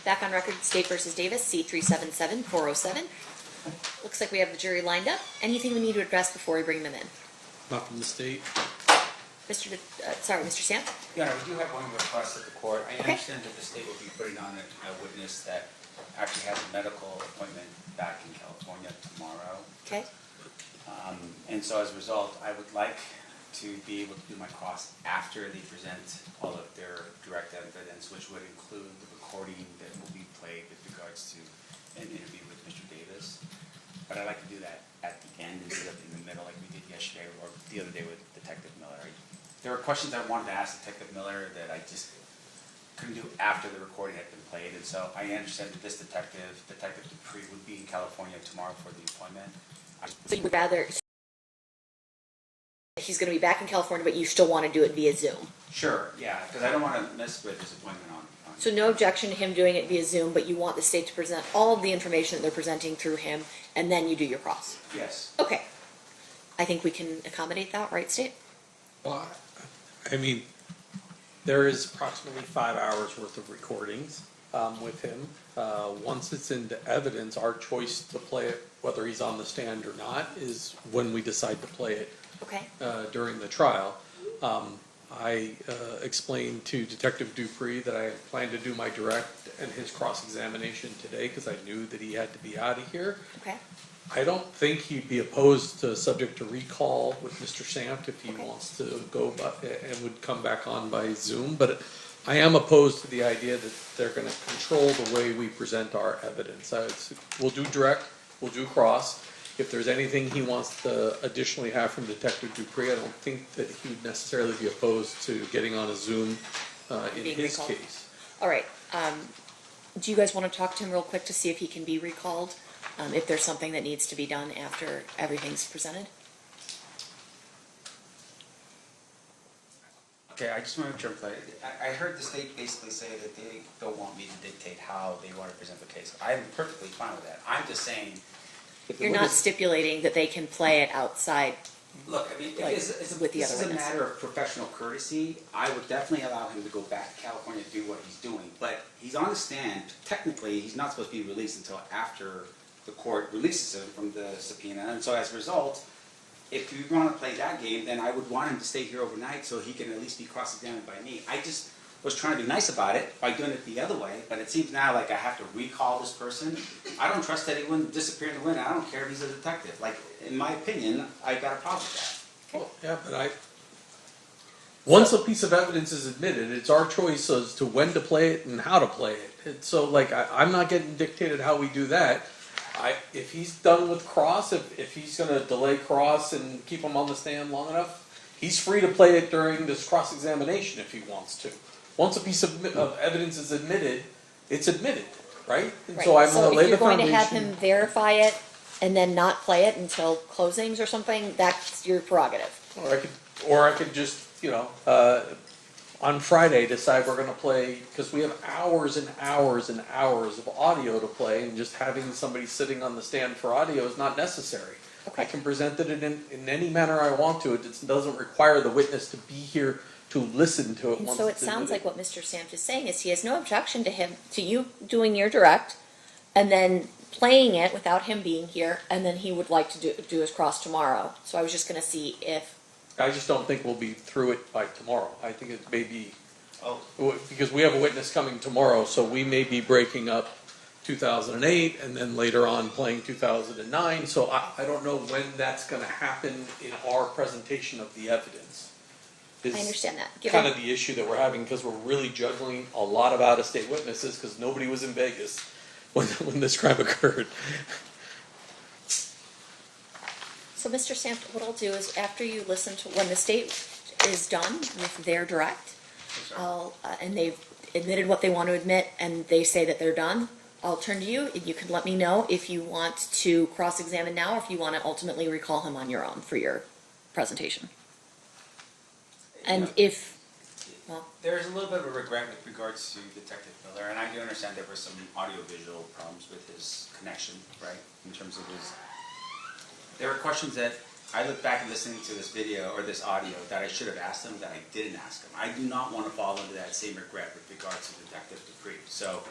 Back on record, State versus Davis, C-377-407. Looks like we have the jury lined up. Anything we need to address before we bring them in? Not from the state. Mr. Sam? Yeah, we do have one request of the court. I Okay. understand that the state will be putting on a witness that actually has a medical appointment back in California tomorrow. Okay. And so as a result, I would like to be able to do my cross after they present all of their direct evidence, which would include the recording that will be played with regards to an interview with Mr. Davis. But I'd like to do that at the end instead of in the middle like we did yesterday or the other day with Detective Miller. There were questions I wanted to ask Detective Miller that I just couldn't do after the recording had been played. And so I understand that this Detective Dupree, would be in California tomorrow for the appointment. So you would rather, he's going to be back in California, but you still want to do it via Zoom? Sure, yeah, because I don't want to miss with this appointment on. So no objection to him doing it via Zoom, but you want the state to present all of the information that they're presenting through him, and then you do your cross? Yes. Okay. I think we can accommodate that, right, State? Well, I mean, there is approximately 5 hours worth of recordings with him. Once it's into evidence, our choice to play it, whether he's on the stand or not, is when we decide to play it. Okay. During the trial. I explained to Detective Dupree that I planned to do my direct and his cross-examination today because I knew that he had to be out of here. Okay. I don't think he'd be opposed to subject to recall with Mr. Samt if he wants to go and would come back on by Zoom, but I am opposed to the idea that they're going to control the way we present our evidence. We'll do direct, we'll do cross. If there's anything he wants to additionally have from Detective Dupree, I don't think that he would necessarily be opposed to getting on a Zoom in his case. All right. Do you guys want to talk to him real quick to see if he can be recalled? If there's something that needs to be done after everything's presented? Okay, I just want to make sure I'm clear. I heard the state basically say that they don't want me to dictate how they want to present the case. I'm perfectly fine with that. I'm just saying. You're not stipulating that they can play it outside. Look, I mean, Like, this with the is other a witness. matter of professional courtesy. I would definitely allow him to go back to California to do what he's doing. But he's on the stand. Technically, he's not supposed to be released until after the court releases him from the subpoena. And so as a result, if you want to play that game, then I would want him to stay here overnight so he can at least be cross-examined by me. I just was trying to be nice about it by doing it the other way, but it seems now like I have to recall this person. I don't trust that he wouldn't disappear in the wind. I don't care if he's a detective. Like, in my opinion, I got a problem with that. Well, yeah, but once a piece of evidence is admitted, it's our choice as to when to play it and how to play it. So, like, I'm not getting dictated how we do that. If he's done with cross, if he's going to delay cross and keep him on the stand long enough, he's free to play it during this cross-examination if he wants to. Once a piece of evidence is admitted, it's admitted, right? And so I'm going to lay the foundation. So if you're going to have him verify it and then not play it until closings or something, that's your prerogative. Or I could just, on Friday decide we're going to play, because we have hours and hours and hours of audio to play, and just having somebody sitting on the stand for audio is not necessary. Okay. I can present it in any manner I want to. It doesn't require the witness to be here to listen to it. And once so it it's sounds admitted. like what Mr. Samt is saying is he has no objection to you doing your direct and then playing it without him being here, and then he would like to do his cross tomorrow. So I was just going to see if... I just don't think we'll be through it by tomorrow. I think it may be, because we have a witness coming tomorrow, so we may be breaking up 2008 and then later on playing 2009. So I don't know when that's going to happen in our presentation of the evidence. I understand that. Kind of the issue that we're having, because we're really juggling a lot of out-of-state witnesses because nobody was in Vegas when this crime occurred. So Mr. Samt, what I'll do is after you listen to, when the state is done with their direct, and they've admitted what they want to admit and they say that they're done, I'll turn to you and you can let me know if you want to cross-examine now or if you want to ultimately recall him on your own for your presentation. And There's a little bit of a regret with regards to Detective Miller, and I do understand there were some audio-visual problems with his connection, right, in terms of his... There were questions that I look back and listening to this video or this audio that I should have asked him that I didn't ask him. I do not want to fall into that same regret with regards to Detective Dupree. So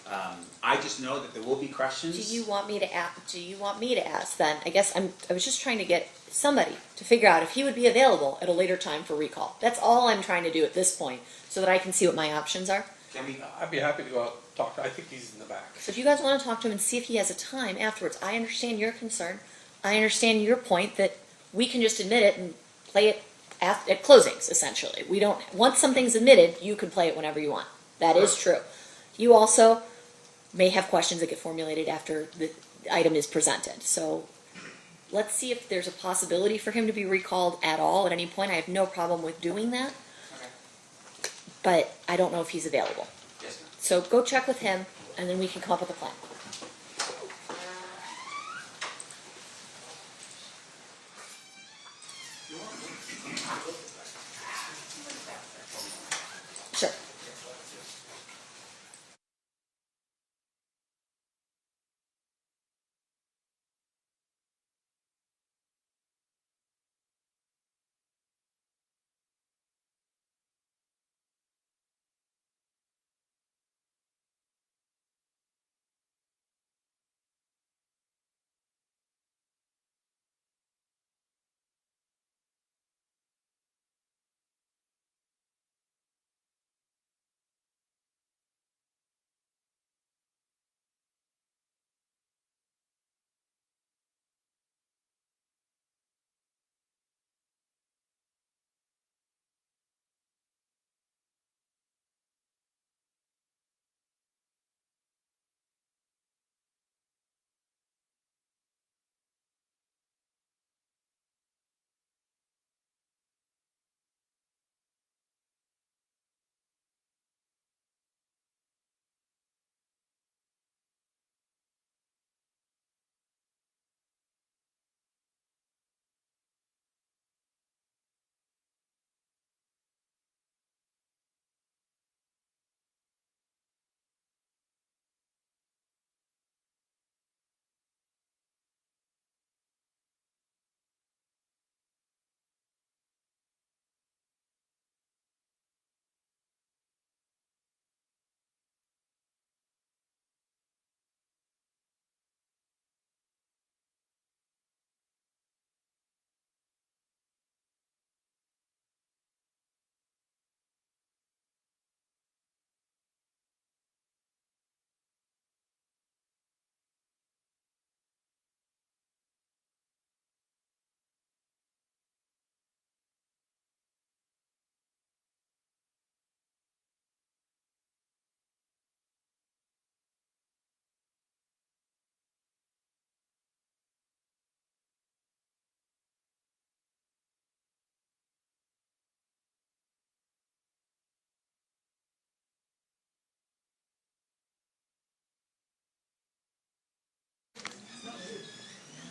I just know that there will be questions. Do you want me to ask? Do you want me to ask then? I was just trying to get somebody to figure out if he would be available at a later time for recall. That's all I'm trying to do at this point, so that I can see what my options are. Can we? I'd be happy to go out and talk. I think he's in the back. So if you guys want to talk to him and see if he has a time afterwards, I understand your concern. I understand your point that we can just admit it and play it at closings, essentially. We don't, once something's admitted, you can play it whenever you want. That is true. You also may have questions that get formulated after the item is presented. So let's see if there's a possibility for him to be recalled at all at any point. I have no problem with doing that, Okay. but I don't know if he's available. Yes, ma'am. So go check with him, and then we can come up with a plan. Sure.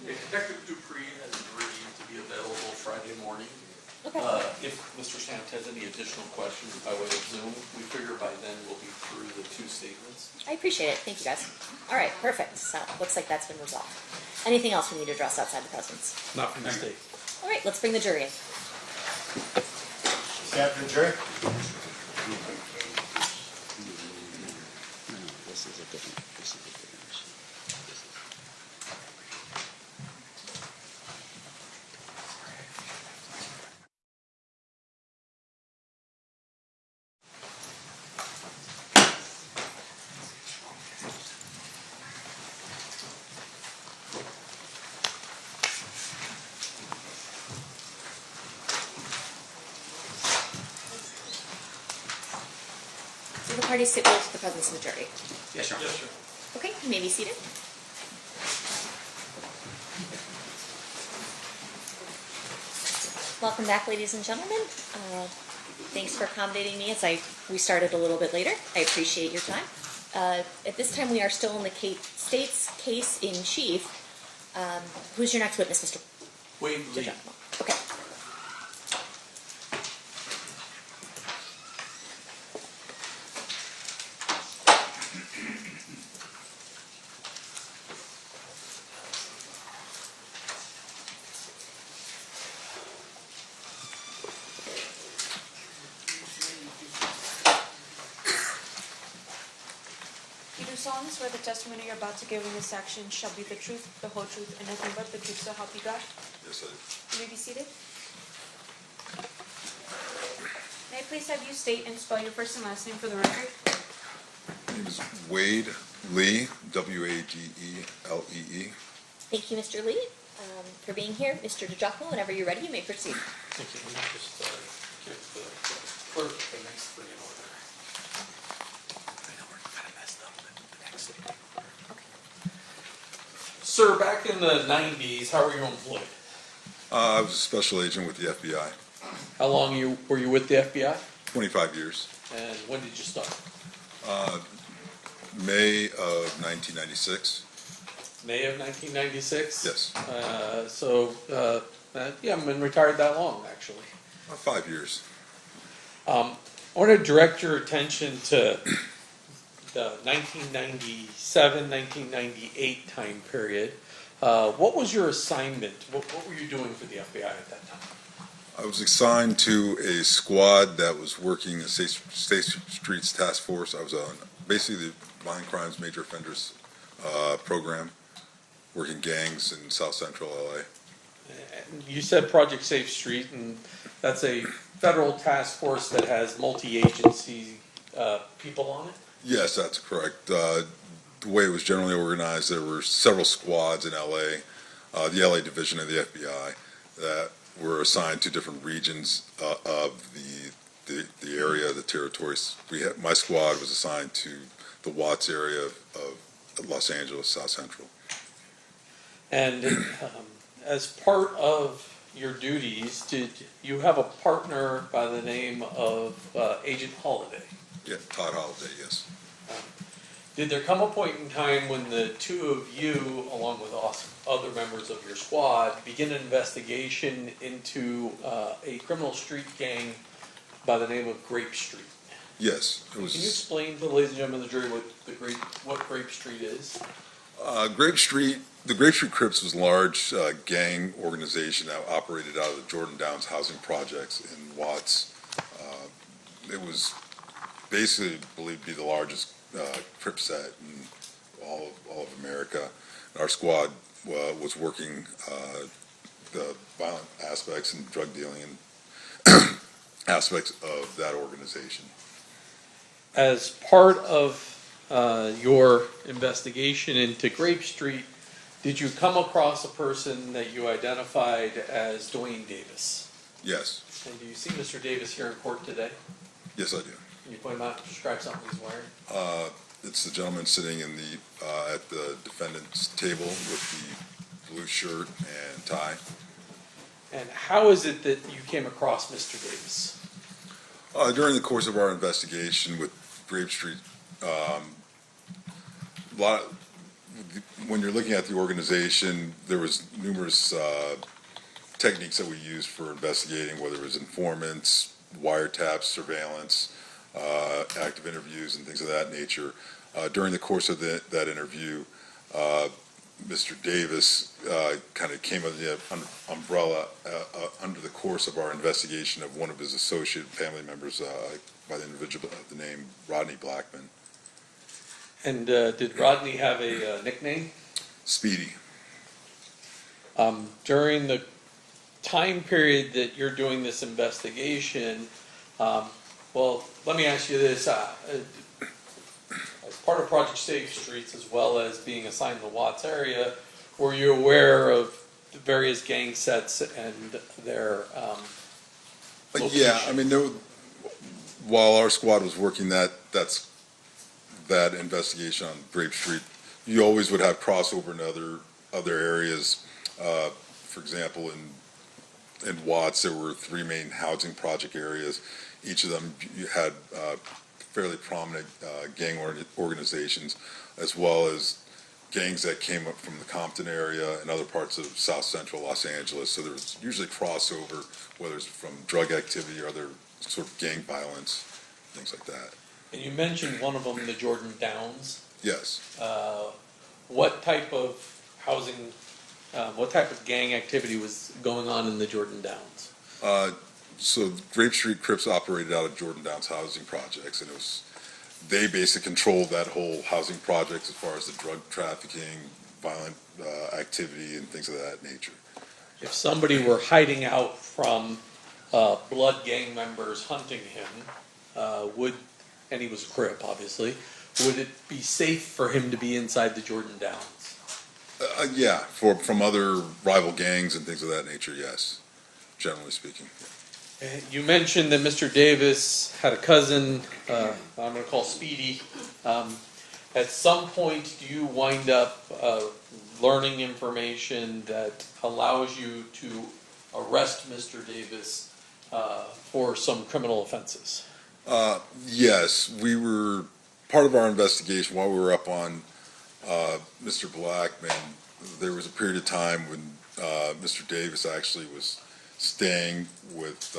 Detective Dupree has agreed to be available Friday morning. Okay. If Mr. Samt has any additional questions by way of Zoom, we figure by then we'll be through the two statements. I appreciate it. Thank you, guys. All right, perfect. So looks like that's been resolved. Anything else we need to address outside the presence? Not from the state. All right, let's bring the jury in. Captain Jury? This is a different issue. So the parties sit with the presence of the jury. Yes, Your Honor. Yes, sir. Okay, you may be seated. Welcome back, ladies and gentlemen. Thanks for accommodating me as we started a little bit later. I appreciate your time. At this time, we are still in the state's case in chief. Who's your next witness, Mr. Wade Lee. Giacomo? Okay. solemnly swear the testimony you're about to give in this section shall be the truth, the whole truth, and nothing but the truth, so help you God? Yes, I do. You may be seated. May I please have you state and spell your first and last name for the record? My name is Wade Lee, W-A-D-E-L-E-E. Thank you, Mr. Lee, for being here. Mr. DeJocko, whenever you're ready, you may proceed. Thank you. Let me just give the clerk the next thing in order. I know we're kind of messed up with the next thing. Sir, back in the 90s, how were you employed? I was a special agent with the FBI, How long were you with the FBI? 25 years. And when did you start? May of 1996. May of 1996? Yes, Yeah, I've been retired that long, actually. 5 years. I want to direct your attention to the 1997, 1998 time period. What was your assignment? What were you doing for the FBI at that time? I was assigned to a squad that was working a State Streets Task Force. I was on basically the Violent Crimes Major Offenders program, working gangs in South Central LA. And you said Project Safe Street, and that's a federal task force that has multi-agency people on it? Yes, that's correct. The way it was generally organized, there were several squads in LA, the LA division of the FBI, that were assigned to different regions of the area, the territories. My squad was assigned to the Watts area of Los Angeles, South Central. And as part of your duties, did you have a partner by the name of Agent Holiday? Yeah, Todd Holliday, yes. Did there come a point in time when the two of you, along with other members of your squad, begin an investigation into a criminal street gang by the name of Grape Street? Yes, it Can you was explain to the ladies and gentlemen of the jury what Grape Street is? Grape Street. The Grape Street Crips was a large gang organization that operated out of the Jordan Downs housing projects in Watts. It was basically believed to be the largest Crip set in all of America. And our squad was working the violent aspects and drug dealing and aspects of that organization. As part of your investigation into Grape Street, did you come across a person that you identified as Duane Davis? Yes, And do you see Mr. Davis here in court today? yes, I do. Can you point him out and describe something he's wearing? It's the gentleman sitting in the at the defendant's table with the blue shirt and tie. And how is it that you came across Mr. Davis? During the course of our investigation with Grape Street, when you're looking at the organization, there was numerous techniques that we used for investigating, whether it was informants, wiretaps, surveillance, active interviews, and things of that nature. During the course of that interview, Mr. Davis kind of came under the umbrella under the course of our investigation of one of his associate family members by the individual of the name Rodney Blackman. And did Rodney have a nickname? Speedy. During the time period that you're doing this investigation, well, let me ask you this. As part of Project Safe Streets, as well as being assigned to the Watts area, were you aware of the various gang sets and their Yeah, I mean, while our squad was working that investigation on Grape Street, you always would have crossover in other areas. For example, in Watts, there were 3 main housing project areas. Each of them you had fairly prominent gang organizations, as well as gangs that came up from the Compton area and other parts of South Central Los Angeles. So there was usually crossover, whether it's from drug activity or other sort of gang violence, things like that. And you mentioned one of them, the Jordan Downs. Yes. What type of housing, what type of gang activity was going on in the Jordan Downs? So Grape Street Crips operated out of Jordan Downs housing projects, and it was they basically controlled that whole housing project as far as the drug trafficking, violent activity, and things of that nature. If somebody were hiding out from blood gang members hunting him, and he was a Crip, obviously, would it be safe for him to be inside the Jordan Downs? Yeah, from other rival gangs and things of that nature, yes, generally speaking. You mentioned that Mr. Davis had a cousin, I'm going to call Speedy. At some point, do you wind up learning information that allows you to arrest Mr. Davis for some criminal offenses? Yes, part of our investigation while we were up on Mr. Blackman, there was a period of time when Mr. Davis actually was staying with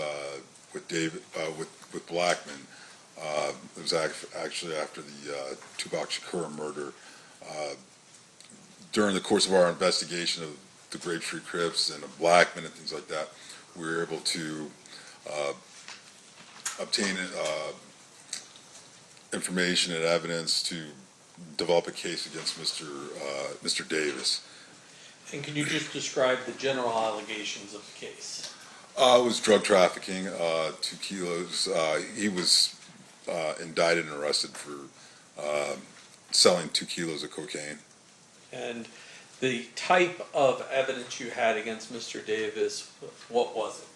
Blackman. It was actually after the Tupac Shakur murder. During the course of our investigation of the Grape Street Crips and of Blackman and things like that, we were able to obtain information and evidence to develop a case against Mr. Davis. And can you just describe the general allegations of the case? It was drug trafficking, 2 kilos. He was indicted and arrested for selling 2 kilos of cocaine. And the type of evidence you had against Mr. Davis, what was it?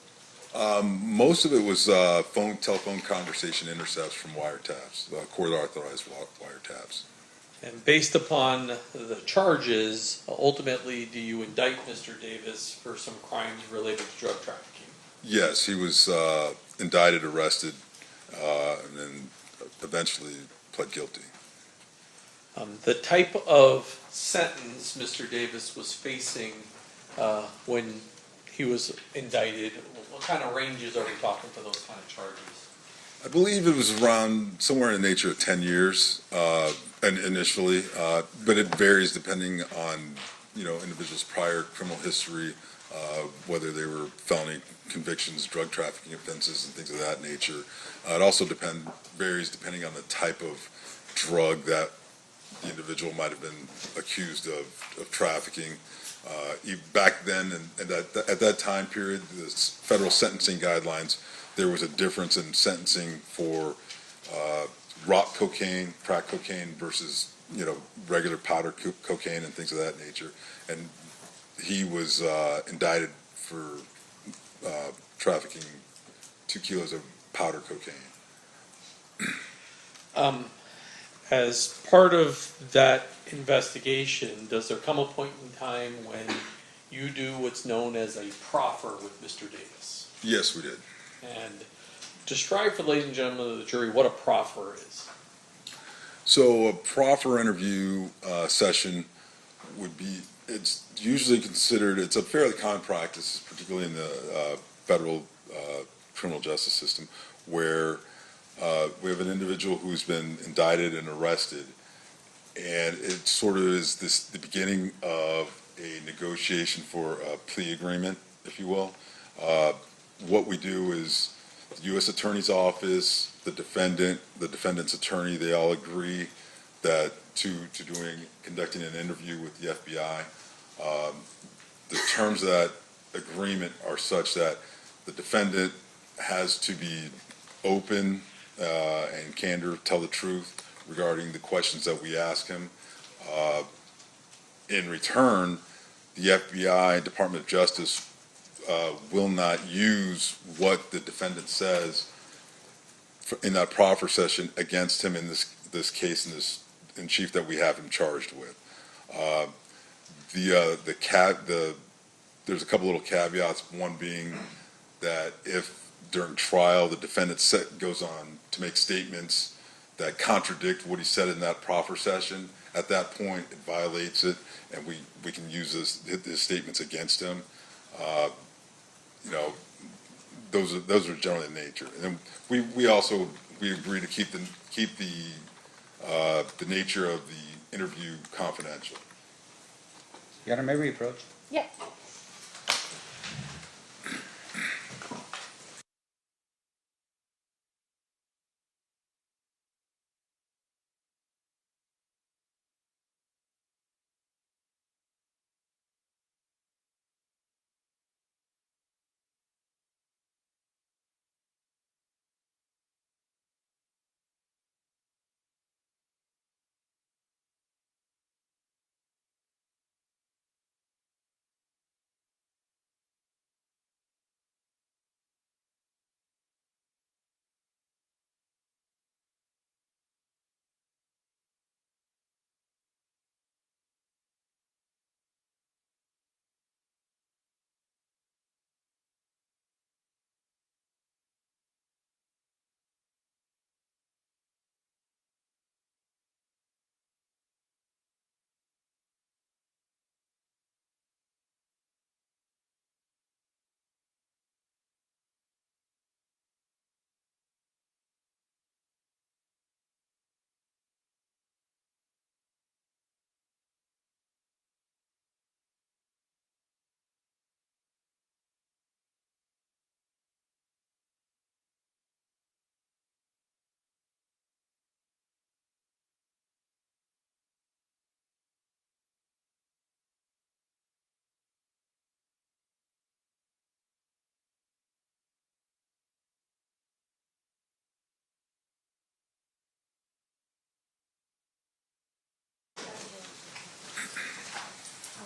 Most of it was telephone conversation intercepts from wiretaps, court-authorized wiretaps. And based upon the charges, ultimately, do you indict Mr. Davis for some crimes related to drug trafficking? Yes, he was indicted, arrested, and then eventually pled guilty. The type of sentence Mr. Davis was facing when he was indicted, what kind of ranges are we talking for those kind of charges? I believe it was around somewhere in the nature of 10 years initially, but it varies depending on individuals' prior criminal history, whether they were felony convictions, drug trafficking offenses, and things of that nature. It also varies depending on the type of drug that the individual might have been accused of trafficking. Back then, and at that time period, the federal sentencing guidelines, there was a difference in sentencing for rock cocaine, crack cocaine versus regular powder cocaine and things of that nature. And he was indicted for trafficking 2 kilos of powder cocaine. As part of that investigation, does there come a point in time when you do what's known as a proffer with Mr. Davis? Yes, we did. And describe for the ladies and gentlemen of the jury what a proffer is. So a proffer interview session would be, it's usually considered, it's a fairly common practice, particularly in the federal criminal justice system, where we have an individual who's been indicted and arrested, and it sort of is the beginning of a negotiation for a plea agreement, if you will. What we do is the U.S. Attorney's Office, the defendant's attorney, they all agree that to conducting an interview with the FBI. The terms of that agreement are such that the defendant has to be open and candor, tell the truth regarding the questions that we ask him. In return, the FBI, Department of Justice, will not use what the defendant says in that proffer session against him in this case, in chief that we have him charged with. There's a couple little caveats. One being that if during trial the defendant goes on to make statements that contradict what he said in that proffer session, at that point it violates it, and we can use his statements against him. Those are generally in nature. And then we agree to keep the nature of the interview confidential. Your Honor, may we approach? Yeah.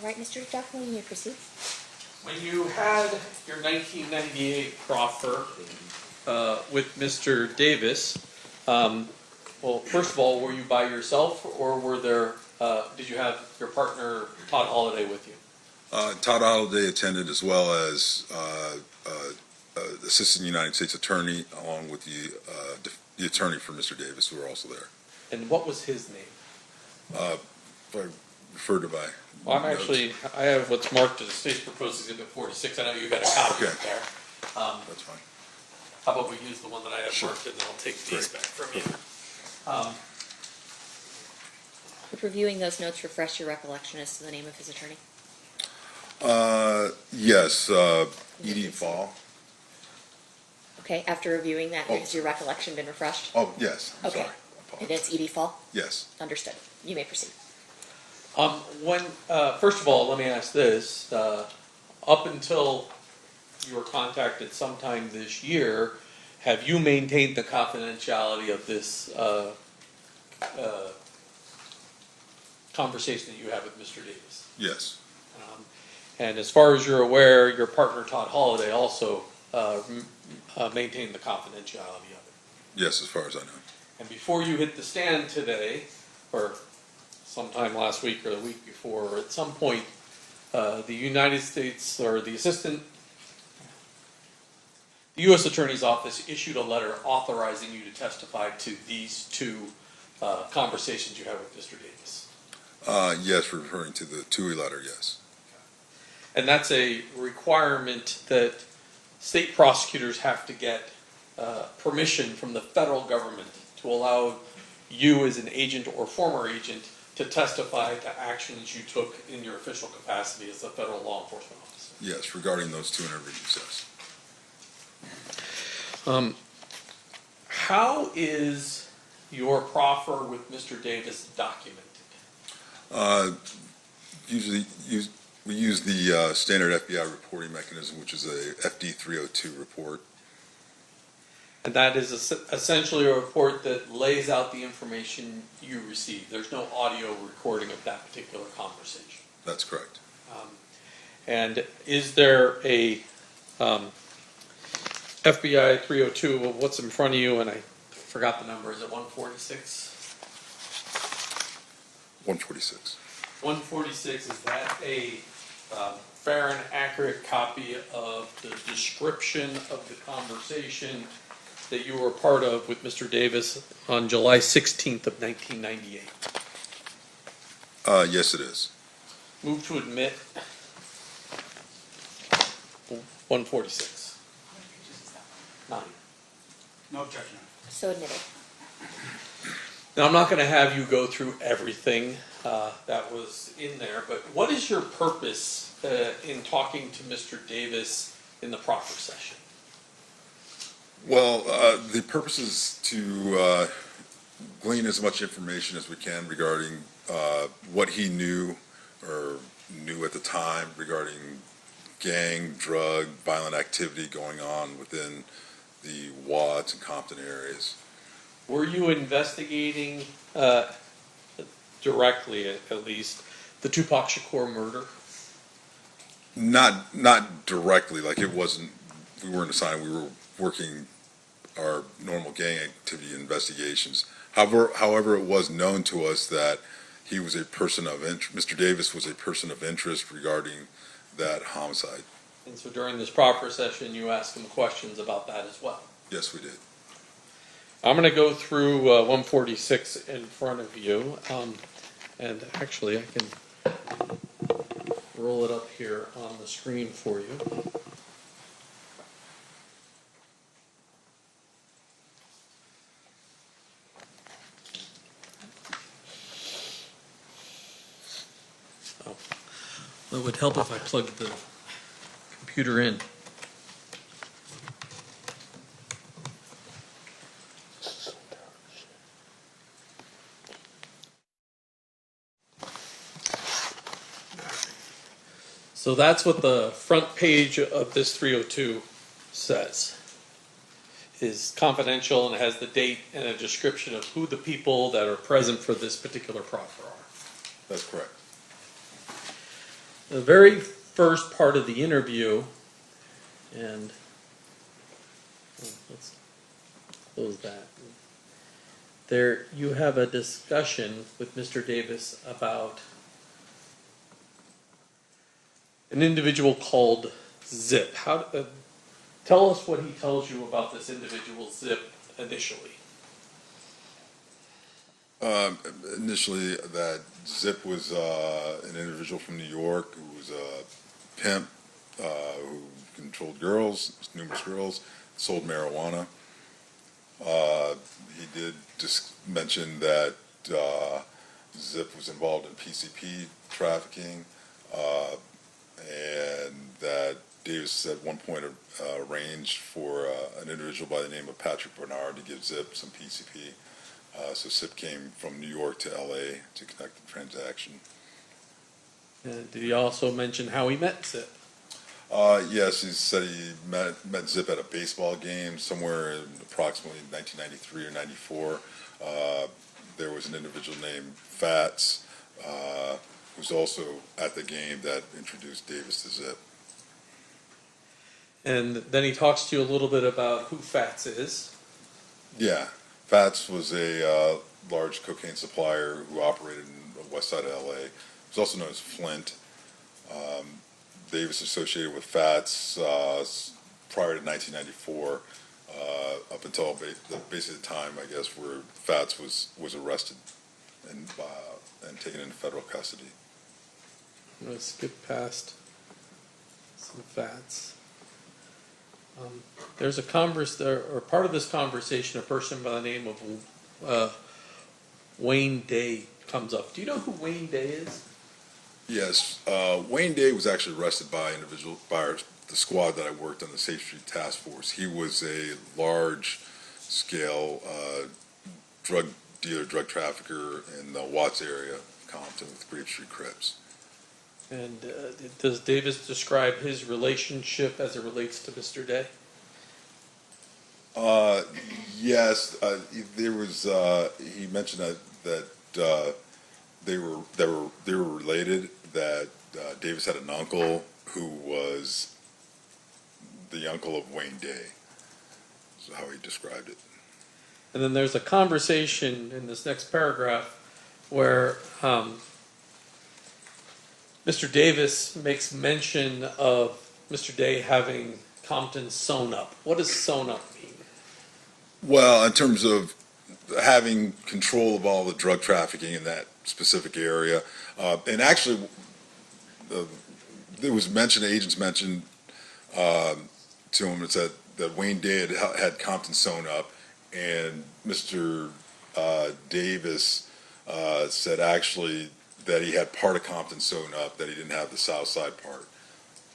right, Mr. Duffy, you may proceed. When you had your 1998 proffer with Mr. Davis, well, first of all, were you by yourself, or did you have your partner Todd Holliday with you? Todd Holliday attended, as well as Assistant United States Attorney, along with the attorney for Mr. Davis, who were also there. And what was his name? If I refer to by Well, notes. I have what's marked as State's Proposed Exhibit 46. I know you got a copy Okay. of there. That's fine. How about we use the one that I have Sure. marked, and then I'll take these Great. back from you. Would reviewing those notes refresh your recollection as to the name of his attorney? Yes, Edie Fall. Okay, after reviewing that, Oh. has your recollection been refreshed? Oh, yes, I'm Okay. sorry. I And apologize. it's Edie Fall? Yes. Understood. You may proceed. First of all, let me ask this, up until you were contacted sometime this year, have you maintained the confidentiality of this, conversation that you had with Mr. Davis? Yes. And as far as you're aware, your partner Todd Holliday also, maintained the confidentiality of it. Yes, as far as I know. And before you hit the stand today, or sometime last week or the week before, or at some point, the United States or the U.S. Attorney's Office issued a letter authorizing you to testify to these two conversations you had with Mr. Davis. Yes, referring to the TUI letter, yes. And that's a requirement that state prosecutors have to get permission from the federal government to allow you as an agent or former agent to testify to actions you took in your official capacity as a federal law enforcement officer. Yes, regarding those two interviews, yes. How is your proffer with Mr. Davis documented? Usually, we use the standard FBI reporting mechanism, which is a FD 302 report. And that is essentially a report that lays out the information you received. There's no audio recording of that particular conversation. That's correct. And is there a FBI 302, well, what's in front of you, and I forgot the number, is it 146? 146. 146, is that a fair and accurate copy of the description of the conversation that you were a part of with Mr. Davis on July 16th of 1998? Yes, it is. Move to admit 146. 9. No objection. So admitted. Now, I'm not going to have you go through everything that was in there, but what is your purpose in talking to Mr. Davis in the proffer session? Well, the purpose is to glean as much information as we can regarding what he knew or knew at the time regarding gang, drug, violent activity going on within the Watts and Compton areas. Were you investigating directly, at least, the Tupac Shakur murder? Not directly, like it wasn't, we weren't assigned, we were working our normal gang activity investigations. However, it was known to us that he was a person of interest, Mr. Davis was a person of interest regarding that homicide. And so during this proffer session, you asked him questions about that as well. Yes, we did. I'm going to go through 146 in front of you, and actually I can roll it up here on the screen for you. Oh, well, it would help if I plugged the computer in. So that's what the front page of this 302 says. Is confidential and has the date and a description of who the people that are present for this particular proffer are. That's correct. the very first part of the interview, and let's close that. There, you have a discussion with Mr. Davis about an individual called Zip. Tell us what he tells you about this individual Zip initially. Initially, that Zip was an individual from New York who was a pimp who controlled girls, numerous girls, sold marijuana. He did just mention that Zip was involved in PCP trafficking, and that Davis at one point arranged for an individual by the name of Patrick Bernard to give Zip some PCP. So Zip came from New York to LA to conduct the transaction. And did he also mention how he met Zip? Yes, he said he met Zip at a baseball game somewhere in approximately 1993 or 94. There was an individual named Fats who's also at the game that introduced Davis to Zip. And then he talks to you a little bit about who Fats is. Yeah, Fats was a large cocaine supplier who operated in the west side of LA. He was also known as Flint. Davis associated with Fats prior to 1994, up until basically the time, I guess, where Fats was arrested and taken into federal custody. I'm going to skip past some Fats. There's a or part of this conversation, a person by the name of Wayne Day comes up. Do you know who Wayne Day is? Yes, Wayne Day was actually arrested by the squad that I worked on, the Safe Street Task Force. He was a large-scale drug dealer, drug trafficker in the Watts area of Compton with Grape Street Crips. And does Davis describe his relationship as it relates to Mr. Day? Yes, there was. He mentioned that they were related. That Davis had an uncle who was the uncle of Wayne Day. Is how he described it. And then there's a conversation in this next paragraph where Mr. Davis makes mention of Mr. Day having Compton sewn up. What does sewn up mean? Well, in terms of having control of all the drug trafficking in that specific area, and actually, there was agents mentioned to him that Wayne Day had Compton sewn up, and Mr. Davis said actually that he had part of Compton sewn up, that he didn't have the south side part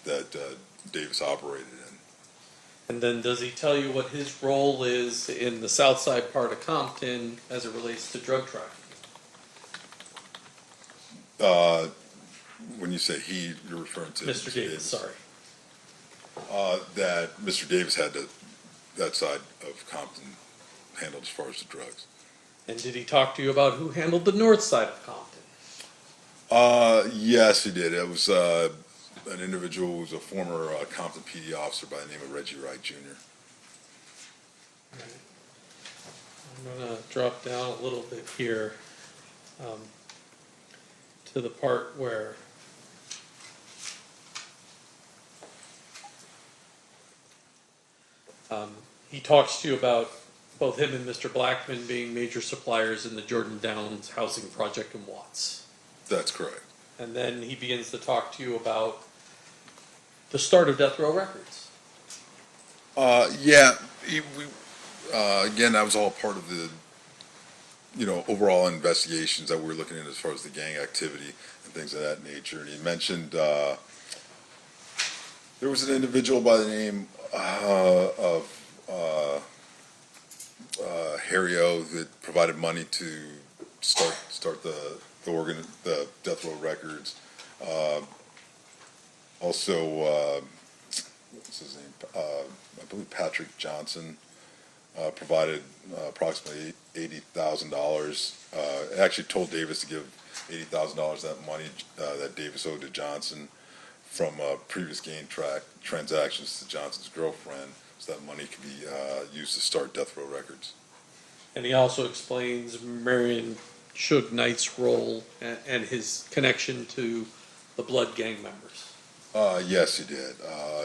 that Davis operated in. And then does he tell you what his role is in the south side part of Compton as it relates to drug trafficking? When you say he, you're referring to Mr. Davis, sorry. That Mr. Davis had that side of Compton handled as far as the drugs. And did he talk to you about who handled the north side of Compton? Yes, he did. It was an individual who was a former Compton PD officer by the name of Reggie Wright Jr. Right. I'm going to drop down a little bit here to the part where he talks to you about both him and Mr. Blackman being major suppliers in the Jordan Downs housing project in Watts. That's correct. And then he begins to talk to you about the start of Death Row Records. Yeah, again, that was all part of the, overall investigations that we were looking at as far as the gang activity and things of that nature. And he mentioned there was an individual by the name of Harry O that provided money to start the Death Row Records. Also, what's his name? I believe Patrick Johnson provided approximately $80,000. Actually told Davis to give $80,000 of that money that Davis owed to Johnson. from previous transactions to Johnson's girlfriend, so that money could be used to start Death Row Records. And he also explains Marion Suge Knight's role and his connection to the Blood gang members. Yes, he did.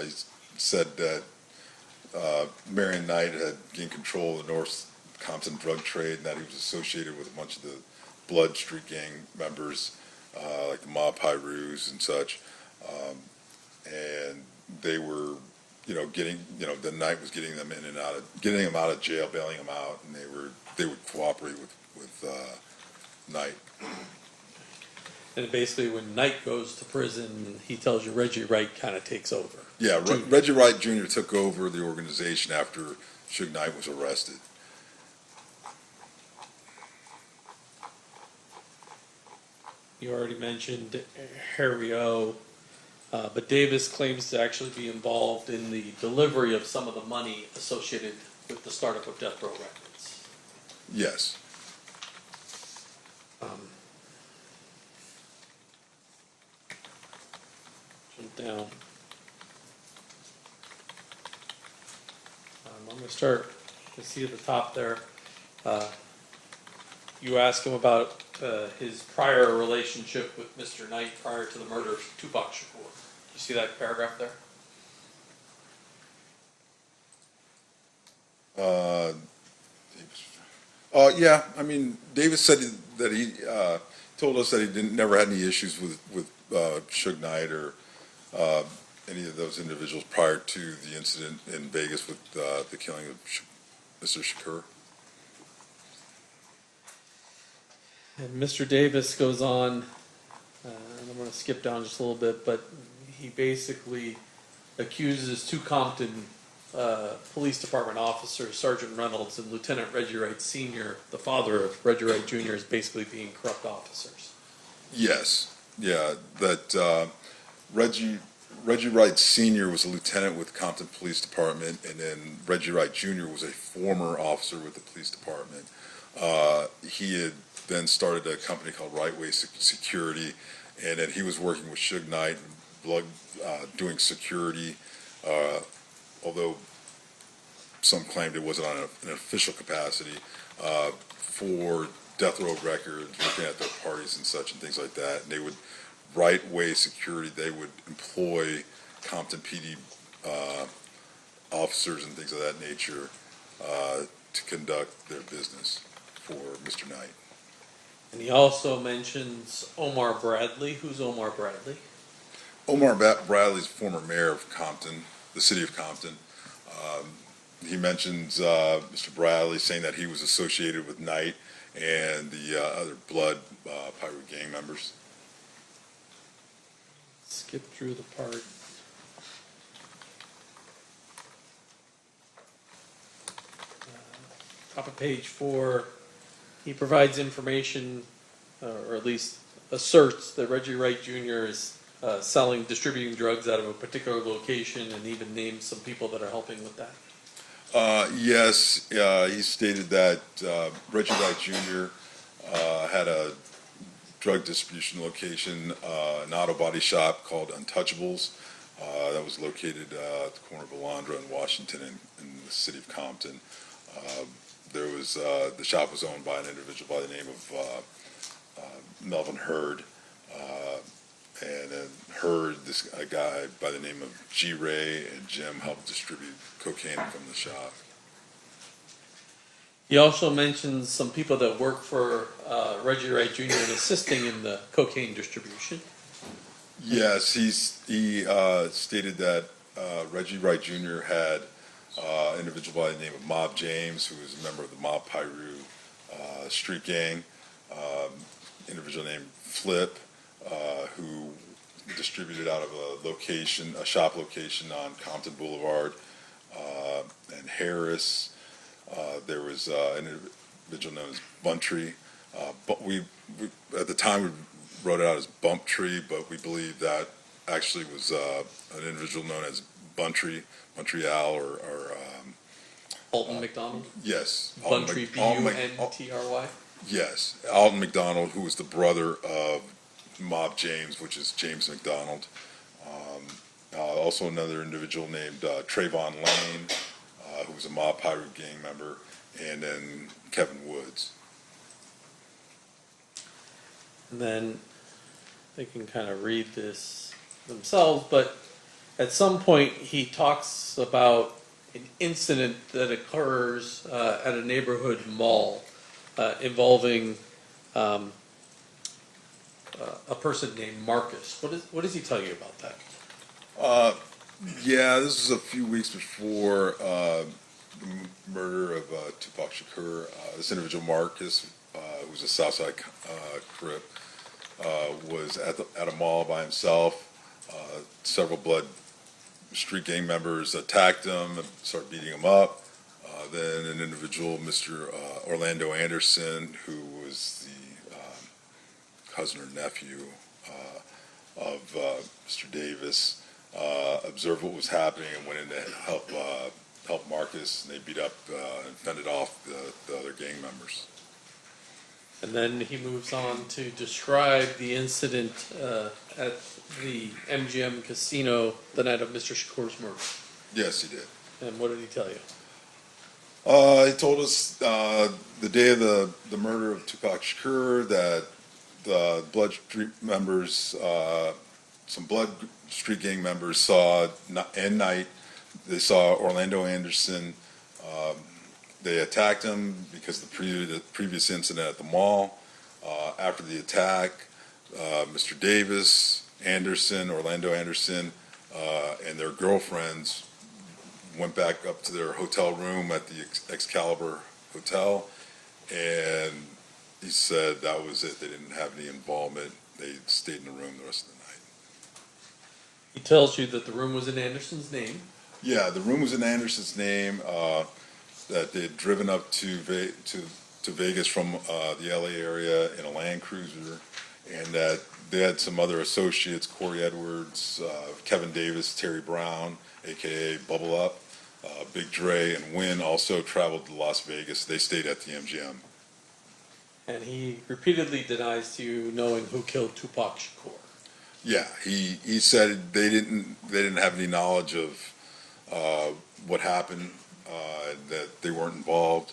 He said that Marion Knight had gained control of the North Compton drug trade, and that he was associated with a bunch of the Blood Street gang members, like the Mob Pyrus and such. And they were, the Knight was getting them in and out of, getting them out of jail, bailing them out, and they would cooperate with Knight. And basically, when Knight goes to prison, he tells you Reggie Wright kind of takes over. Yeah, Reggie Wright Jr. took over the organization after Suge Knight was arrested. You already mentioned Harry O. But Davis claims to actually be involved in the delivery of some of the money associated with the startup of Death Row Records. Yes. Jump down. I'm going to start. You see at the top there. You ask him about his prior relationship with Mr. Knight prior to the murder of Tupac Shakur. You see that paragraph there? Yeah. I mean, Davis said that he told us that he never had any issues with Suge Knight or any of those individuals prior to the incident in Vegas with the killing of Mr. Shakur. And Mr. Davis goes on, and I'm going to skip down just a little bit, but he basically accuses two Compton Police Department officers, Sergeant Reynolds and Lieutenant Reggie Wright Sr., the father of Reggie Wright Jr., as basically being corrupt officers. Yes. Yeah, that Reggie Wright Sr. was a lieutenant with Compton Police Department, and then Reggie Wright Jr. was a former officer with the police department. He had then started a company called Right Way Security, and then he was working with Suge Knight, doing security, although some claimed it wasn't on an official capacity, for Death Row Records, working at their parties and such and things like that. And they would, Right Way Security, they would employ Compton PD officers and things of that nature to conduct their business for Mr. Knight. And he also mentions Omar Bradley. Who's Omar Bradley? Omar Bradley's former mayor of Compton, the city of Compton. He mentions Mr. Bradley saying that he was associated with Knight and the other Blood Pirate gang members. Skip through the part. Top of page 4, he provides information, or at least asserts that Reggie Wright Jr. is distributing drugs out of a particular location, and even names some people that are helping with that. Yes, he stated that Reggie Wright Jr. Had a drug distribution location, an auto body shop called Untouchables, that was located at the corner of Alondra and Washington in the city of Compton. There was the shop was owned by an individual by the name of Melvin Hurd, and then Hurd, a guy by the name of G. Ray and Jim helped distribute cocaine from the shop. He also mentions some people that work for Reggie Wright Jr. and assisting in the cocaine distribution. Yes, he stated that Reggie Wright Jr. had an individual by the name of Mob James, who was a member of the Mob Pyru street gang, individual named Flip, who distributed out of a shop location on Compton Boulevard, and Harris. There was an individual known as Buntree, but we at the time we wrote it out as Bump Tree, but we believe that actually was an individual known as Montreal or Alton McDonald? Yes. Buntry, B-U-N-T-R-Y? Yes, Alton McDonald, who was the brother of Mob James, which is James McDonald. Also another individual named Trayvon Lane, who was a Mob Pirate gang member, and then Kevin Woods. And then they can kind of read this themselves, but at some point he talks about an incident that occurs at a neighborhood mall involving a person named Marcus. What does he tell you about that? Yeah, this was a few weeks before the murder of Tupac Shakur. This individual, Marcus, who was a Southside Crip, was at a mall by himself. Several blood street gang members attacked him and started beating him up. Then an individual, Mr. Orlando Anderson, who was the cousin or nephew of Mr. Davis, observed what was happening and went in to help Marcus, and they beat up and fended off the other gang members. And then he moves on to describe the incident at the MGM casino the night of Mr. Shakur's murder. Yes, he did. And what did he tell you? He told us the day of the murder of Tupac Shakur that the blood street members, some blood street gang members saw at night. They saw Orlando Anderson. They attacked him because of the previous incident at the mall. After the attack, Mr. Davis, Anderson, Orlando Anderson, and their girlfriends went back up to their hotel room at the Excalibur Hotel, and he said that was it. They didn't have any involvement. They stayed in the room the rest of the night. He tells you that the room was in Anderson's name. Yeah, the room was in Anderson's name, that they had driven up to Vegas from the LA area in a Land Cruiser, and that they had some other associates, Corey Edwards, Kevin Davis, Terry Brown, aka Bubble Up, Big Dre, and Wynn also traveled to Las Vegas. They stayed at the MGM. And he repeatedly denies to you knowing who killed Tupac Shakur. Yeah, he said they didn't have any knowledge of what happened, that they weren't involved.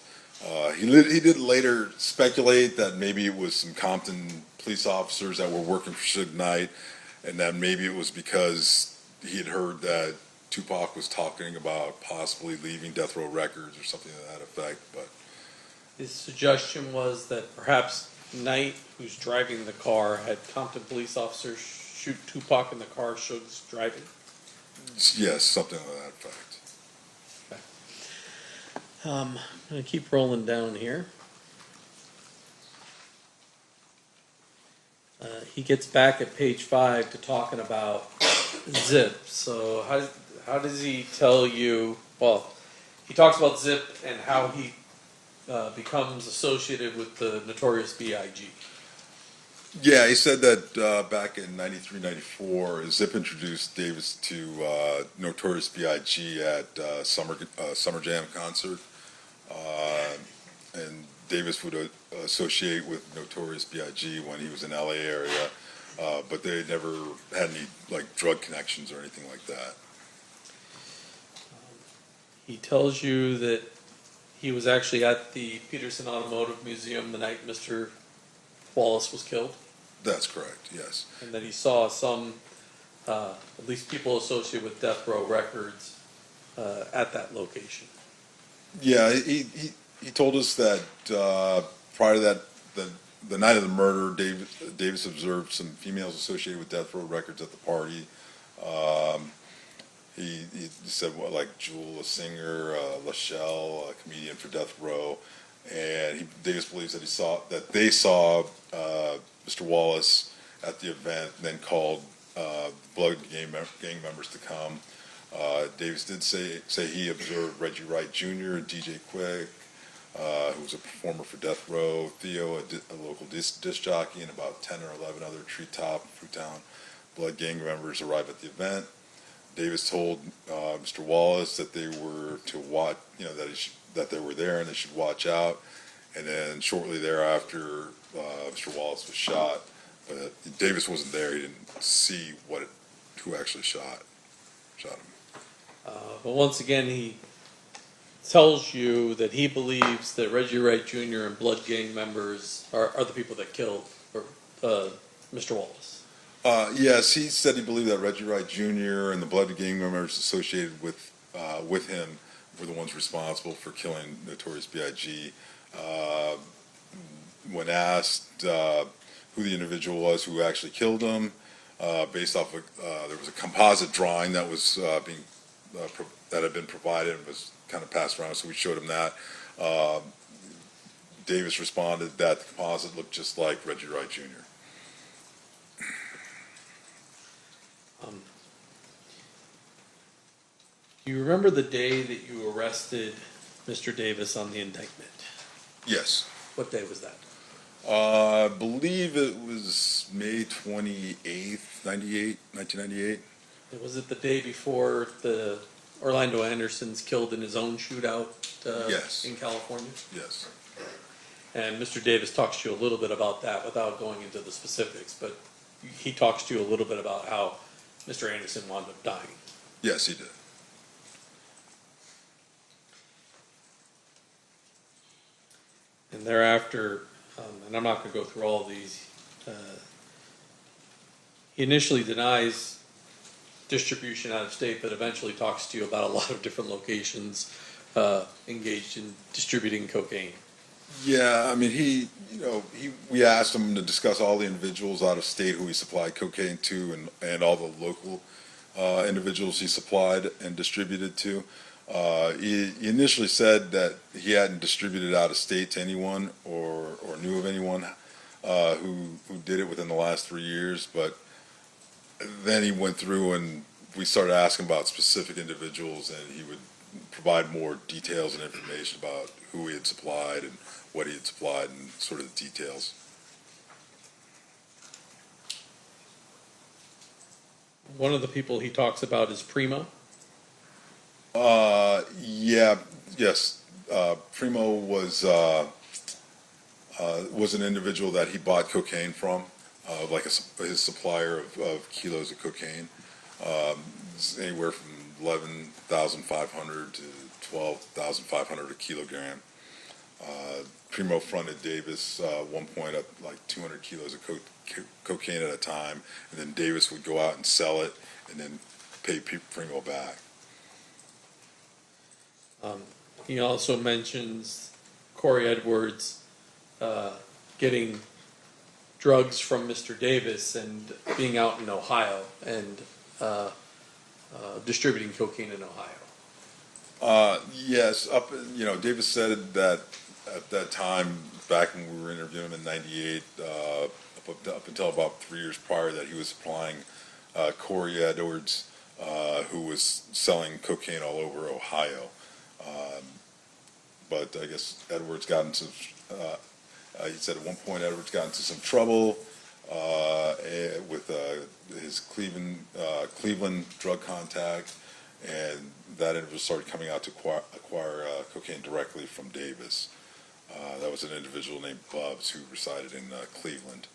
He did later speculate that maybe it was some Compton police officers that were working for Suge Knight, and that maybe it was because he had heard that Tupac was talking about possibly leaving Death Row Records or something to that effect. But His suggestion was that perhaps Knight, who's driving the car, had Compton police officers shoot Tupac in the car Suge's driving. yes, something to that effect. I'm going to keep rolling down here. He gets back at page 5 to talking about Zip. So how does he tell you? Well, he talks about Zip and how he becomes associated with the Notorious B.I.G. Yeah, he said that back in 93, 94, Zip introduced Davis to Notorious B.I.G. at Summer Jam concert. And Davis would associate with Notorious B.I.G. when he was in LA area, but they never had any like drug connections or anything like that. He tells you that he was actually at the Peterson Automotive Museum the night Mr. Wallace was killed, That's correct, yes. and that he saw some, at least people associated with Death Row Records, at that location. Yeah, he told us that prior to that, the night of the murder, Davis observed some females associated with Death Row Records at the party. He said, well, like Jewel, a singer, Lachelle, a comedian for Death Row, and Davis believes that they saw Mr. Wallace at the event, and then called blood gang members to come. Davis did say he observed Reggie Wright Jr., DJ Quick, who was a performer for Death Row, Theo, a local disc jockey, and about 10 or 11 other Treetop, Fruitown blood gang members arrived at the event. Davis told Mr. Wallace that they were to watch, that they were there and they should watch out. And then shortly thereafter, Mr. Wallace was shot. But Davis wasn't there; he didn't see who actually shot. shot him. But once again, he tells you that he believes that Reggie Wright Jr. and Blood Gang members are the people that killed Mr. Wallace. Yes, he said he believed that Reggie Wright Jr. and the Blood Gang members associated with him were the ones responsible for killing Notorious B.I.G. When asked who the individual was who actually killed him, based off of there was a composite drawing that was that had been provided and was kind of passed around, so we showed him that. Davis responded that the composite looked just like Reggie Wright Jr. Do you remember the day that you arrested Mr. Davis on the indictment? Yes. What day was that? I believe it was May 28th, 1998. Was it the day before the Orlando Anderson's killed in his own shootout Yes. in California? Yes. And Mr. Davis talks to you a little bit about that without going into the specifics, but he talks to you a little bit about how Mr. Anderson wound up dying. Yes, he did. And thereafter, and I'm not going to go through all of these, he initially denies distribution out of state, but eventually talks to you about a lot of different locations engaged in distributing cocaine. Yeah, I mean, we asked him to discuss all the individuals out of state who he supplied cocaine to and all the local individuals he supplied and distributed to. He initially said that he hadn't distributed out of state to anyone or knew of anyone who did it within the last 3 years, but then he went through and we started asking about specific individuals, and he would provide more details and information about who he had supplied and what he had supplied and sort of the details. One of the people he talks about is Primo. Yes. Primo was an individual that he bought cocaine from, like his supplier of kilos of cocaine. Anywhere from 11,500 to 12,500 a kilogram. Primo fronted Davis one point up like 200 kilos of cocaine at a time, and then Davis would go out and sell it and then pay Primo back. He also mentions Corey Edwards getting drugs from Mr. Davis and being out in Ohio and distributing cocaine in Ohio. Yes, Davis said that at that time, back when we were interviewing him in '98, up until about 3 years prior, that he was supplying Corey Edwards, who was selling cocaine all over Ohio. But I guess Edwards got into, he said at one point Edwards got into some trouble with his Cleveland drug contact, and that individual started coming out to acquire cocaine directly from Davis. That was an individual named Bubs who resided in Cleveland.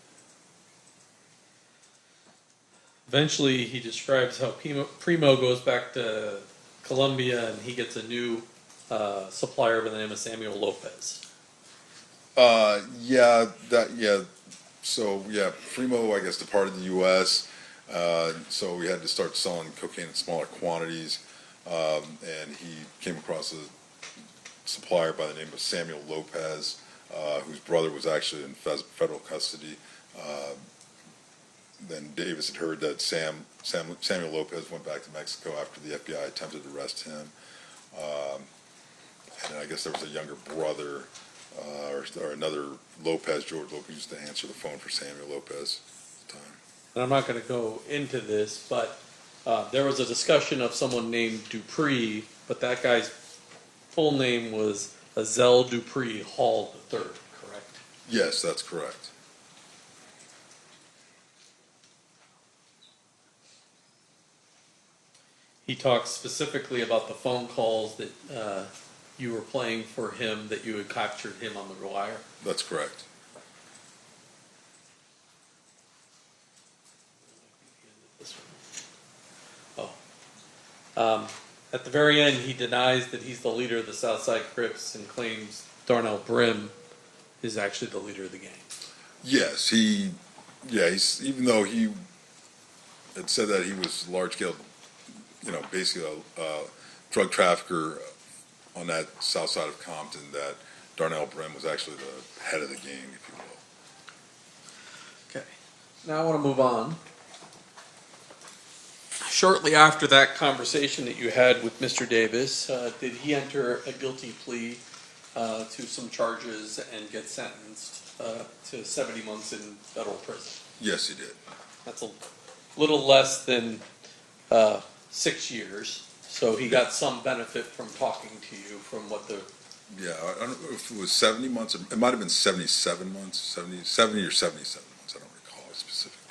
Eventually, he describes how Primo goes back to Colombia and he gets a new supplier by the name of Samuel Lopez. Primo, I guess, departed the U.S., so we had to start selling cocaine in smaller quantities, and he came across a supplier by the name of Samuel Lopez, whose brother was actually in federal custody. Then Davis had heard that Samuel Lopez went back to Mexico after the FBI attempted to arrest him. And I guess there was a younger brother, or another Lopez, George Lopez, used to answer the phone for Samuel Lopez at the time. And I'm not going to go into this, but there was a discussion of someone named Dupree, but that guy's full name was Azel Dupree Hall III, correct? Yes, that's correct. He talks specifically about the phone calls that you were playing for him, that you had captured him on the wire. That's correct. Oh, At the very end, he denies that he's the leader of the Southside Crips and claims Darnell Brim is actually the leader of the gang. Yes, he's, even though he had said that he was large scale, basically a drug trafficker on that south side of Compton, that Darnell Brim was actually the head of the gang, if you will. Okay. Now I want to move on. Shortly after that conversation that you had with Mr. Davis, did he enter a guilty plea to some charges and get sentenced to 70 months in federal prison? Yes, he did. That's a little less than 6 years, so he got some benefit from talking to you from what the... Yeah, I don't know if it was 70 months, it might have been 77 months, 70 or 77 months, I don't recall specifically.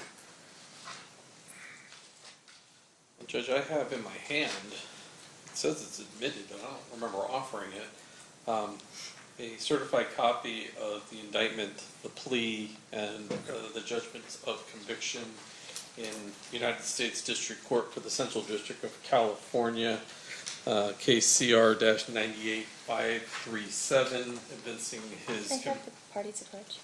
Judge, I have in my hand, it says it's admitted, but I don't remember offering it, a certified copy of the indictment, the plea, and the judgments of conviction in United States District Court for the Central District of California, case CR-98537, evincing his... I have the parties approach.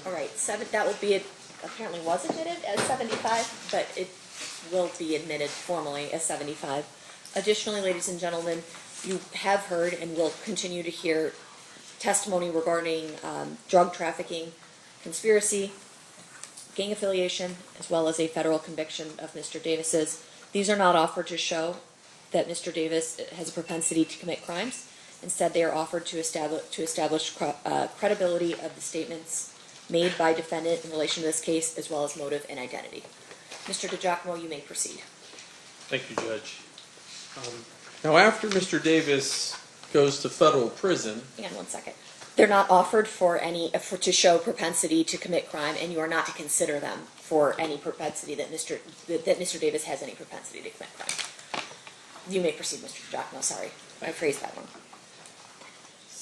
All right, that will be, apparently was admitted as 75, but it will be admitted formally as 75. Additionally, ladies and gentlemen, you have heard and will continue to hear testimony regarding drug trafficking, conspiracy, gang affiliation, as well as a federal conviction of Mr. Davis's. These are not offered to show that Mr. Davis has a propensity to commit crimes. Instead, they are offered to establish credibility of the statements made by defendant in relation to this case, as well as motive and identity. Mr. DiGiacomo, you may proceed. Thank you, Judge. Now, after Mr. Davis goes to federal prison, Hang on one second. They're not offered to show propensity to commit crime, and you are not to consider them for any propensity that Mr. Davis has any propensity to commit crime. You may proceed, Mr. DiGiacomo, sorry. I phrased that wrong.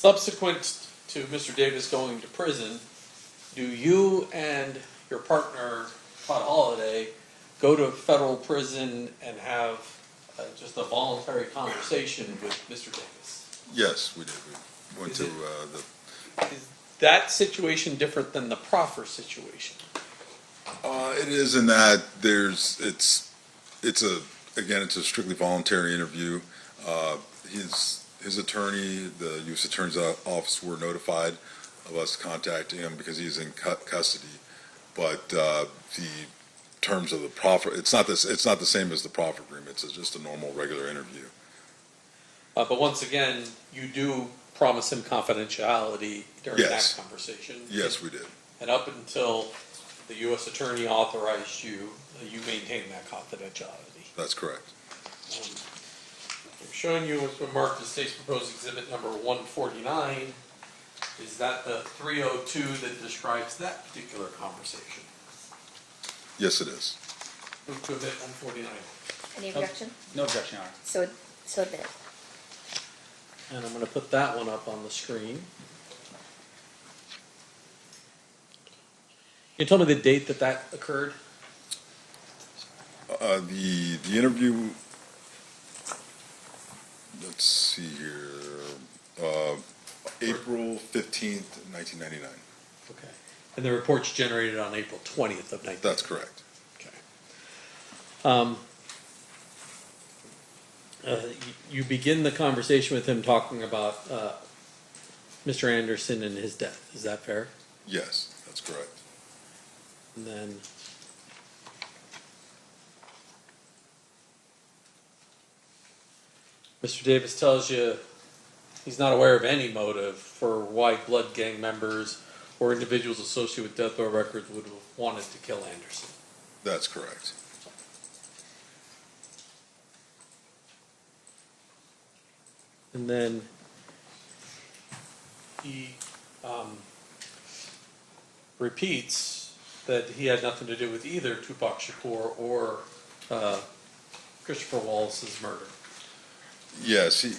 subsequent to Mr. Davis going to prison, do you and your partner, Todd Holliday, go to federal prison and have just a voluntary conversation with Mr. Davis? Yes, we did. We went Is to it- Is that situation different than the proffer situation? it is in that it's a strictly voluntary interview. His attorney, the U.S. Attorney's Office, were notified of us contacting him because he's in custody. But the terms of the proffer, it's not the same as the proffer agreement. It's just a normal, regular interview. But once again, you do promise him confidentiality during Yes. that conversation? Yes, we did. And up until the U.S. Attorney authorized you, you maintain that confidentiality? That's correct. I'm showing you what's been marked as state's proposed exhibit number 149. Is that the 302 that describes that particular conversation? Yes, it is. Move to exhibit 149. Any objection? No objection, Your Honor. So admitted. And I'm going to put that one up on the screen. Can you tell me the date that occurred? The interview, let's see here, April 15th, 1999. Okay. And the report's generated on April 20th of 19. That's correct. Okay. You begin the conversation with him talking about Mr. Anderson and his death. Is that fair? Yes, that's correct. And then Mr. Davis tells you he's not aware of any motive for why blood gang members or individuals associated with death row records would have wanted to kill Anderson. That's correct. And then he repeats that he had nothing to do with either Tupac Shakur or Christopher Wallace's murder. Yes, he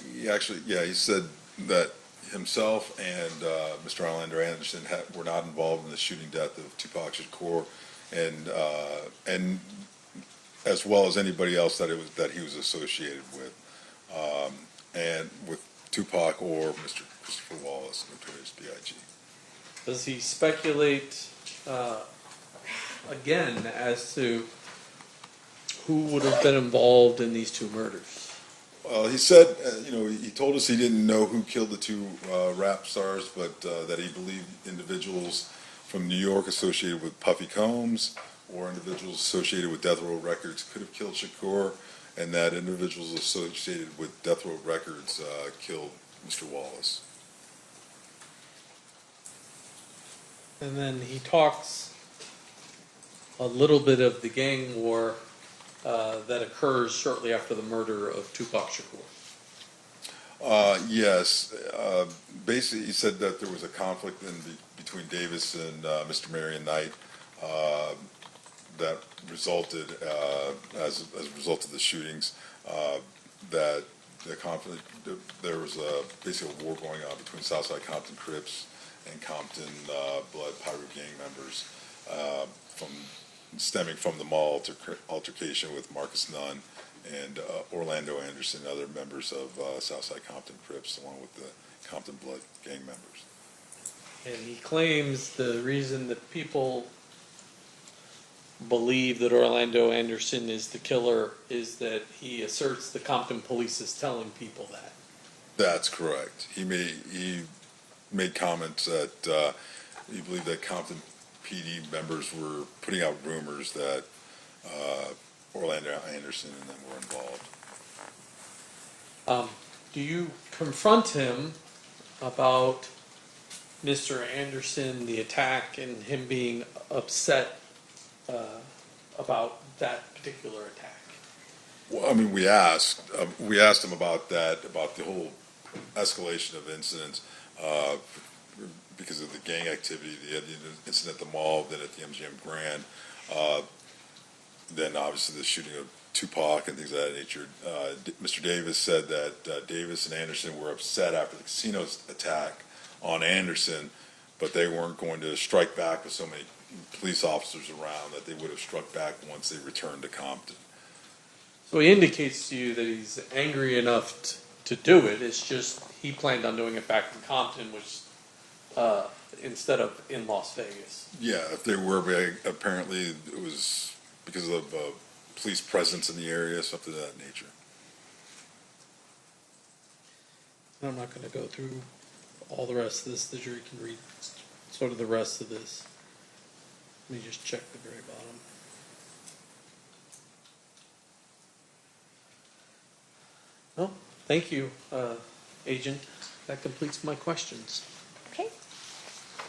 said that himself and Mr. Orlando Anderson were not involved in the shooting death of Tupac Shakur, and as well as anybody else that he was associated with, and with Tupac or Mr. Christopher Wallace, Notorious B.I.G. Does he speculate again as to who would have been involved in these two murders? Well, he said, he told us he didn't know who killed the two rap stars, but that he believed individuals from New York associated with Puffy Combs or individuals associated with Death Row Records could have killed Shakur, and that individuals associated with Death Row Records killed Mr. Wallace. And then he talks a little bit of the gang war that occurs shortly after the murder of Tupac Shakur. Yes. Basically, he said that there was a conflict between Davis and Mr. Marion Knight that resulted, as a result of the shootings, that the conflict, there was basically a war going on between Southside Compton Crips and Compton Blood Pirate gang members, stemming from the mall altercation with Marcus Nunn and Orlando Anderson and other members of Southside Compton Crips, along with the Compton Blood gang members. And he claims the reason that people believe that Orlando Anderson is the killer is that he asserts the Compton police is telling people that. That's correct. He made comments that he believed that Compton PD members were putting out rumors that Orlando Anderson and them were involved. Do you confront him about Mr. Anderson, the attack, and him being upset about that particular attack? Well, I mean, we asked him about that, about the whole escalation of incidents, because of the gang activity, the incident at the mall, then at the MGM Grand, then obviously the shooting of Tupac and things of that nature. Mr. Davis said that Davis and Anderson were upset after the casino's attack on Anderson, but they weren't going to strike back with so many police officers around that they would have struck back once they returned to Compton. So he indicates to you that he's angry enough to do it. It's just he planned on doing it back in Compton, which instead of in Las Vegas. Yeah, if they were, apparently it was because of police presence in the area, something of that nature. I'm not going to go through all the rest of this. The jury can read sort of the rest of this. Let me just check the very bottom. Well, thank you, Agent. That completes my questions. Okay.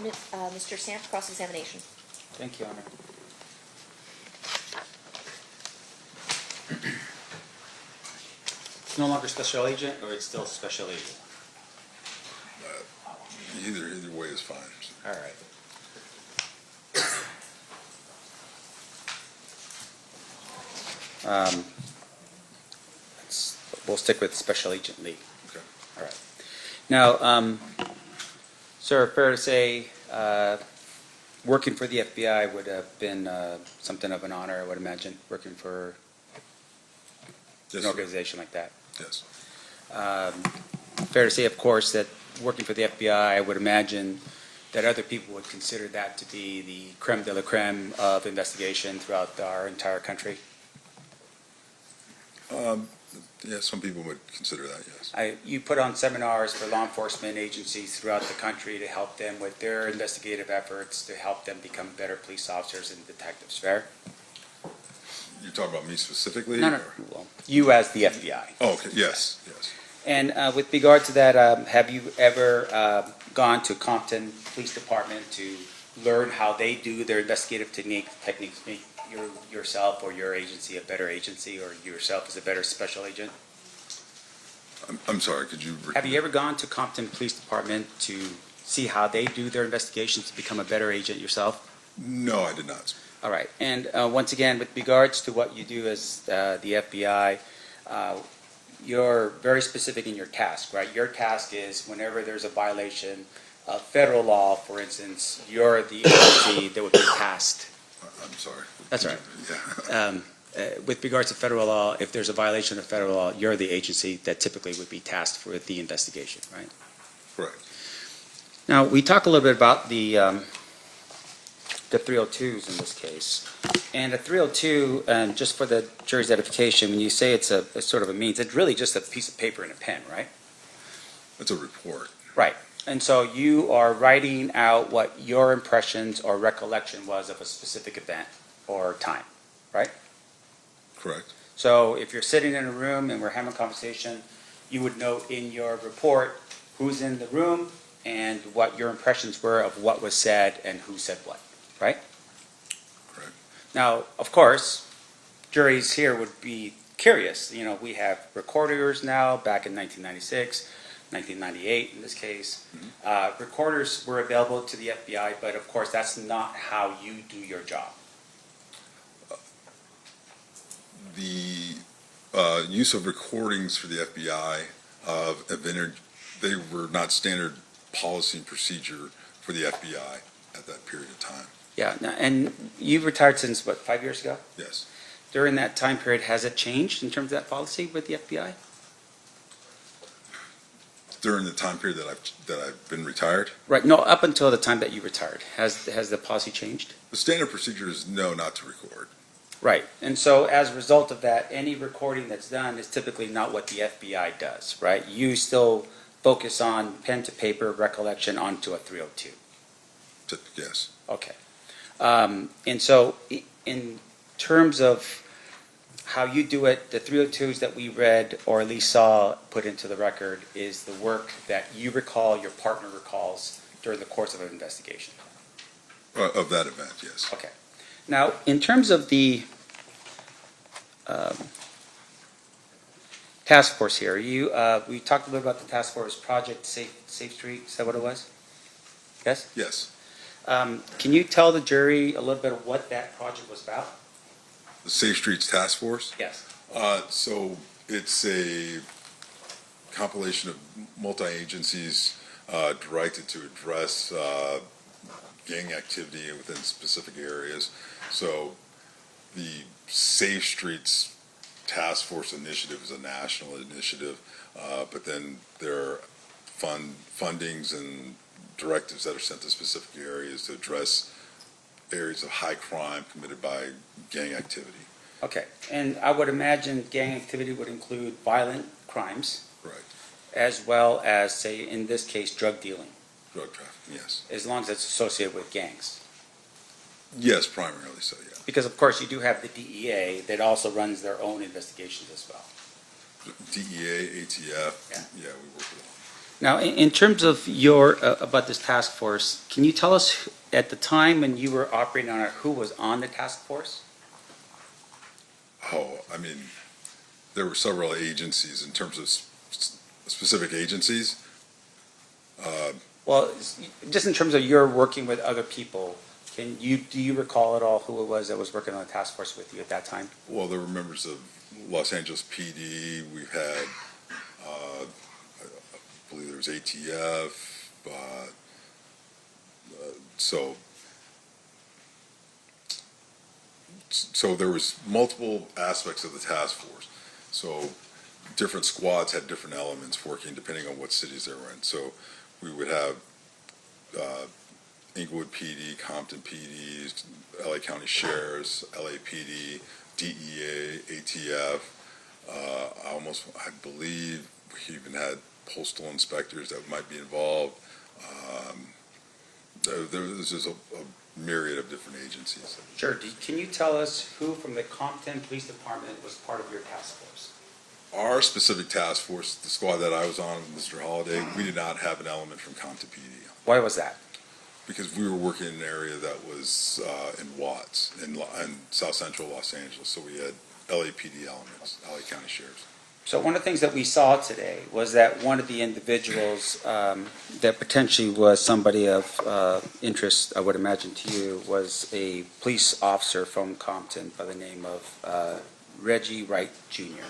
Mr. Sant, cross-examination. Thank you, Honor. It's no longer special agent, or it's still special agent? Either way is fine. All right. We'll stick with Special Agent Lee. Okay. All right. Now, sir, fair to say, working for the FBI would have been something of an honor, I would imagine, working for Yes, an sir. organization like that. Yes. Fair to say, of course, that working for the FBI, I would imagine that other people would consider that to be the creme de la creme of investigation throughout our entire country. Yeah, some people would consider that, yes. You put on seminars for law enforcement agencies throughout the country to help them with their investigative efforts, to help them become better police officers and detectives, fair? You're talking about me specifically? No, no, or- well, you as the FBI. Oh, okay, yes, yes. And with regard to that, have you ever gone to Compton Police Department to learn how they do their investigative techniques, make yourself or your agency a better agency, or yourself as a better special agent? I'm sorry, could you repeat? Have you ever gone to Compton Police Department to see how they do their investigations to become a better agent yourself? No, I did not. All right. And once again, with regards to what you do as the FBI, you're very specific in your task, right? Your task is whenever there's a violation of federal law, for instance, you're the agency that would be tasked. I'm sorry. That's all right. Yeah. With regards to federal law, if there's a violation of federal law, you're the agency that typically would be tasked with the investigation, right? Correct. Now, we talk a little bit about the 302s in this case. And a 302, just for the jury's edification, when you say it's a sort of a means, it's really just a piece of paper and a pen, right? It's a report. Right. And so you are writing out what your impressions or recollection was of a specific event or time, right? Correct. So if you're sitting in a room and we're having a conversation, you would note in your report who's in the room and what your impressions were of what was said and who said what, right? Correct. Now, of course, juries here would be curious. You know, we have recorders now, back in 1996, 1998 in this case. Recorders were available to the FBI, but of course, that's not how you do your job. The use of recordings for the FBI they were not standard policy and procedure for the FBI at that period of time. Yeah, and you've retired since, what, 5 years ago? Yes. During that time period, has it changed in terms of that policy with the FBI? During the time period that I've been retired, Right, no, up until the time that you retired. Has the policy changed? the standard procedure is no, not to record. Right, and so as a result of that, any recording that's done is typically not what the FBI does, right? You still focus on pen to paper recollection onto a 302. Yes. Okay. And so in terms of how you do it, the 302s that we read or at least saw put into the record is the work that you recall, your partner recalls during the course of an investigation. Of that event, yes. Okay. Now, in terms of the task force here. We talked a little about the task force project, Safe Street, is that what it was? Yes? Yes. Can you tell the jury a little bit of what that project was about? The Safe Streets Task Force? Yes. So it's a compilation of multi-agencies directed to address gang activity within specific areas. So the Safe Streets Task Force initiative is a national initiative, but then there are fundings and directives that are sent to specific areas to address areas of high crime committed by gang activity. Okay, and I would imagine gang activity would include violent crimes Correct. as well as, say, in this case, drug dealing, Drug trafficking, yes. as long as it's associated with gangs. Yes, primarily so, yeah. Because of course you do have the DEA that also runs their own investigations as well. DEA, ATF, Yeah. yeah, we work with them. Now, in terms of about this task force, can you tell us at the time when you were operating on it, who was on the task force? Oh, I mean, there were several agencies in terms of specific agencies. Well, just in terms of your working with other people, do you recall at all who it was that was working on the task force with you at that time? Well, there were members of Los Angeles PD. We've had, I believe there was ATF. So there was multiple aspects of the task force. So different squads had different elements working depending on what cities they were in. So we would have Inglewood PD, Compton PD, LA County Sheriffs, LAPD, DEA, ATF. I believe we even had postal inspectors that might be involved. There was just a myriad of different agencies. Sure. Can you tell us who from the Compton Police Department was part of your task force? Our specific task force, the squad that I was on with Mr. Holliday, we did not have an element from Compton PD. Why was that? Because we were working in an area that was in Watts, in South Central Los Angeles, so we had LAPD elements, LA County Sheriffs. So one of the things that we saw today was that one of the individuals that potentially was somebody of interest, I would imagine to you, was a police officer from Compton by the name of Reggie Wright Jr.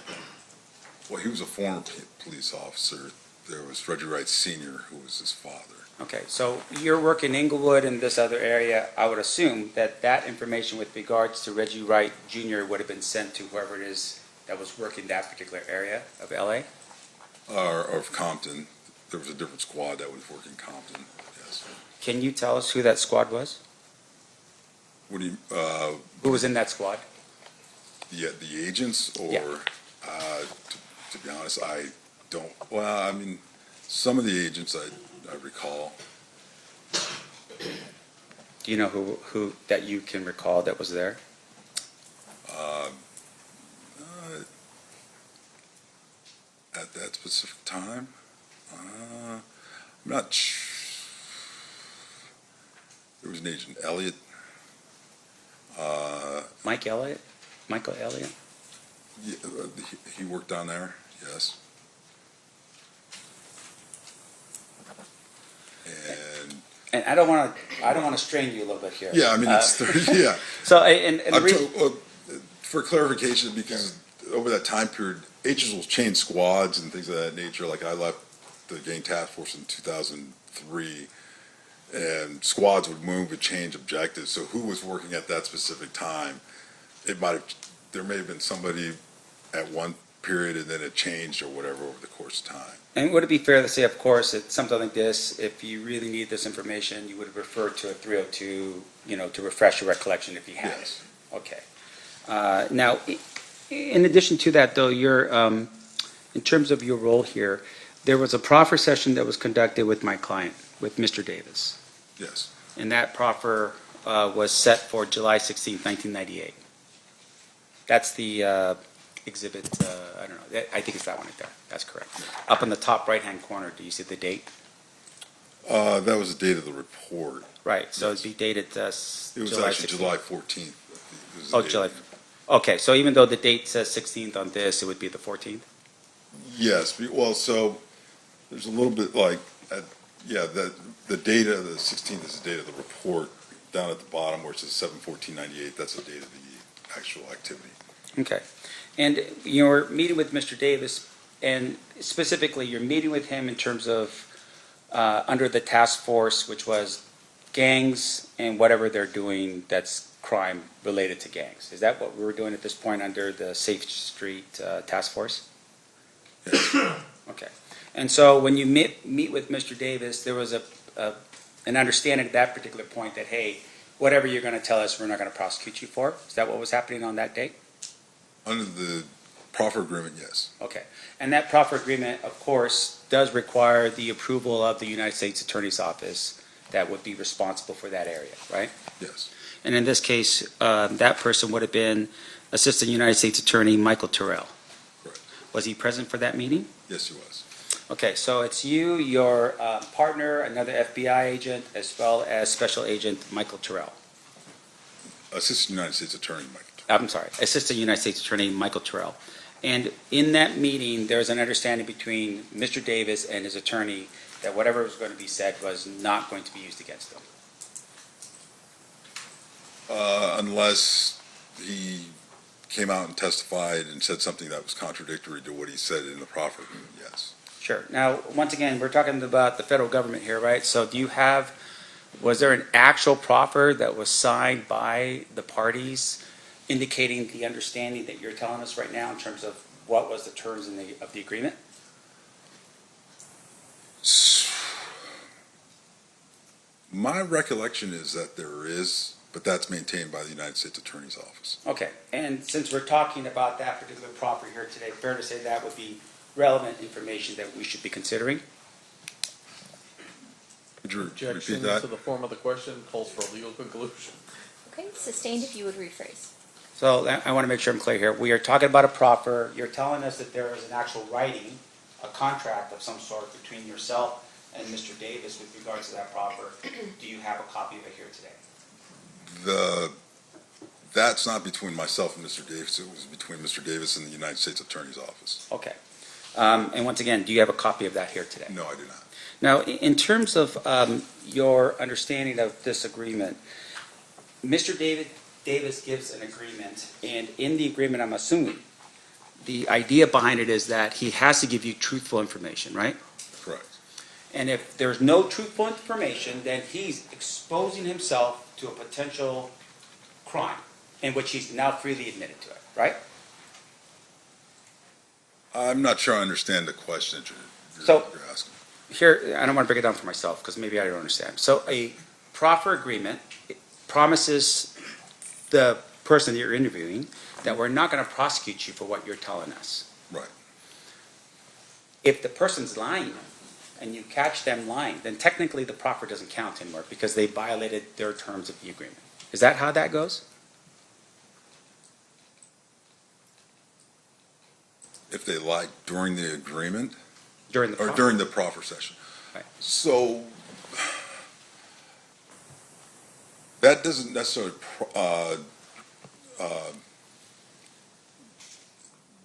Well, he was a former police officer. There was Reggie Wright Sr., who was his father. Okay, so your work in Inglewood and this other area, I would assume that that information with regards to Reggie Wright Jr. would have been sent to whoever it is that was working that particular area of LA? Or of Compton. There was a different squad that was working Compton, yes. Can you tell us who that squad was? What do you, Who was in that squad? the agents, or, Yeah. to be honest, I don't, well, I mean, some of the agents I recall. Do you know who that you can recall that was there? At that specific time, I'm not there was an agent, Elliot. Mike Elliott? Michael Elliott? Yeah, he worked down there, yes. And I don't want to strain you a little bit here. Yeah, I mean, it's, yeah. So and the reason, For clarification, because over that time period, H's will change squads and things of that nature. Like I left the gang task force in 2003, and squads would move and change objectives. So who was working at that specific time? There may have been somebody at one period and then it changed or whatever over the course of time. and would it be fair to say, of course, that something like this, if you really need this information, you would refer to a 302, to refresh your recollection if you had it? Yes. Okay. Now, in addition to that, though, in terms of your role here, there was a proffer session that was conducted with my client, with Mr. Davis. Yes. And that proffer was set for July 16, 1998. That's the exhibit, I don't know, I think it's that one right there. That's correct. Up in the top right-hand corner, do you see the date? That was the date of the report. Right, so Yes. it'd be dated It was July actually 16th. July 14th. was the Oh, date. July. Okay, so even though the date says 16th on this, it would be the 14th? Yes, well, so there's a little bit like, yeah, the date of the 16th is the date of the report. Down at the bottom where it says 7/14/98, that's the date of the actual activity. Okay. And you're meeting with Mr. Davis, and specifically, you're meeting with him in terms of, under the task force, which was gangs and whatever they're doing that's crime related to gangs. Is that what we were doing at this point under the Safe Street Task Force? Okay. And so when you meet with Mr. Davis, there was an understanding at that particular point that, hey, whatever you're going to tell us, we're not going to prosecute you for? Is that what was happening on that date? Under the proffer agreement, yes. Okay. And that proffer agreement, of course, does require the approval of the United States Attorney's Office that would be responsible for that area, right? Yes. And in this case, that person would have been Assistant United States Attorney Michael Terrell. Correct. Was he present for that meeting? Yes, he was. Okay, so it's you, your partner, another FBI agent, as well as Special Agent Michael Terrell. Assistant United States Attorney Mike. I'm sorry, Assistant United States Attorney Michael Terrell. And in that meeting, there was an understanding between Mr. Davis and his attorney that whatever was going to be said was not going to be used against them. Unless he came out and testified and said something that was contradictory to what he said in the proffer agreement, yes. Sure. Now, once again, we're talking about the federal government here, right? So was there an actual proffer that was signed by the parties indicating the understanding that you're telling us right now in terms of what was the terms of the agreement? My recollection is that there is, but that's maintained by the United States Attorney's Office. Okay. And since we're talking about that particular proffer here today, fair to say that would be relevant information that we should be considering? Would you Objection repeat that? to the form of the question calls for a legal conclusion. Okay, sustained if you would rephrase. So I want to make sure I'm clear here. We are talking about a proffer. You're telling us that there is an actual writing, a contract of some sort between yourself and Mr. Davis with regards to that proffer. Do you have a copy of it here today? That's not between myself and Mr. Davis. It was between Mr. Davis and the United States Attorney's Office. Okay. And once again, do you have a copy of that here today? No, I do not. Now, in terms of your understanding of this agreement, Mr. Davis gives an agreement, and in the agreement, I'm assuming, the idea behind it is that he has to give you truthful information, right? Correct. And if there's no truthful information, then he's exposing himself to a potential crime in which he's now freely admitted to it, right? I'm not sure I understand the question that So- you're asking. Here, I don't want to break it down for myself because maybe I don't understand. So a proffer agreement promises the person that you're interviewing that we're not going to prosecute you for what you're telling us. Right. If the person's lying and you catch them lying, then technically the proffer doesn't count anymore because they violated their terms of the agreement. Is that how that goes? If they lied during the agreement During the or proffer? during the proffer session. Right. So that doesn't necessarily,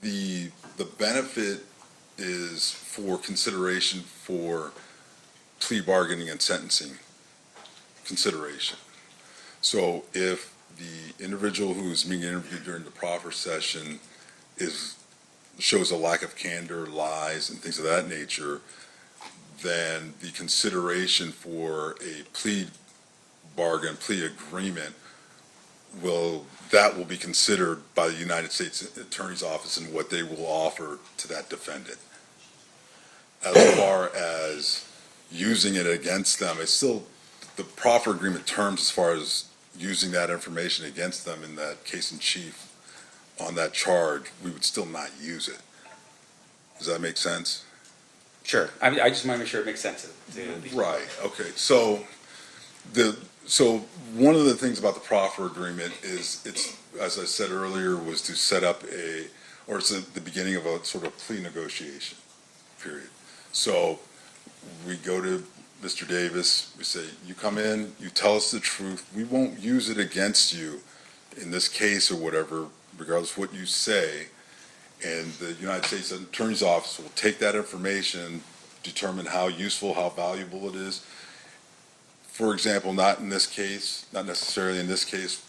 the benefit is for consideration for plea bargaining and sentencing consideration. So if the individual who is being interviewed during the proffer session shows a lack of candor, lies, and things of that nature, then the consideration for a plea bargain, plea agreement, will be considered by the United States Attorney's Office and what they will offer to that defendant. As far as using it against them, it's still the proffer agreement terms as far as using that information against them in that case in chief on that charge, we would still not use it. Does that make sense? Sure. I just want to make sure it makes sense to these. Right, okay, so one of the things about the proffer agreement is it's, as I said earlier, was to set up it's the beginning of a sort of plea negotiation, period. So we go to Mr. Davis, we say, you come in, you tell us the truth, we won't use it against you in this case or whatever, regardless of what you say, and the United States Attorney's Office will take that information, determine how useful, how valuable it is. For example, not in this case, not necessarily in this case,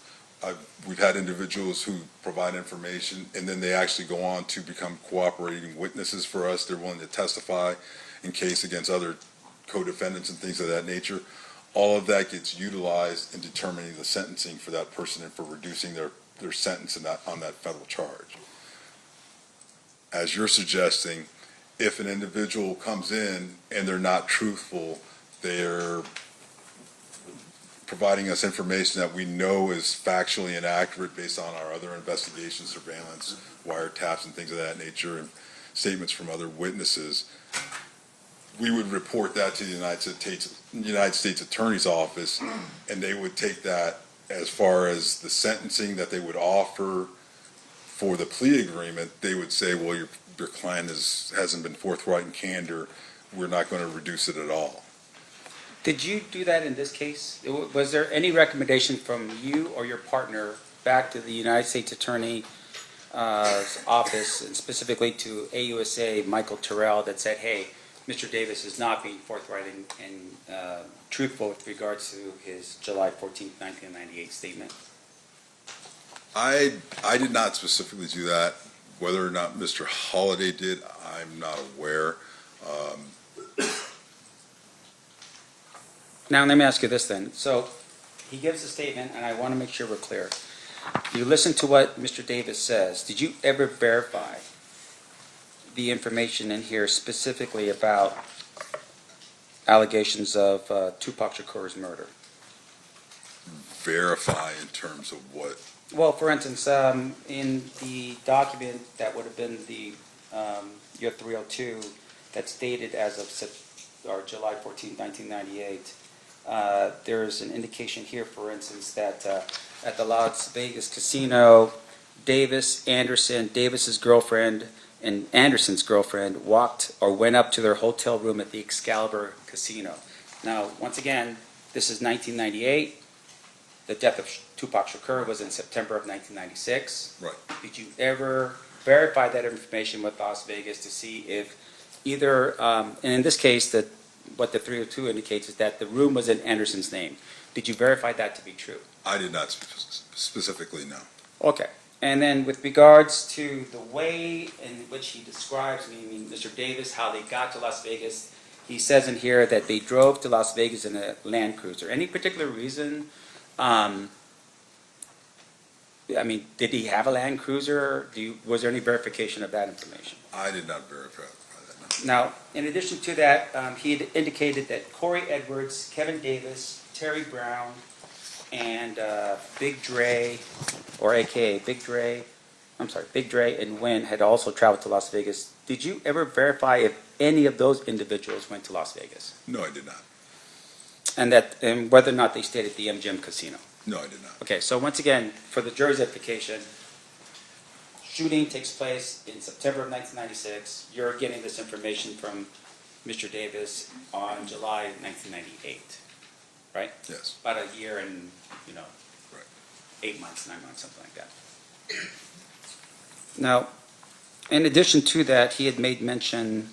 we've had individuals who provide information and then they actually go on to become cooperating witnesses for us. They're willing to testify in case against other co-defendants and things of that nature. All of that gets utilized in determining the sentencing for that person and for reducing their sentence on that federal charge. As you're suggesting, if an individual comes in and they're not truthful, they're providing us information that we know is factually inaccurate based on our other investigations, surveillance, wiretaps, and things of that nature, and statements from other witnesses, we would report that to the United States Attorney's Office, and they would take that as far as the sentencing that they would offer for the plea agreement. They would say, well, your client hasn't been forthright and candor, we're not going to reduce it at all. Did you do that in this case? Was there any recommendation from you or your partner back to the United States Attorney's office, and specifically to AUSA Michael Terrell, that said, hey, Mr. Davis is not being forthright and truthful with regards to his July 14th, 1998 statement? I did not specifically do that. Whether or not Mr. Holliday did, I'm not aware. Now, let me ask you this then. So he gives a statement, and I want to make sure we're clear. You listen to what Mr. Davis says. Did you ever verify the information in here specifically about allegations of Tupac Shakur's murder? Verify in terms of what? Well, for instance, in the document that would have been the your 302 that's dated as of July 14, 1998, there's an indication here, for instance, that at the Las Vegas casino, Davis's girlfriend, and Anderson's girlfriend walked or went up to their hotel room at the Excalibur Casino. Now, once again, this is 1998. The death of Tupac Shakur was in September of 1996. Right. Did you ever verify that information with Las Vegas to see if either, and in this case, what the 302 indicates is that the room was in Anderson's name. Did you verify that to be true? I did not specifically know. Okay. And then with regards to the way in which he describes, Mr. Davis, how they got to Las Vegas, he says in here that they drove to Las Vegas in a Land Cruiser. Any particular reason? Did he have a Land Cruiser? Was there any verification of that information? I did not verify that, no. Now, in addition to that, he had indicated that Corey Edwards, Kevin Davis, Terry Brown, and Big Dre, or AKA Big Dre and Wynn had also traveled to Las Vegas. Did you ever verify if any of those individuals went to Las Vegas? No, I did not. And whether or not they stayed at the MGM Casino? No, I did not. Okay, so once again, for the jury's edification, shooting takes place in September of 1996. You're getting this information from Mr. Davis on July 1998, right? Yes. About a year and, Right. 8 months, 9 months, something like that. Now, in addition to that, he had made mention,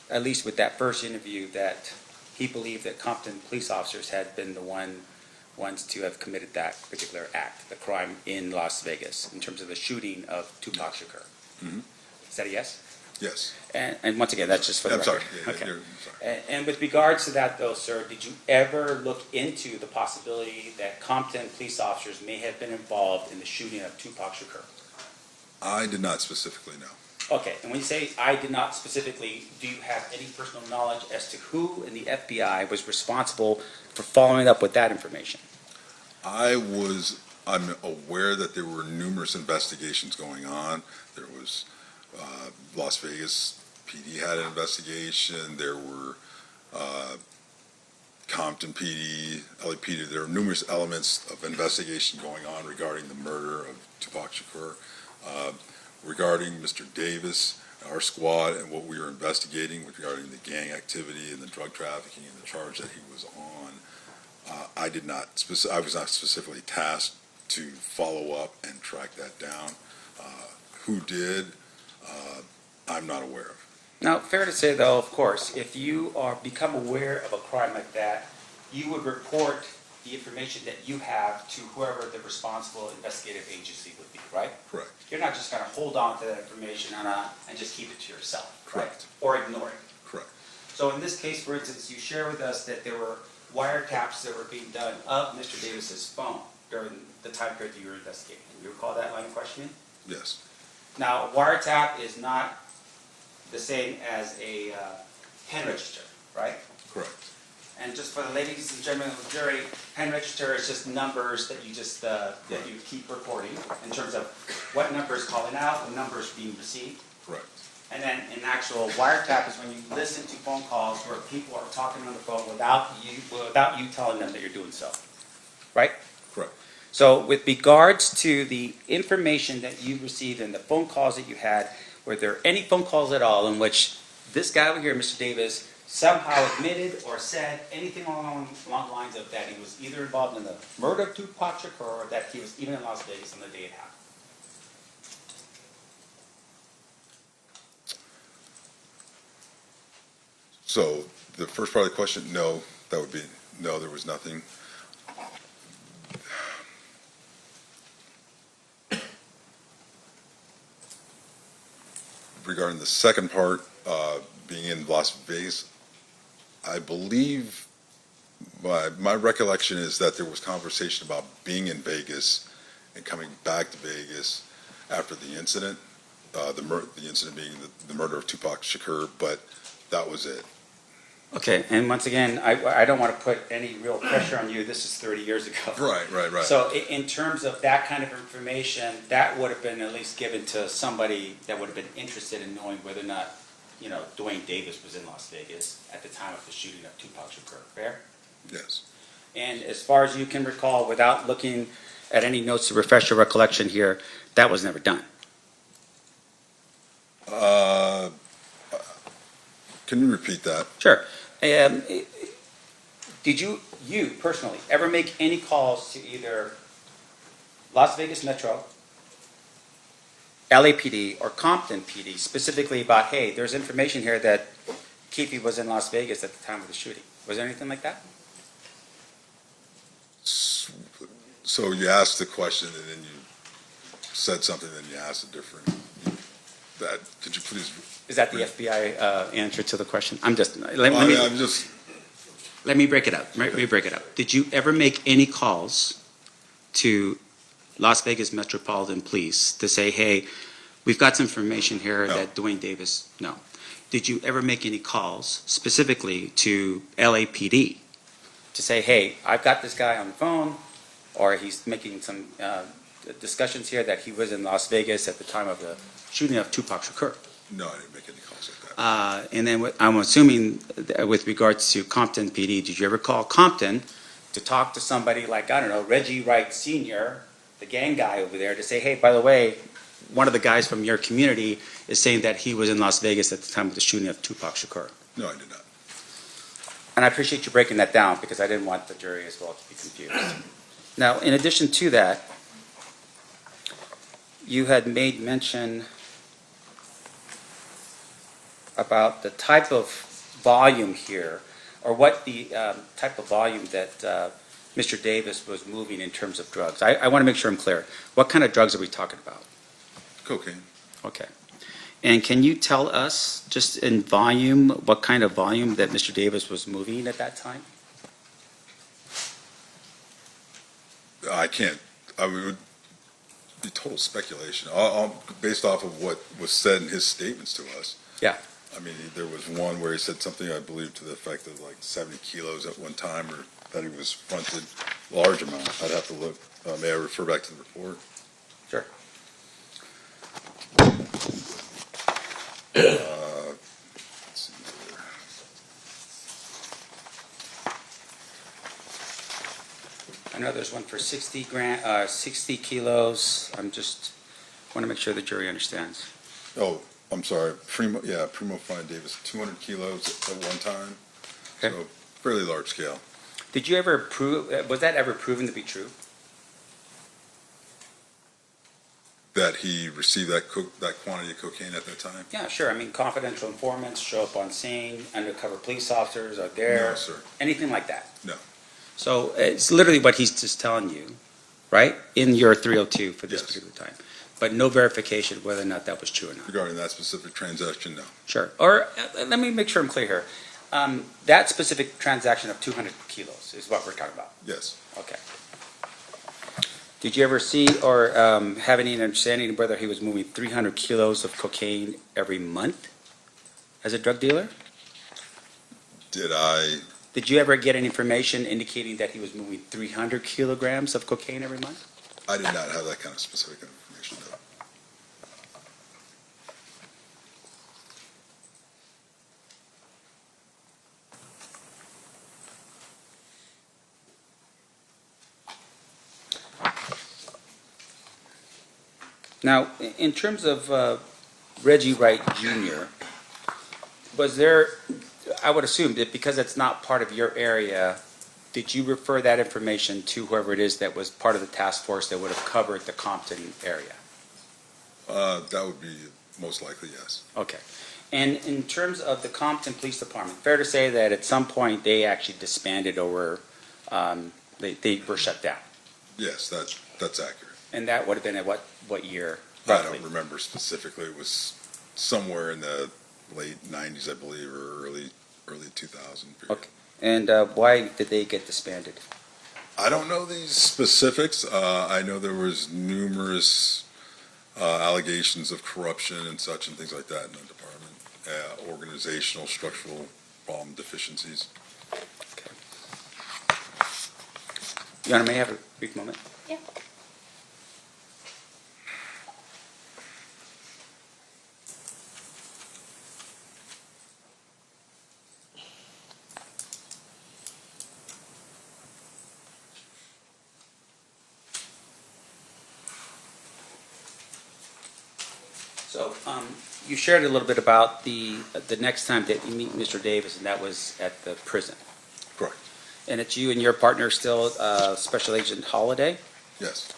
at least with that first interview, that he believed that Compton police officers had been the ones to have committed that particular act, the crime in Las Vegas, in terms of the shooting of Tupac Shakur. Mm-hmm. Is that a yes? Yes. And once again, that's just for the I'm record. sorry. Yeah, Okay. I'm sorry. And with regards to that, though, sir, did you ever look into the possibility that Compton police officers may have been involved in the shooting of Tupac Shakur? I did not specifically know. Okay, and when you say I did not specifically, do you have any personal knowledge as to who in the FBI was responsible for following up with that information? I'm aware that there were numerous investigations going on. There was Las Vegas PD had an investigation. There were Compton PD, LAPD. There were numerous elements of investigation going on regarding the murder of Tupac Shakur. Regarding Mr. Davis, our squad, and what we were investigating regarding the gang activity and the drug trafficking and the charge that he was on, I was not specifically tasked to follow up and track that down. Who did, I'm not aware of. Now, fair to say though, of course, if you are become aware of a crime like that, you would report the information that you have to whoever the responsible investigative agency would be, right? Correct. You're not just gonna hold on to that information and just keep it to yourself, right? Correct. Or ignore it. Correct. So in this case, for instance, you share with us that there were wiretaps that were being done of Mr. Davis's phone during the time period that you were investigating. You recall that line of questioning? Yes. Now, a wiretap is not the same as a pen register, right? Correct. And just for the ladies and gentlemen of the jury, pen register is just numbers that you just, that you keep recording in terms of what number is calling out, what number is being received. Correct. And then an actual wiretap is when you listen to phone calls where people are talking on the phone without you telling them that you're doing so, right? Correct. So with regards to the information that you received and the phone calls that you had, were there any phone calls at all in which this guy over here, Mr. Davis, somehow admitted or said anything along the lines of that he was either involved in the murder of Tupac Shakur or that he was even in Las Vegas on the day it happened? So the first part of the question, no, that would be, no, there was nothing. Regarding the second part, being in Las Vegas, I believe, my recollection is that there was conversation about being in Vegas and coming back to Vegas after the incident, the incident being the murder of Tupac Shakur, but that was it. Okay, and once again, I don't want to put any real pressure on you. This is 30 years ago. Right. So in terms of that kind of information, that would have been at least given to somebody that would have been interested in knowing whether or not, you know, Duane Davis was in Las Vegas at the time of the shooting of Tupac Shakur. Fair? Yes. And as far as you can recall, without looking at any notes to refresh your recollection here, that was never done. Can you repeat that? Sure. Did you personally ever make any calls to either Las Vegas Metro, LAPD, or Compton PD specifically about, hey, there's information here that Keefe was in Las Vegas at the time of the shooting? Was there anything like that? So you asked the question and then you said something, then you asked a different, could you please? Is that the FBI answer to the question? I'm just, I'm let me break it up. Let me break it up. Did you ever make any calls to Las Vegas Metropolitan Police to say, hey, we've got some information here No. that Duane Davis, no. Did you ever make any calls specifically to LAPD to say, hey, I've got this guy on the phone, or he's making some discussions here that he was in Las Vegas at the time of the shooting of Tupac Shakur? No, I didn't make any calls like that. And then I'm assuming with regards to Compton PD, did you ever call Compton to talk to somebody like, I don't know, Reggie Wright Sr., the gang guy over there, to say, hey, by the way, one of the guys from your community is saying that he was in Las Vegas at the time of the shooting of Tupac Shakur? No, I did not. And I appreciate you breaking that down because I didn't want the jury as well to be confused. Now, in addition to that, you had made mention about the type of volume here, or what the type of volume that Mr. Davis was moving in terms of drugs. I want to make sure I'm clear. What kind of drugs are we talking about? Cocaine. Okay. And can you tell us, just in volume, what kind of volume that Mr. Davis was moving at that time? I can't, I would be total speculation, based off of what was said in his statements to us. Yeah. I mean, there was one where he said something, I believe, to the effect of like 70 kilos at one time, or that he was fronted large amount. I'd have to look. May I refer back to the report? Sure. Let's see here. I know there's one for 60 kilos. I'm just, want to make sure the jury understands. Oh, I'm sorry, Primo Fine Davis, 200 kilos at one time, Okay. so fairly large scale. Did you ever prove, was that ever proven to be true? that he received that quantity of cocaine at that time? Yeah, sure. I mean, confidential informants show up on scene, undercover police officers are there. No, sir. Anything like that. No. So it's literally what he's just telling you, right? In your 302 for this Yes. particular time. But no verification whether or not that was true or not. Regarding that specific transaction, no. Sure. Or let me make sure I'm clear here. That specific transaction of 200 kilos is what we're talking about. Yes. Okay. Did you ever see or have any understanding of whether he was moving 300 kilos of cocaine every month as a drug dealer? Did you ever get any information indicating that he was moving 300 kilograms of cocaine every month? I did not have that kind of specific information, no. Now, in terms of Reggie Wright Jr., was there, I would assume that because it's not part of your area, did you refer that information to whoever it is that was part of the task force that would have covered the Compton area? That would be most likely, yes. Okay. And in terms of the Compton Police Department, fair to say that at some point they actually disbanded or they were shut down? Yes, that's accurate. And that would have been at what year? I roughly? don't remember specifically. It was somewhere in the late 90s, I believe, or early 2000 period. Okay. And why did they get disbanded? I don't know these specifics. I know there was numerous allegations of corruption and such and things like that in the department. Organizational, structural problem deficiencies. Okay. Your Honor, may I have a brief moment? Yeah. So, you shared a little bit about the next time that you meet Mr. Davis, and that was at the prison. Correct. And it's you and your partner still, Special Agent Holliday? Yes.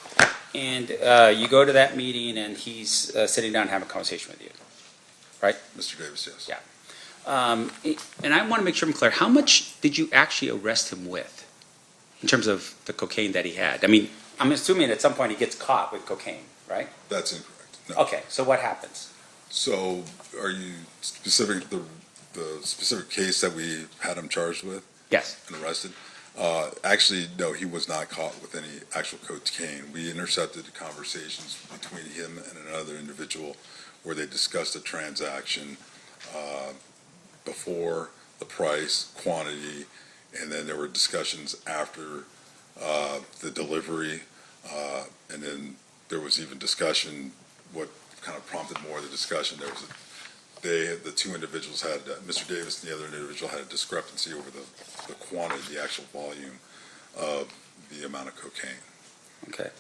And you go to that meeting, and he's sitting down having a conversation with you, right? Mr. Davis, yes. Yeah. And I want to make sure I'm clear. How much did you actually arrest him with in terms of the cocaine that he had? I mean, I'm assuming at some point he gets caught with cocaine, right? That's incorrect. No. Okay, so what happens? So are you specific, the specific case that we had him charged with? Yes. And arrested? Actually, no, he was not caught with any actual cocaine. We intercepted conversations between him and another individual where they discussed a transaction before, the price, quantity, and then there were discussions after the delivery, and then there was even discussion. What kind of prompted more of the discussion, there was the two individuals had, Mr. Davis and the other individual had a discrepancy over the quantity, the actual volume of the amount of cocaine. Okay.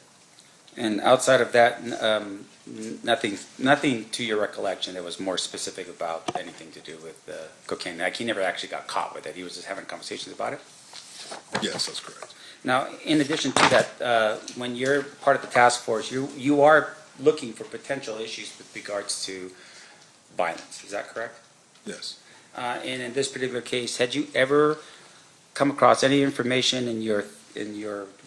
And outside of that, nothing to your recollection that was more specific about anything to do with cocaine? Like, he never actually got caught with it. He was just having conversations about it? Yes, that's correct. Now, in addition to that, when you're part of the task force, you are looking for potential issues with regards to violence. Is that correct? Yes. And in this particular case, had you ever come across any information in your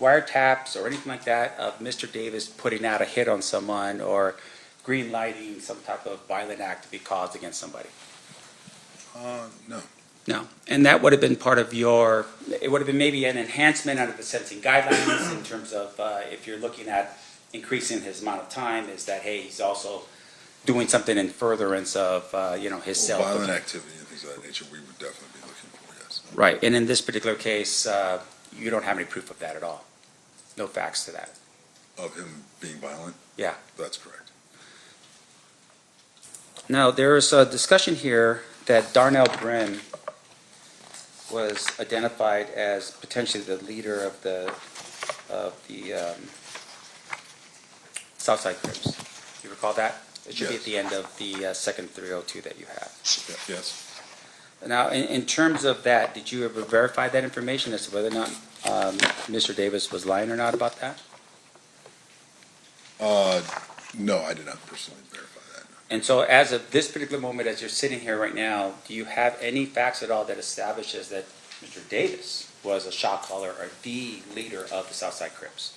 wiretaps or anything like that of Mr. Davis putting out a hit on someone or green lighting some type of violent act to be caused against somebody? No. No. And that would have been part of it would have been maybe an enhancement under the sentencing guidelines in terms of if you're looking at increasing his amount of time, is that, hey, he's also doing something in furtherance of, his self. Violent activity and things of that nature, we would definitely be looking for, yes. Right. And in this particular case, you don't have any proof of that at all? No facts to that? Of him being violent? Yeah. That's correct. Now, there is a discussion here that Darnell Brim was identified as potentially the leader of the Southside Crips. You recall that? It should be at Yes. the end of the second 302 that you have. Yes. Now, in terms of that, did you ever verify that information as to whether or not Mr. Davis was lying or not about that? No, I did not personally verify that. And so as of this particular moment, as you're sitting here right now, do you have any facts at all that establishes that Mr. Davis was a shot caller or the leader of the Southside Crips?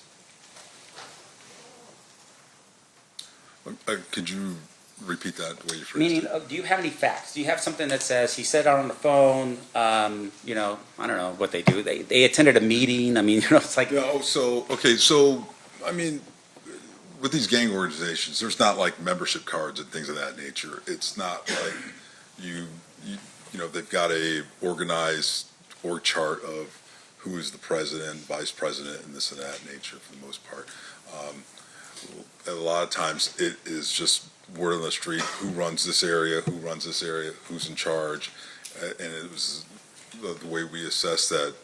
Could you repeat that the way you phrased Meaning, it? do you have any facts? Do you have something that says he said it on the phone? You know, I don't know what they do. They attended a meeting. I mean, you know, it's like, No, so, I mean, with these gang organizations, there's not like membership cards and things of that nature. It's not like you know, they've got a organized org chart of who is the president, vice president, and this and that nature for the most part. A lot of times it is just word on the street, who runs this area, who's in charge. And it was the way we assessed that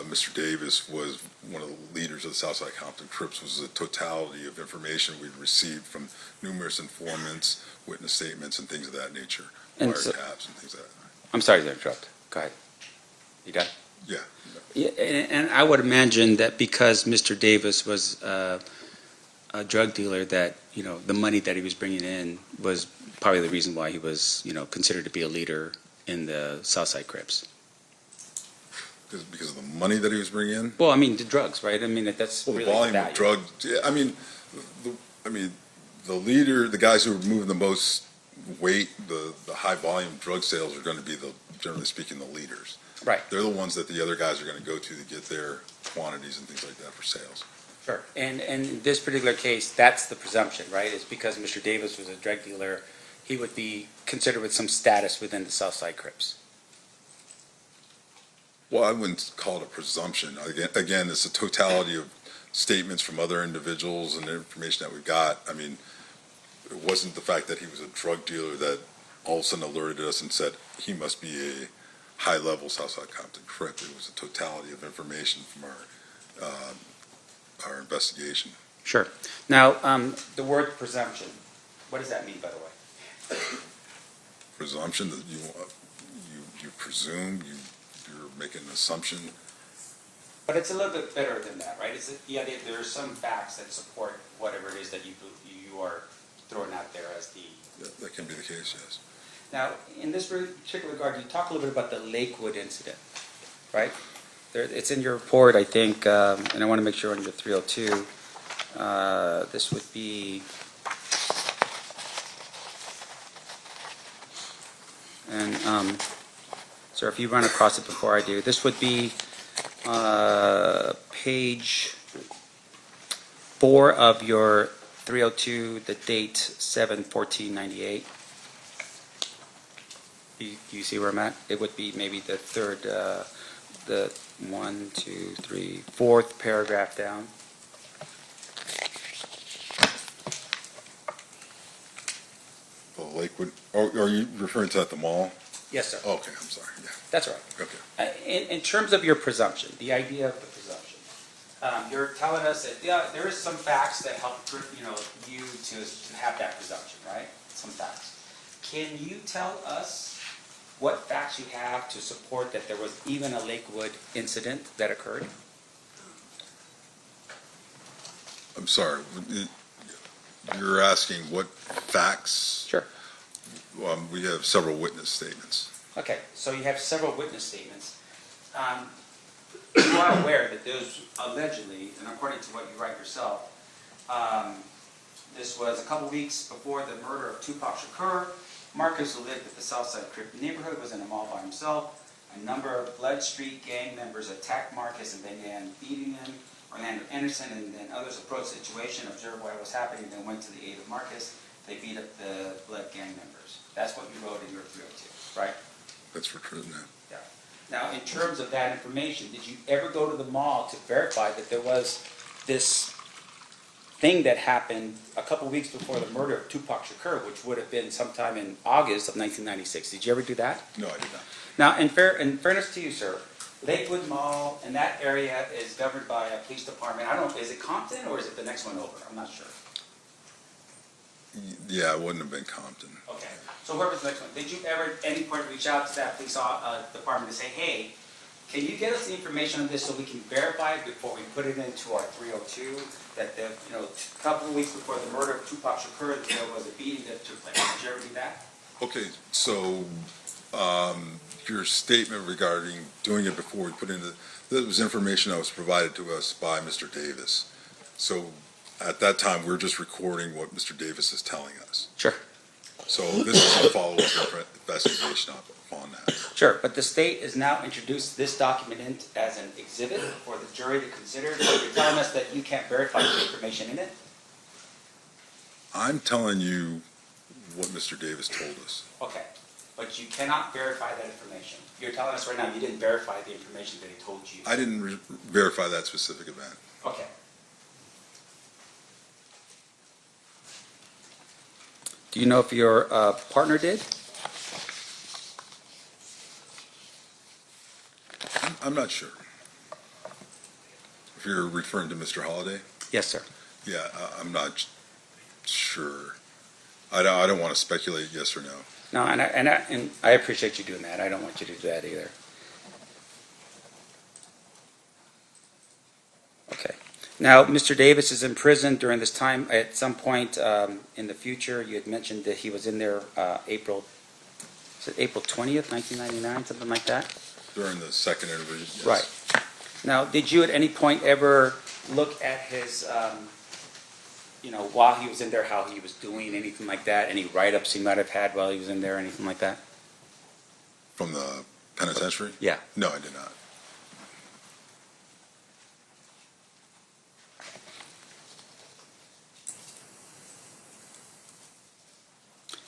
Mr. Davis was one of the leaders of the Southside Compton Crips was the totality of information we'd received from numerous informants, witness statements, and things of that nature, And so- wiretaps and things of that. I'm sorry to interrupt. Go ahead. You done? Yeah. Yeah, and I would imagine that because Mr. Davis was a drug dealer, that, you know, the money that he was bringing in was probably the reason why he was, you know, considered to be a leader in the Southside Crips. Because of the money that he was bringing in. Well, I mean, the drugs, right? I mean, that's Well, the really the volume value. of drugs. Yeah, I mean, the leader, the guys who are moving the most weight, the high volume drug sales are going to be generally speaking, the leaders. Right. They're the ones that the other guys are going to go to get their quantities and things like that for sales. Sure. And in this particular case, that's the presumption, right? It's because Mr. Davis was a drug dealer, he would be considered with some status within the Southside Crips. Well, I wouldn't call it a presumption. Again, it's a totality of statements from other individuals and the information that we got. I mean, it wasn't the fact that he was a drug dealer that all of a sudden alerted us and said he must be a high-level Southside Compton Crip. It was a totality of information from our investigation. Sure. Now, the word presumption, what does that mean, by the way? Presumption that you presume, you're making an assumption. But it's a little bit better than that, right? There are some facts that support whatever it is that you are throwing out there as the... That can be the case, yes. Now, in this particular regard, you talk a little bit about the Lakewood incident, right? It's in your report, I think, and I want to make sure on your 302, this would be... And, sir, if you run across it before I do, this would be page 4 of your 302, the date 7/14/98. Do you see where I'm at? It would be maybe the third, the 1, 2, 3, 4th paragraph down. The Lakewood, are you referring to at the mall? Yes, sir. Okay, I'm sorry, yeah, That's all right. okay. In terms of your presumption, the idea of the presumption, you're telling us that, yeah, there is some facts that help, you to have that presumption, right? Some facts. Can you tell us what facts you have to support that there was even a Lakewood incident that occurred? I'm sorry, you're asking what facts? Sure. We have several witness statements. Okay, so you have several witness statements. You are aware that there's allegedly, and according to what you write yourself, this was a couple weeks before the murder of Tupac Shakur. Marcus, who lived at the Southside Crip neighborhood, was in a mall by himself. A number of Blood Street gang members attacked Marcus and began beating him. Orlando Anderson and then others approached the situation, observed what was happening, then went to the aid of Marcus. They beat up the Blood gang members. That's what you wrote in your 302, right? That's for true now. Yeah. Now, in terms of that information, did you ever go to the mall to verify that there was this thing that happened a couple weeks before the murder of Tupac Shakur, which would have been sometime in August of 1996? Did you ever do that? No, I did not. Now, in fairness to you, sir, Lakewood Mall and that area is governed by a police department. I don't know, is it Compton or is it the next one over? I'm not sure. Yeah, it wouldn't have been Compton. Okay. So whoever's the next one, did you ever at any point reach out to that police department to say, hey, Can you get us the information on this so we can verify it before we put it into our 302? That the, a couple of weeks before the murder of Tupac Shakur, there was a beating that took place. Did you ever do that? Okay, so, your statement regarding doing it before we put in that was information that was provided to us by Mr. Davis. So, at that time, we're just recording what Mr. Davis is telling us. Sure. So this is a follow-up investigation upon that. Sure, but the state has now introduced this document in as an exhibit for the jury to consider. So you're telling us that you can't verify the information in it? I'm telling you what Mr. Davis told us. Okay, but you cannot verify that information. You're telling us right now you didn't verify the information that he told you. I didn't verify that specific event. Okay. Do you know if your partner did? I'm not sure. If you're referring to Mr. Holliday? Yes, sir. Yeah, I'm not sure. I don't want to speculate yes or no. No, and I appreciate you doing that. I don't want you to do that either. Okay. Now, Mr. Davis is in prison during this time. At some point in the future, you had mentioned that he was in there April 20th, 1999, something like that? During the second interview, yes. Right. Now, did you at any point ever look at his, while he was in there, how he was doing, anything like that? Any write-ups he might have had while he was in there, anything like that? From the penitentiary? Yeah. No, I did not.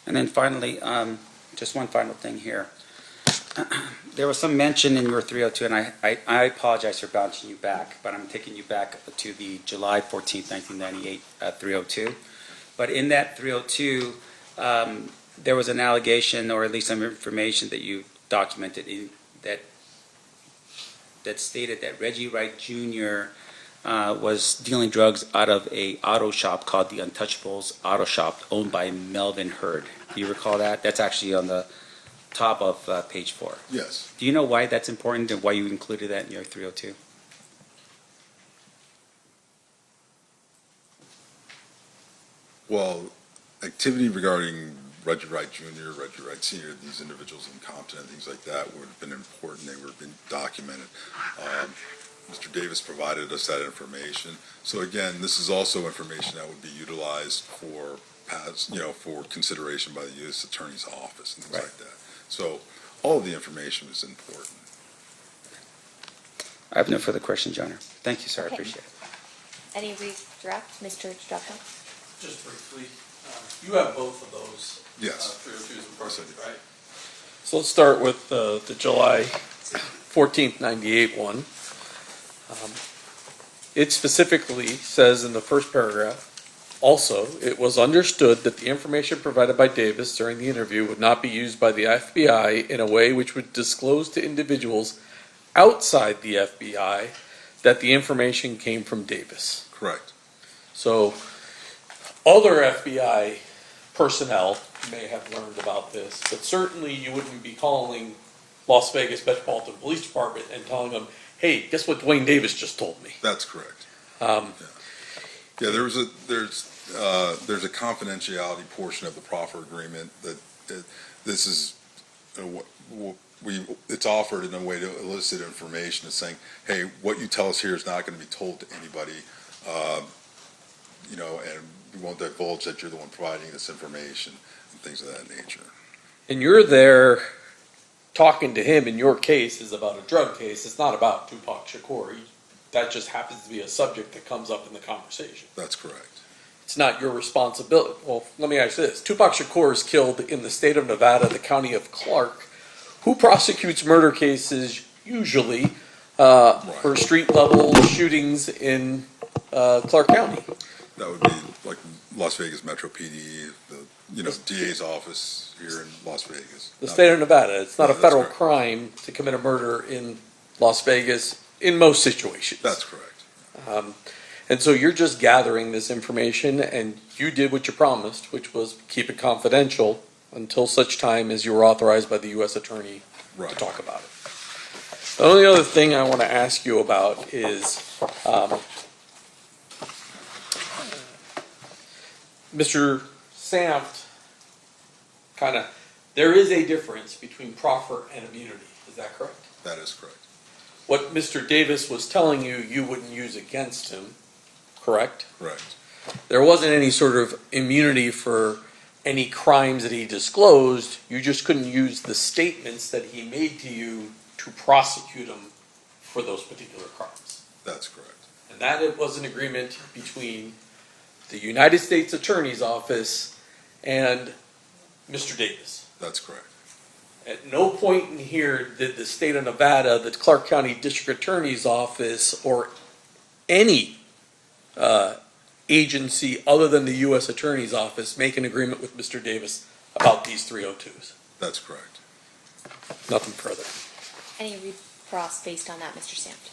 And then finally, just one final thing here. There was some mention in your 302, and I apologize for bouncing you back, but I'm taking you back to the July 14th, 1998 302. But in that 302, there was an allegation, or at least some information that you documented that stated that Reggie Wright Jr. Was dealing drugs out of a auto shop called the Untouchables Auto Shop, owned by Melvin Hurd. Do you recall that? That's actually on the top of page 4. Yes. Do you know why that's important and why you included that in your 302? Well, activity regarding Reggie Wright Jr., Reggie Wright Sr., these individuals incompetent, things like that would have been important. They would have been documented. Mr. Davis provided us that information. So again, this is also information that would be utilized for for consideration by the U.S. Attorney's Office and things Right. like that. So all of the information is important. I have no further questions, Your Honor. Thank you, sir. I Okay. appreciate it. Any redirect, Mr. Strupko? Just briefly, you have both of those. Yes. 302s in Yes, I person, do. right? So let's start with the July 14th, 98 one. It specifically says in the first paragraph, also, it was understood that the information provided by Davis during the interview would not be used by the FBI in a way which would disclose to individuals outside the FBI that the information came from Davis. Correct. So, other FBI personnel may have learned about this, but certainly you wouldn't be calling Las Vegas Metropolitan Police Department and telling them, hey, guess what Duane Davis just told me? That's correct. Yeah, there's a confidentiality portion of the proffer agreement that this is it's offered in a way to elicit information. It's saying, hey, what you tell us here is not going to be told to anybody, and we won't divulge that you're the one providing this information and things of that nature. And you're there talking to him, in your case, is about a drug case. It's not about Tupac Shakur. That just happens to be a subject that comes up in the conversation. That's correct. It's not your responsibility. Well, let me ask you this. Tupac Shakur is killed in the state of Nevada, the county of Clark. Who prosecutes murder cases usually for street-level shootings in Clark County? That would be like Las Vegas Metro PD, the DA's office here in Las Vegas. The state of Nevada. It's not a That's federal correct. crime to commit a murder in Las Vegas in most situations. That's correct. And so you're just gathering this information, and you did what you promised, which was keep it confidential until such time as you were authorized by the U.S. Attorney Right. to talk about it. The only other thing I want to ask you about is, Mr. Sampt, there is a difference between proffer and immunity, is that correct? That is correct. What Mr. Davis was telling you, you wouldn't use against him, correct? Correct. There wasn't any sort of immunity for any crimes that he disclosed, you just couldn't use the statements that he made to you to prosecute him for those particular crimes. That's correct. And that it was an agreement between the United States Attorney's Office and Mr. Davis. That's correct. At no point in here did the state of Nevada, the Clark County District Attorney's Office, or any agency other than the U.S. Attorney's Office make an agreement with Mr. Davis about these 302s. That's correct. Nothing further. Any recross based on that, Mr. Sampt?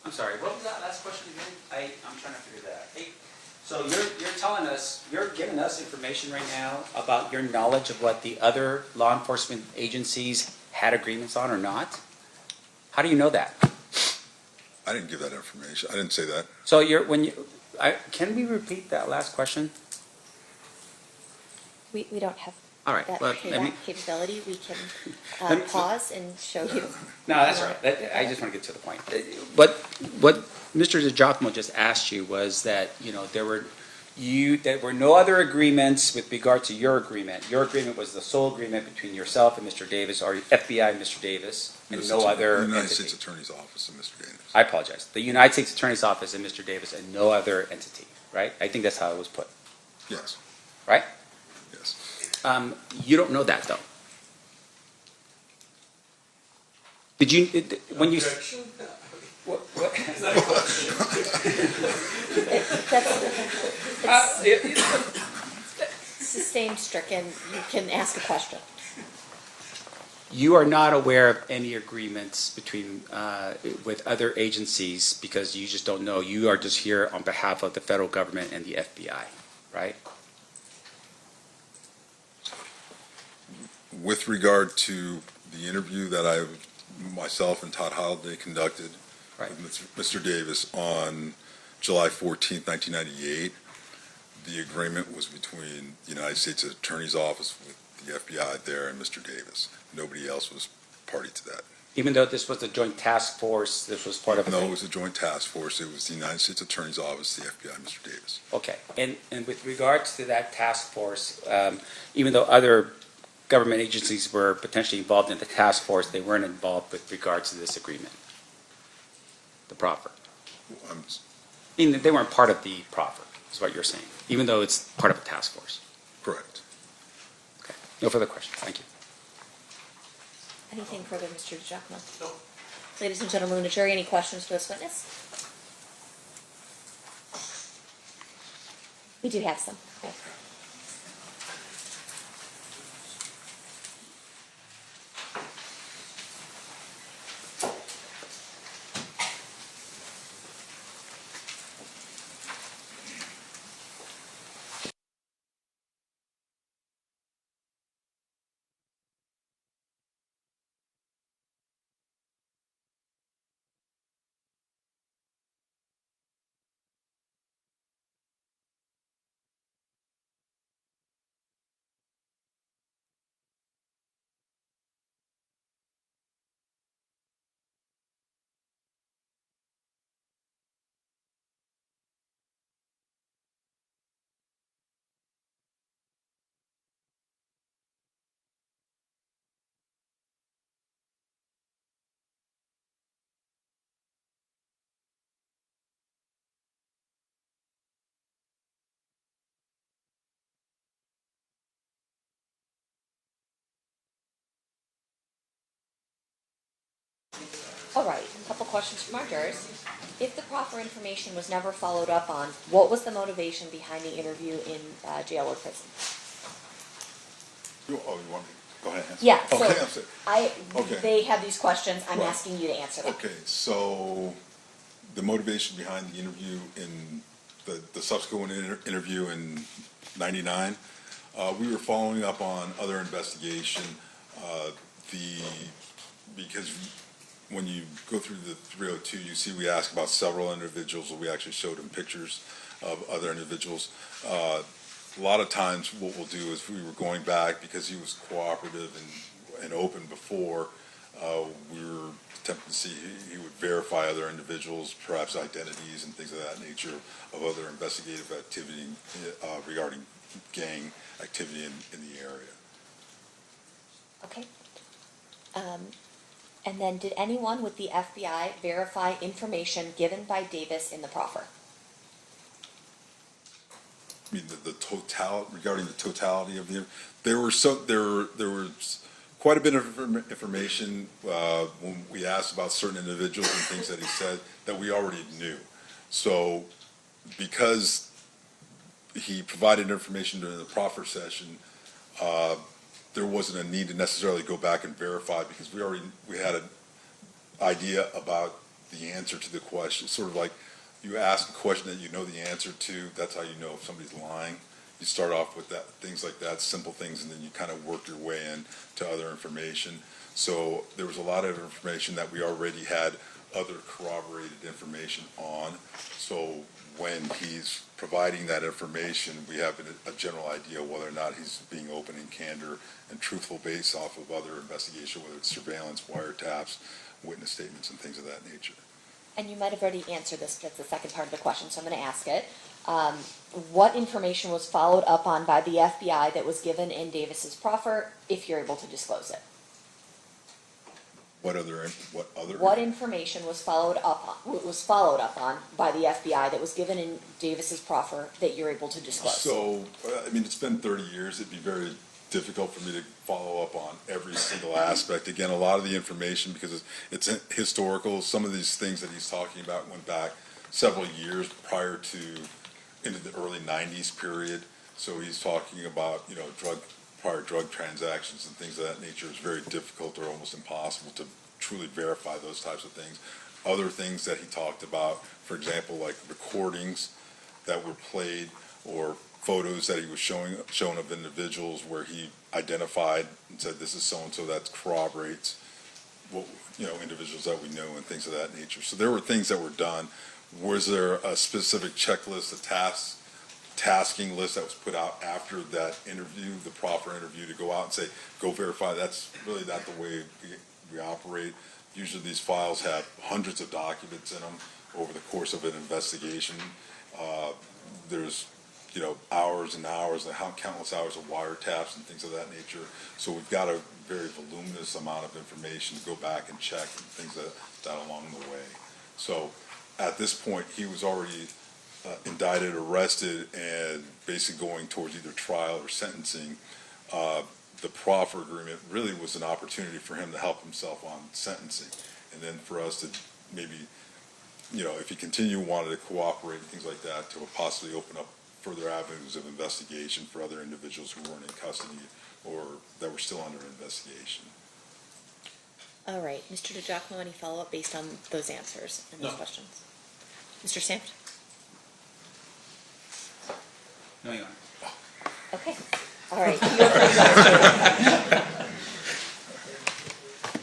I'm sorry, what was that last question again? I'm trying to figure that out. Hey, so you're telling us, you're giving us information right now about your knowledge of what the other law enforcement agencies had agreements on or not? How do you know that? I didn't give that information. I didn't say that. So can we repeat that last question? We don't have All right, that well, let me- capability. We can Let me- pause and show you. No, that's all right. I just want to get to the point. What Mr. DiGiacomo just asked you was that, there were no other agreements with regard to your agreement. Your agreement was the sole agreement between yourself and Mr. Davis, or FBI and Mr. Davis, and no other The United entity. States Attorney's Office and Mr. Davis. I apologize. The United States Attorney's Office and Mr. Davis, and no other entity, right? I think that's how it was put, Yes. right? Yes. You don't know that, though. Did you, when you... Objection? What? Sustained stricken, you can ask a question. You are not aware of any agreements with other agencies because you just don't know. You are just here on behalf of the federal government and the FBI, right? With regard to the interview that myself and Todd Holiday conducted Right. with Mr. Davis on July 14th, 1998, the agreement was between the United States Attorney's Office with the FBI there and Mr. Davis. Nobody else was party to that. Even though this was a joint task force, this was part of No, it was a joint task force. It was the United States Attorney's Office, the FBI, and Mr. Davis. Okay, and with regards to that task force, even though other government agencies were potentially involved in the task force, they weren't involved with regards to this agreement, the proffer. I'm I mean, they weren't part of the proffer, is what you're saying, even though it's part of a task force. correct. Okay, no further questions, thank you. Anything further, Mr. DiGiacomo? No. Ladies and gentlemen of the jury, any questions for this witness? We do have some. Okay. All right, a couple questions from our jurors. If the proper information was never followed up on, what was the motivation behind the interview in jail or prison? You want me to go ahead and answer? Yeah, Okay, I'm so sorry. Okay. they have these questions, I'm Right. asking you to answer them. Okay, so the motivation behind the interview in the subsequent interview in '99, we were following up on other investigation. The because when you go through the 302, you see we ask about several individuals, or we actually showed him pictures of other individuals. A lot of times what we'll do is we were going back because he was cooperative and open before, we were attempting to see he would verify other individuals, perhaps identities and things of that nature of other investigative activity regarding gang activity in the area. Okay. And then did anyone with the FBI verify information given by Davis in the proffer? I mean, the total regarding the totality of there was quite a bit of information when we asked about certain individuals and things that he said that we already knew. So because he provided information during the proffer session, there wasn't a need to necessarily go back and verify because we had an idea about the answer to the question. Sort of like you ask a question that you know the answer to, that's how you know if somebody's lying. You start off with that, things like that, simple things, and then you kind of work your way in to other information. So there was a lot of information that we already had other corroborated information on. So when he's providing that information, we have a general idea whether or not he's being open and candor and truthful based off of other investigation, whether it's surveillance, wiretaps, witness statements, and things of that nature. And you might have already answered this, that's the second part of the question, so I'm going to ask it. What information was followed up on by the FBI that was given in Davis's proffer, if you're able to disclose it? What information was followed up on by the FBI that was given in Davis's proffer that you're able to disclose? So, I mean, it's been 30 years. It'd be very difficult for me to follow up on every single aspect. Again, a lot of the information, because it's historical, some of these things that he's talking about went back several years prior to into the early 90s period. So he's talking about, prior drug transactions and things of that nature. It's very difficult or almost impossible to truly verify those types of things. Other things that he talked about, for example, like recordings that were played or photos that he was shown of individuals where he identified and said this is so-and-so, that corroborates what, individuals that we know and things of that nature. So there were things that were done. Was there a specific checklist, a tasking list that was put out after that interview, the proper interview, to go out and say, go verify? That's really not the way we operate. Usually these files have hundreds of documents in them over the course of an investigation. There's hours and hours, countless hours of wiretaps and things of that nature. So we've got a very voluminous amount of information to go back and check and things like that along the way. So at this point, he was already indicted, arrested, and basically going towards either trial or sentencing. The proffer agreement really was an opportunity for him to help himself on sentencing. And then for us to maybe, if he wanted to cooperate and things like that, to possibly open up further avenues of investigation for other individuals who weren't in custody or that were still under investigation. All right, Mr. DiGiacomo, any follow-up based on those answers and those questions? Mr. Sampt? No, Your Honor. Okay, all right.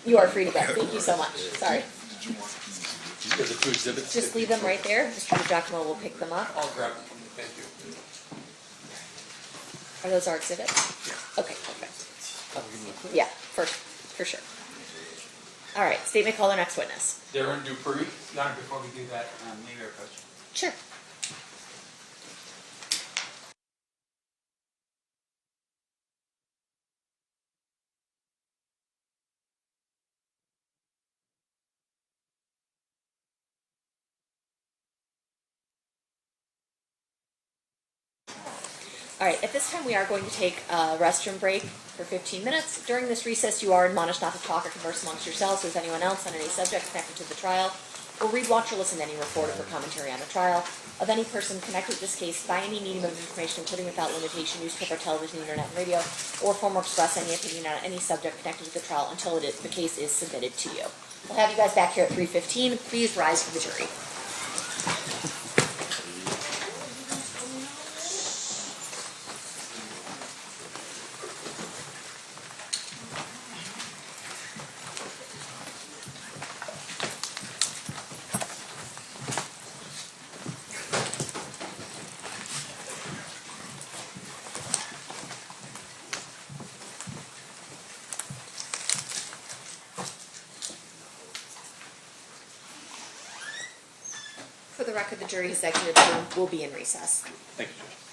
You are free to go. Thank you so much. Sorry. Are the two exhibits? Just leave them right there. Mr. DiGiacomo will pick them up. I'll grab them. Thank you. Are those our exhibits? Yeah. Okay, perfect. Yeah, for sure. All right, statement call the next witness. Darren Dupree. Your Honor, before we do that, may we approach? Sure. All right, at this time we are going to take a restroom break for 15 minutes. During this recess, you are admonished not to talk or converse amongst yourselves with anyone else on any subject connected to the trial, or read, watch, or listen to any report or commentary on the trial of any person connected with this case by any medium of information, including without limitation, newspaper, television, internet, and radio, or form or express any opinion on any subject connected with the trial until the case is submitted to you. We'll have you guys back here at 3:15. Please rise for the jury. For the record, the jury has exited the room. We'll be in recess. Thank you, Judge.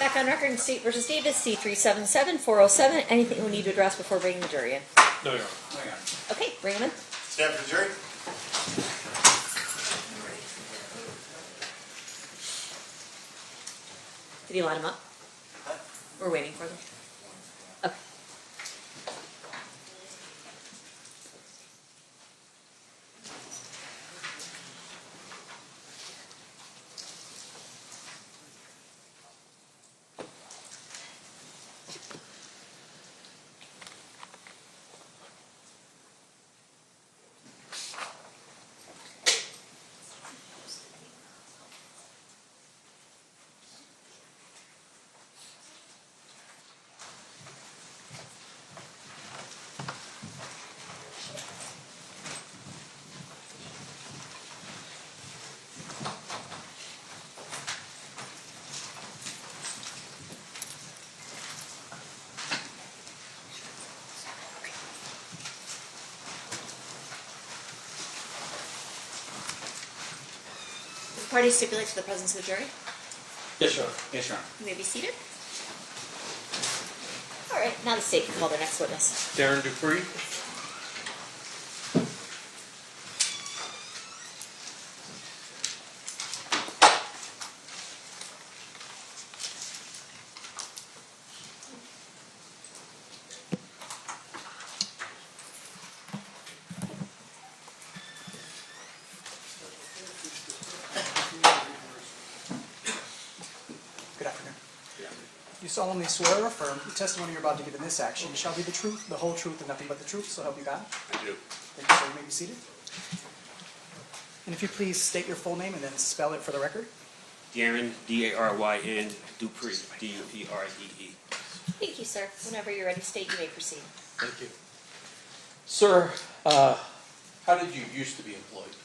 Back on record in State versus Davis, C-377-407. Anything we need to address before bringing the jury in? No, Your Honor. Okay, bring them in. Stand for the jury. Did you line them up? We're waiting for them. Okay. The party stipulates the presence of the jury. Yes, Your Honor. Yes, Your Honor. You may be seated. All right, now the state can call their next witness. Darren Dupree. Good afternoon. You solemnly swear or affirm the testimony you're about to give in this action shall be the truth, the whole truth, and nothing but the truth, so help you God? I do. Thank you, sir. You may be seated. And if you please state your full name and then spell it for the record. Darren, D-A-R-Y-N, Dupree, D-U-P-R-E-E. Thank you, sir. Whenever you're ready to state, you may proceed. Thank you. Sir, how did you used to be employed?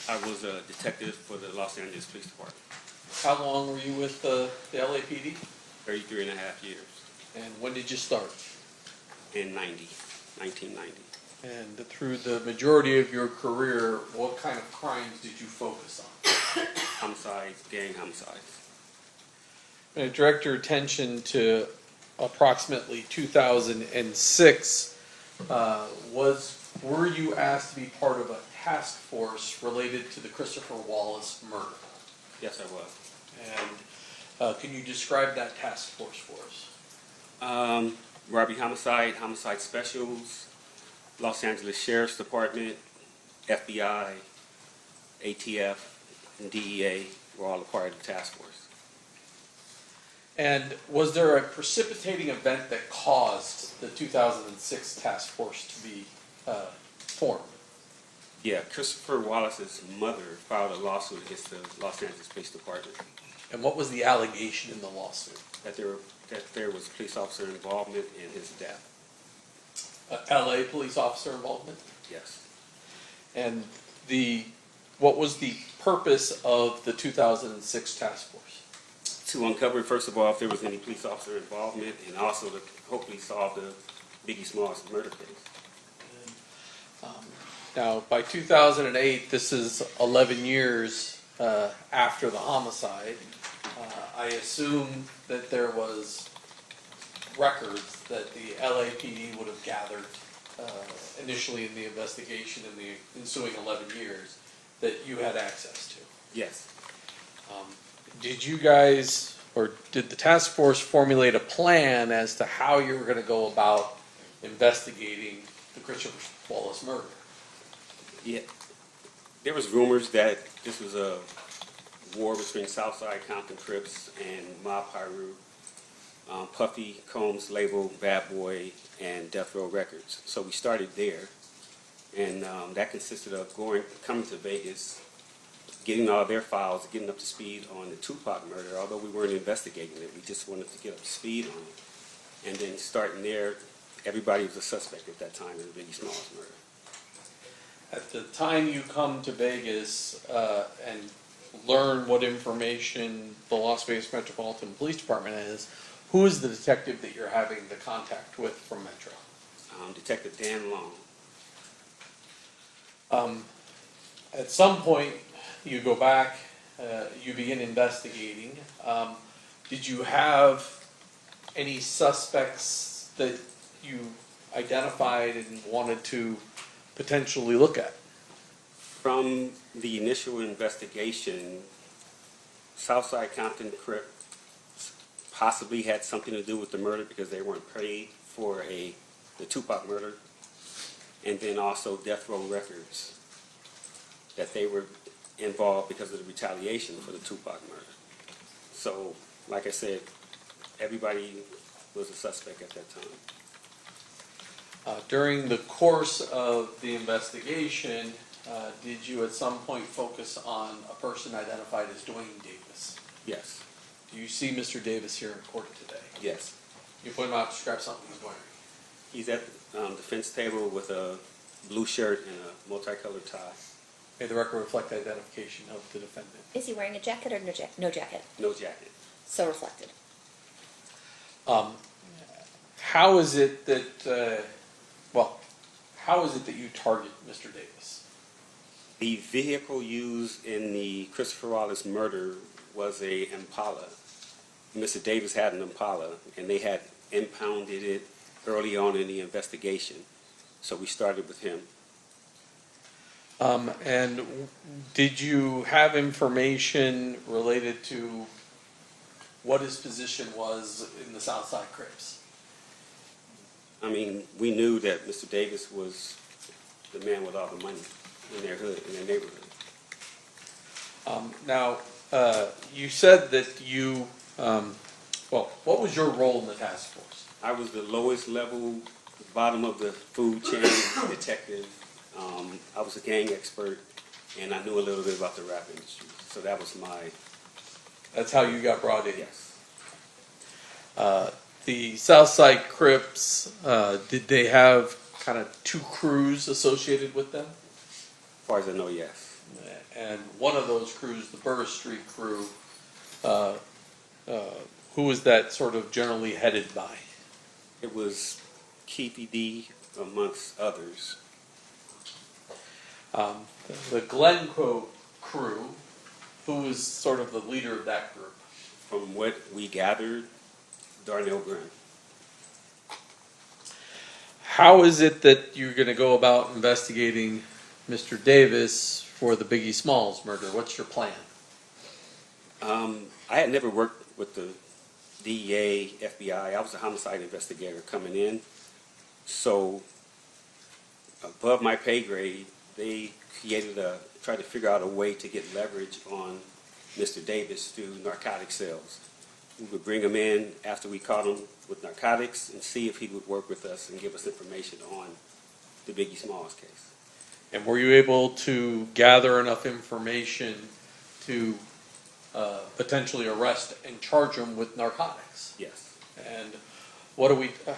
I was a detective for the Los Angeles Police Department, How long were you with the LAPD? 33 and a half years, And when did you start? in 1990. And through the majority of your career, what kind of crimes did you focus on? Homicides, gang homicides. I direct your attention to approximately 2006. Were you asked to be part of a task force related to the Christopher Wallace murder? Yes, I was. And can you describe that task force for us? Robbery homicide, homicide specials, Los Angeles Sheriff's Department, FBI, ATF, and DEA were all a part of the task force. And was there a precipitating event that caused the 2006 task force to be formed? Yeah, Christopher Wallace's mother filed a lawsuit against the Los Angeles Police Department And what was the allegation in the lawsuit? that there was police officer involvement in his death. LA police officer involvement? Yes. And what was the purpose of the 2006 task force? To uncover, first of all, if there was any police officer involvement, and also to hopefully solve the Biggie Smalls murder case. Now, by 2008, this is 11 years after the homicide. I assume that there was records that the LAPD would have gathered initially in the investigation in the ensuing 11 years that you had access to. Yes. Did you guys, or did the task force formulate a plan as to how you were going to go about investigating the Christopher Wallace murder? Yeah. There was rumors that this was a war between Southside Compton Crips and Mob Piru. Puffy Combs labeled Bad Boy and Death Row Records. So we started there, and that consisted of coming to Vegas, getting all their files, getting up to speed on the Tupac murder. Although we weren't investigating it, we just wanted to get up to speed on it. And then starting there, everybody was a suspect at that time in the Biggie Smalls murder. At the time you come to Vegas and learn what information the Las Vegas Metropolitan Police Department is, who is the detective that you're having the contact with from Metro? Detective Dan Long. At some point, you go back, you begin investigating. did you have any suspects that you identified and wanted to potentially look at? From the initial investigation, Southside Compton Crip possibly had something to do with the murder because they weren't paid for the Tupac murder, and then also Death Row Records, that they were involved because of the retaliation for the Tupac murder. So, like I said, everybody was a suspect at that time. During the course of the investigation, did you at some point focus on a person identified as Duane Davis? Yes, Do you see Mr. Davis here in court today? yes. You point him out, describe something he's wearing. He's at the defense table with a blue shirt and a multicolored tie. May the record reflect identification of the defendant. Is he wearing a jacket or no jacket? No jacket. So reflected. How is it that, how is it that you target Mr. Davis? The vehicle used in the Christopher Wallace murder was a Impala. Mr. Davis had an Impala, and they had impounded it early on in the investigation. So we started with him. And did you have information related to what his position was in the Southside Crips? I mean, we knew that Mr. Davis was the man with all the money in their hood, in their neighborhood. Now, you said that you, what was your role in the task force? I was the lowest level, bottom of the food chain detective. I was a gang expert, and I knew a little bit about the rap industry. So that was That's how you got brought in? yes. The Southside Crips, did they have kind of two crews associated with them? As far as I know, yes. And one of those crews, the Burris Street crew, who was that sort of generally headed by? It was Keefy D amongst others. The Glencoe crew, who was sort of the leader of that group? From what we gathered, Darnell Graham. How is it that you're going to go about investigating Mr. Davis for the Biggie Smalls murder? What's your plan? I had never worked with the DEA, FBI. I was a homicide investigator coming in. So above my pay grade, they tried to figure out a way to get leverage on Mr. Davis through narcotic sales. We would bring him in after we caught him with narcotics and see if he would work with us and give us information on the Biggie Smalls case. And were you able to gather enough information to potentially arrest and charge him with narcotics? Yes. And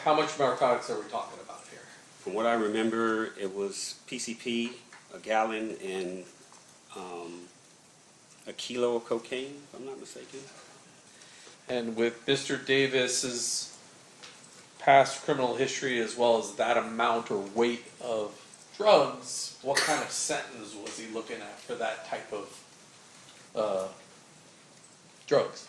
how much narcotics are we talking about here? From what I remember, it was PCP, a gallon, and a kilo of cocaine, if I'm not mistaken. And with Mr. Davis's past criminal history as well as that amount or weight of drugs, what kind of sentence was he looking at for that type of drugs?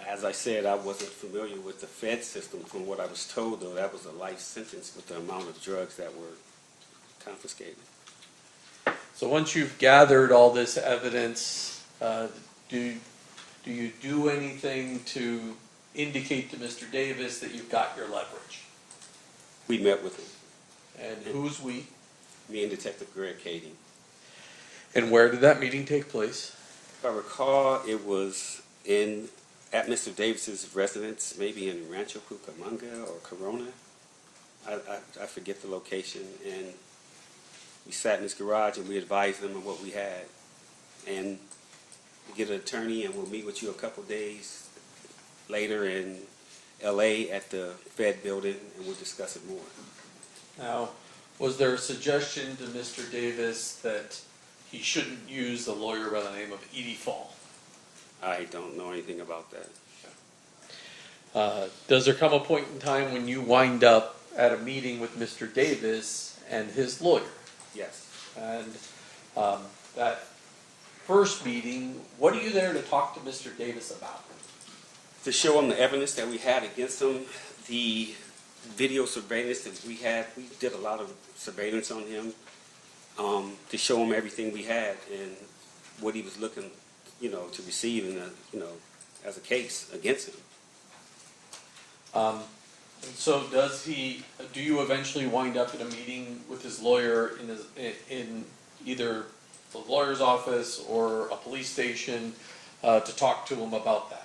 As I said, I wasn't familiar with the Fed system. From what I was told, though, that was a life sentence with the amount of drugs that were confiscated. So once you've gathered all this evidence, do you do anything to indicate to Mr. Davis that you've got your leverage? We met with him, And who's we? me and Detective Greg Cady. And where did that meeting take place? If I recall, it was at Mr. Davis's residence, maybe in Rancho Cucamonga or Corona. I forget the location. And we sat in his garage and we advised him of what we had. And we get an attorney and we'll meet with you a couple days later in LA at the Fed building and we'll discuss it more. Now, was there a suggestion to Mr. Davis that he shouldn't use a lawyer by the name of Edie Fall? I don't know anything about that. Does there come a point in time when you wind up at a meeting with Mr. Davis and his lawyer? Yes. And that first meeting, what are you there to talk to Mr. Davis about? to show him the evidence that we had against him, the video surveillance that we had. We did a lot of surveillance on him, to show him everything we had and what he was looking, to receive in as a case against him. And so do you eventually wind up in a meeting with his lawyer in either the lawyer's office or a police station, to talk to him about that?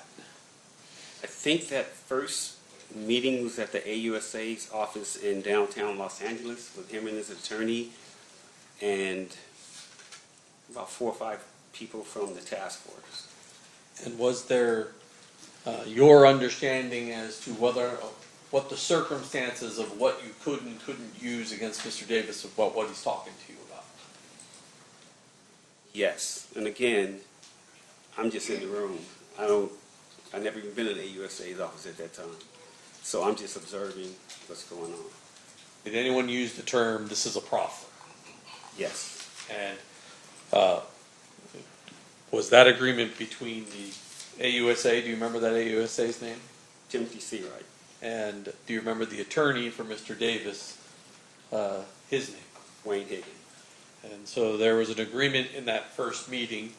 I think that first meeting was at the AUSA's office in downtown Los Angeles with him and his attorney and about 4 or 5 people from the task force. And was there your understanding as to what the circumstances of what you could and couldn't use against Mr. Davis about what he's talking to you about? Yes, and again, I'm just in the room. I've never even been in the AUSA's office at that time. So I'm just observing what's going on. Did anyone use the term, "this is a proffer"? Yes. And was that agreement between the AUSA, do you remember that AUSA's name? Timothy Seawright. And do you remember the attorney for Mr. Davis, his name? Wayne Higgins. And so there was an agreement in that first meeting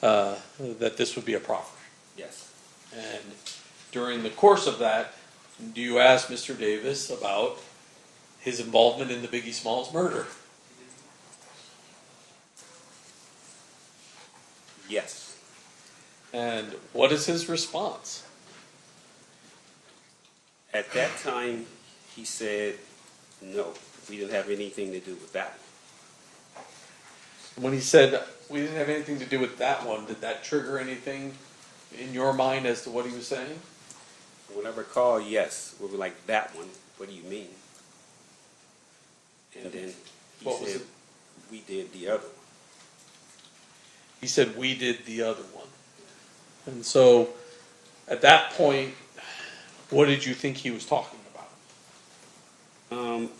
that this would be a proffer. Yes. And during the course of that, do you ask Mr. Davis about his involvement in the Biggie Smalls murder? Yes. And what is his response? At that time, he said, no, we didn't have anything to do with that. When he said, "we didn't have anything to do with that one," did that trigger anything in your mind as to what he was saying? When I recall, yes, we were like, that one, what do you mean? And then he What was said, it? we did the other one. He said, "we did the other one." And so, at that point, what did you think he was talking about?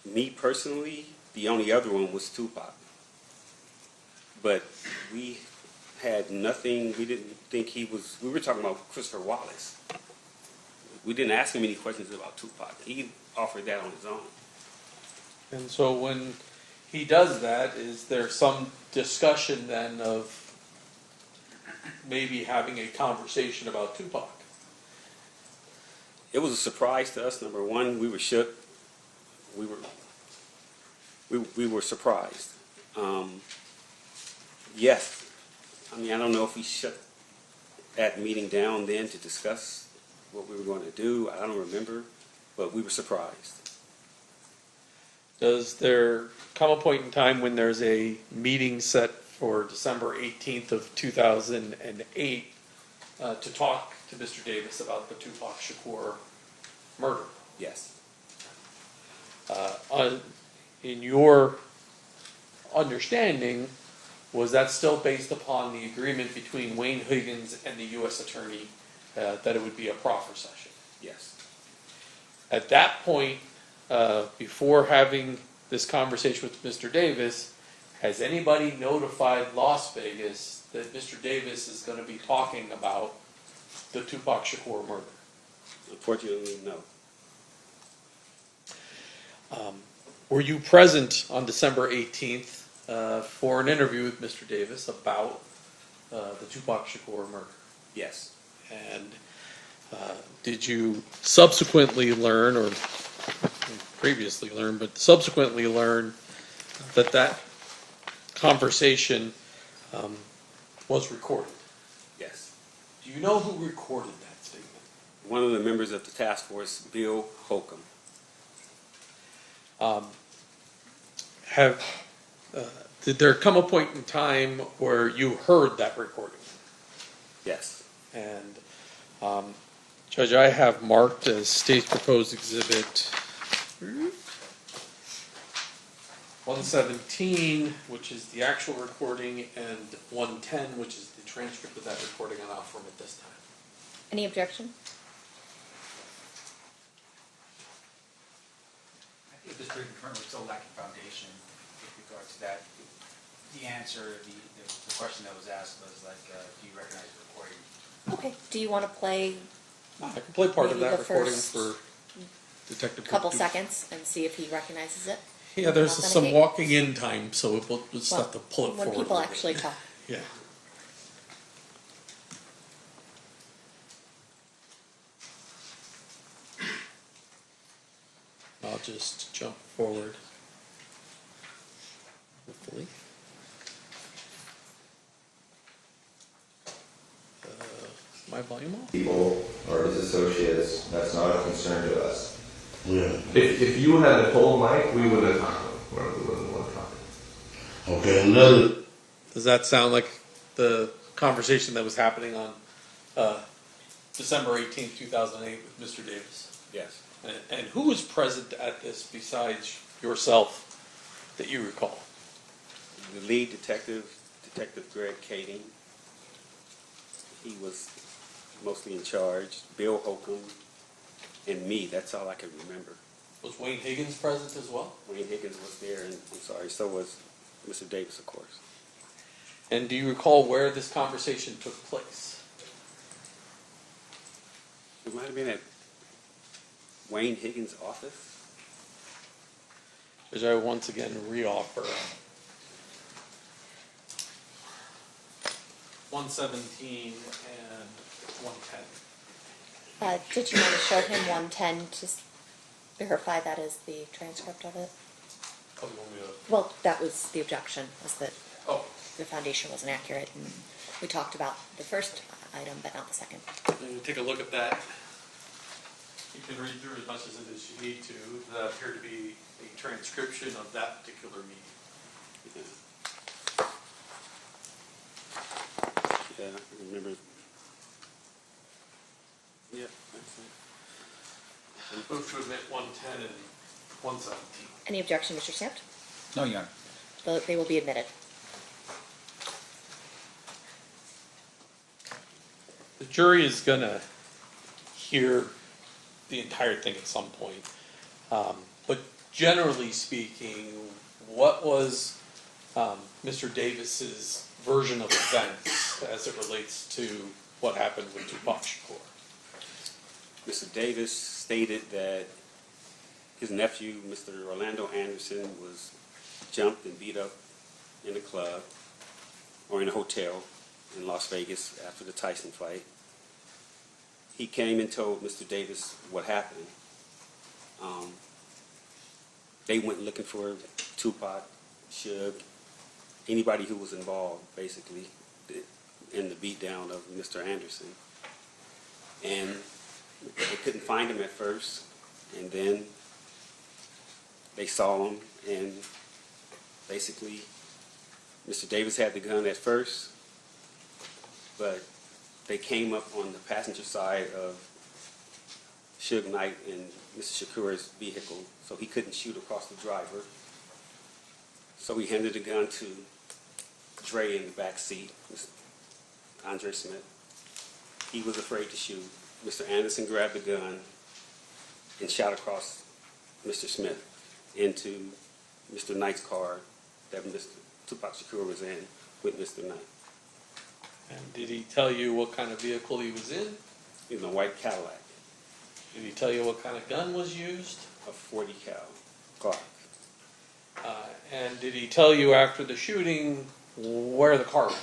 Me personally, the only other one was Tupac. But we had nothing, we didn't think we were talking about Christopher Wallace. We didn't ask him any questions about Tupac. He offered that on his own. And so when he does that, is there some discussion then of maybe having a conversation about Tupac? It was a surprise to us. Number one, we were shook. We were surprised. Yes. I mean, I don't know if we shut that meeting down then to discuss what we were going to do. I don't remember, but we were surprised. Does there come a point in time when there's a meeting set for December 18th of 2008 to talk to Mr. Davis about the Tupac Shakur murder? Yes. In your understanding, was that still based upon the agreement between Wayne Higgins and the U.S. Attorney that it would be a proffer session? Yes. At that point, before having this conversation with Mr. Davis, has anybody notified Las Vegas that Mr. Davis is going to be talking about the Tupac Shakur murder? Unfortunately, no. Were you present on December 18th for an interview with Mr. Davis about the Tupac Shakur murder? Yes. And did you subsequently learn, or previously learn, but subsequently learn that that conversation was recorded? Yes. Do you know who recorded that statement? One of the members of the task force, Bill Holcomb. Did there come a point in time where you heard that recording? Yes. And Judge, I have marked as State Proposed Exhibit 117, which is the actual recording, and 110, which is the transcript of that recording, and I'll form it this time. Any objection? I think this briefing currently still lacking foundation with regard to that. The answer, the question that was asked was like, do you recognize the recording? Okay, do you want to play I can play part of Maybe that the recording first for Detective. a couple Du- seconds and see if he recognizes it? Yeah, there's some Authenticate? walking in time, so we'll just Well, have to pull it when forward. people a little actually bit. talk. Yeah. I'll just jump forward. Hopefully. My volume off? People or his associates, that's not a concern to us. Yeah. If you hadn't told Mike, we would have talked to him. We wouldn't want to talk to him. Okay, another, Does that sound like the conversation that was happening on December 18th, 2008 with Mr. Davis? Yes. And who was present at this besides yourself that you recall? The lead detective, Detective Greg Kading, he was mostly in charge. Bill Holcomb and me, that's all I can remember. Was Wayne Higgins present as well? Wayne Higgins was there, and I'm sorry, so was Mr. Davis, of course. And do you recall where this conversation took place? It might have been at Wayne Higgins' office. Which I once again reoffer. 117 and 110. Did you want to show him 110 to verify that is the transcript of it? Oh, you want me to? Well, that was the objection, was that Oh, the foundation wasn't accurate, and we talked about the first item, but not the second. take a look at that. You can read through as much as it is you need to. That appeared to be a transcription of that particular meeting. Yeah, I remember. Yeah, that's it. Move to admit 110 and 117. Any objection, Mr. Sampt? No, Your Honor. They will be admitted. The jury is going to hear the entire thing at some point. But generally speaking, what was Mr. Davis's version of events as it relates to what happened with Tupac Shakur? Mr. Davis stated that his nephew, Mr. Orlando Anderson, was jumped and beat up in a club or in a hotel in Las Vegas after the Tyson fight. He came and told Mr. Davis what happened. They went looking for Tupac, Suge, anybody who was involved, basically, in the beatdown of Mr. Anderson. And they couldn't find him at first, and then they saw him, and basically, Mr. Davis had the gun at first, but they came up on the passenger side of Suge Knight and Mr. Shakur's vehicle, so he couldn't shoot across the driver. So he handed the gun to Dre in the back seat, Andre Smith. He was afraid to shoot. Mr. Anderson grabbed the gun and shot across Mr. Smith into Mr. Knight's car that Mr. Tupac Shakur was in with Mr. Knight. And did he tell you what kind of vehicle he was in? He was in a white Cadillac, Did he tell you what kind of gun was used? a 40 cal Glock. And did he tell you after the shooting where the car went?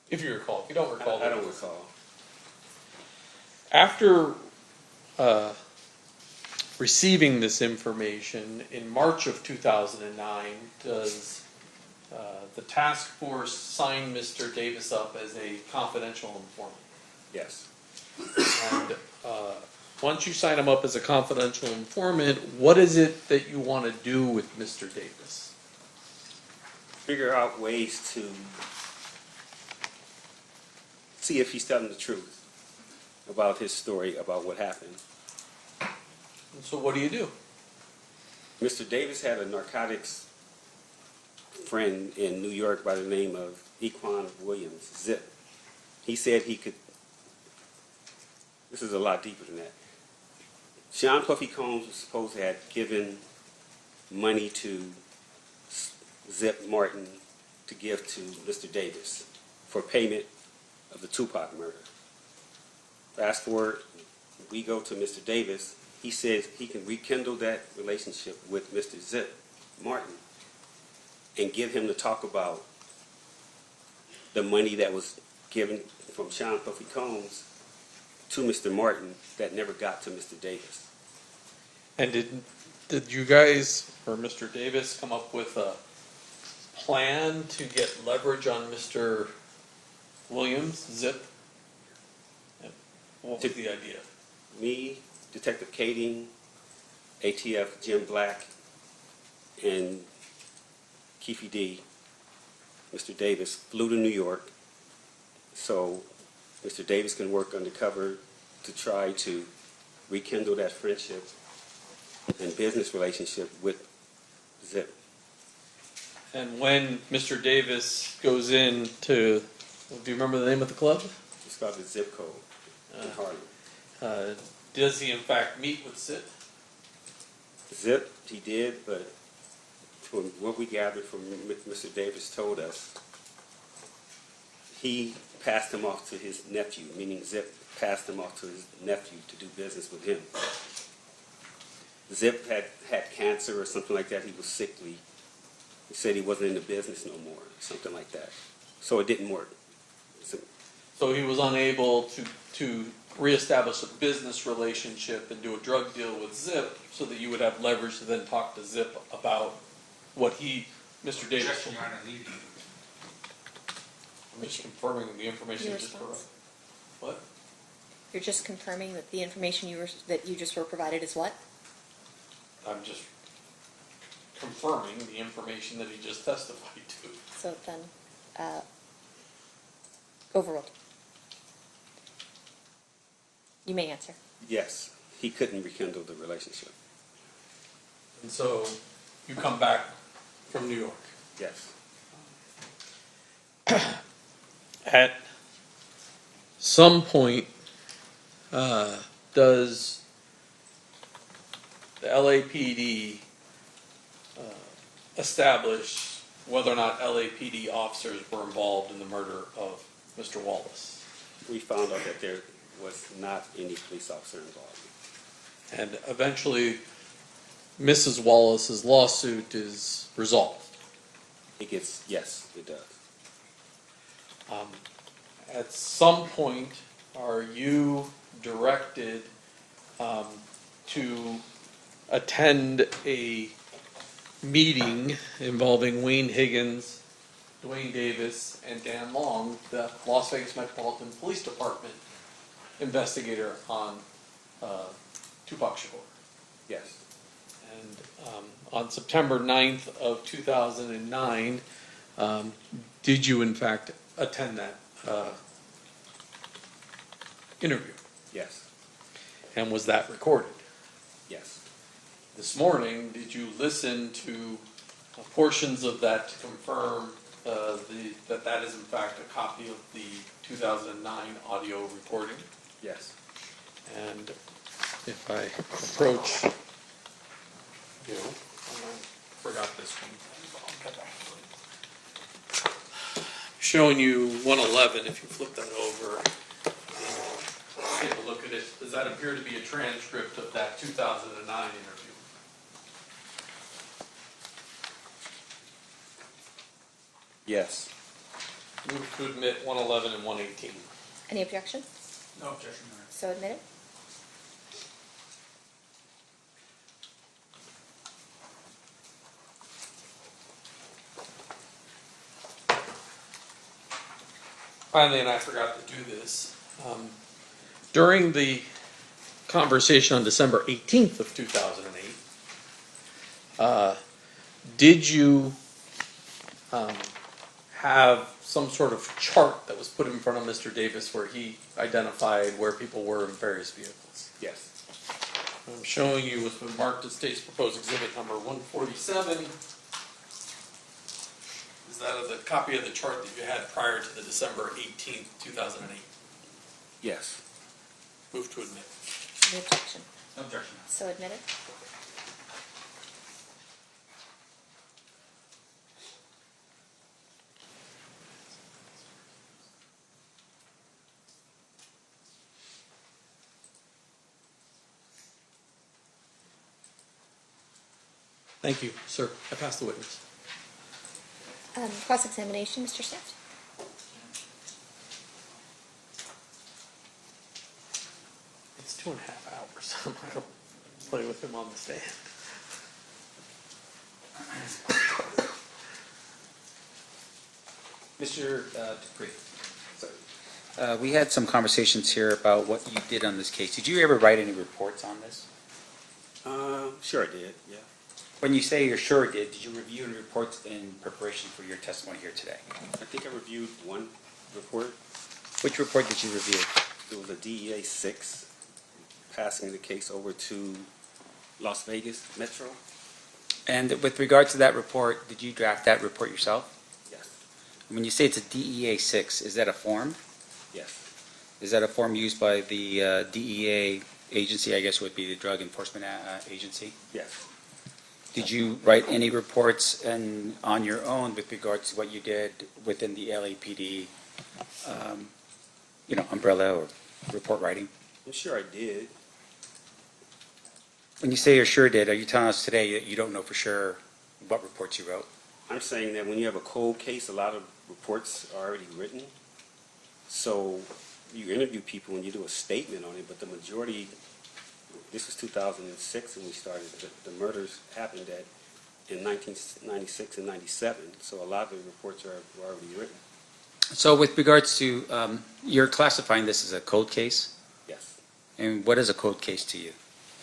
If you recall. If you don't recall. I don't recall. After receiving this information, in March of 2009, does the task force sign Mr. Davis up as a confidential informant? Yes. And once you sign him up as a confidential informant, what is it that you want to do with Mr. Davis? Figure out ways to see if he's telling the truth about his story about what happened. And so what do you do? Mr. Davis had a narcotics friend in New York by the name of Equan Williams, Zip. He said he could, this is a lot deeper than that. Sean Puffy Combs was supposed to have given money to Zip Martin to give to Mr. Davis for payment of the Tupac murder. Fast forward, we go to Mr. Davis. He says he can rekindle that relationship with Mr. Zip Martin and get him to talk about the money that was given from Sean Puffy Combs to Mr. Martin that never got to Mr. Davis. And did you guys, or Mr. Davis, come up with a plan to get leverage on Mr. Williams, Zip? And what was the idea? Me, Detective Kading, ATF Jim Black, and Keefe D, Mr. Davis, flew to New York so Mr. Davis can work undercover to try to rekindle that friendship and business relationship with Zip. And when Mr. Davis goes in to, do you remember the name of the club? It's called the Zip Code in Harlem. Does he in fact meet with Zip? Zip, he did, but from what we gathered from Mr. Davis told us, he passed him off to his nephew, meaning Zip passed him off to his nephew to do business with him. Zip had cancer or something like that. He was sickly. He said he wasn't in the business no more, something like that. So it didn't work. So he was unable to reestablish a business relationship and do a drug deal with Zip so that you would have leverage to then talk to Zip about what Mr. Davis. Objection, Your Honor, leaving. I'm just confirming the information Your you just response? provided. What? You're just confirming that the information that you just were provided is what? I'm just confirming the information that he just testified to. So then, overruled. You may answer. Yes, he couldn't rekindle the relationship. And so you come back from New York. Yes. At some point, does the LAPD establish whether or not LAPD officers were involved in the murder of Mr. Wallace? We found out that there was not any police officer involved. And eventually, Mrs. Wallace's lawsuit is resolved. Yes, it does. At some point, are you directed to attend a meeting involving Wayne Higgins, Duane Davis, and Dan Long, the Las Vegas Metropolitan Police Department investigator on Tupac Shakur? Yes. And on September 9th of 2009, did you in fact attend that interview? Yes. And was that recorded? Yes. This morning, did you listen to portions of that to confirm that is in fact a copy of the 2009 audio recording? Yes. And if I approach you, I forgot this one. Showing you 111, if you flip that over, take a look at it. Does that appear to be a transcript of that 2009 interview? Yes. Move to admit 111 and 118. Any objection? No objection, Your Honor. So admitted. Finally, and I forgot to do this, during the conversation on December 18th of 2008, did you have some sort of chart that was put in front of Mr. Davis where he identified where people were in various vehicles? Yes. I'm showing you what's been marked as state's proposed exhibit number 147. Is that the copy of the chart that you had prior to the December 18th, 2008? Yes. Move to admit. Any objection? No objection. So admitted. Thank you, sir. I pass the witness. Cross-examination, Mr. Sanft. It's 2.5 hours. I don't play with him on the stand. Mr. Dupree. We had some conversations here about what you did on this case. Did you ever write any reports on this? Sure I did, yeah. When you say you're sure did you review any reports in preparation for your testimony here today? I think I reviewed one report. Which report did you review? It was a DEA 6 passing the case over to Las Vegas Metro. And with regard to that report, did you draft that report yourself? Yes, When you say it's a DEA 6, is that a form? yes, Is that a form used by the DEA agency, I guess would be the Drug Enforcement Agency? yes. Did you write any reports on your own with regards to what you did within the LAPD, umbrella or report writing? I'm sure I did. When you say you're sure did, are you telling us today that you don't know for sure what reports you wrote? I'm saying that when you have a cold case, a lot of reports are already written. So you interview people and you do a statement on it, but the majority, this was 2006 when we started, the murders happened in 1996 and 97, so a lot of the reports were already written. So with regards to, you're classifying this as a cold case? Yes. And what is a cold case to you?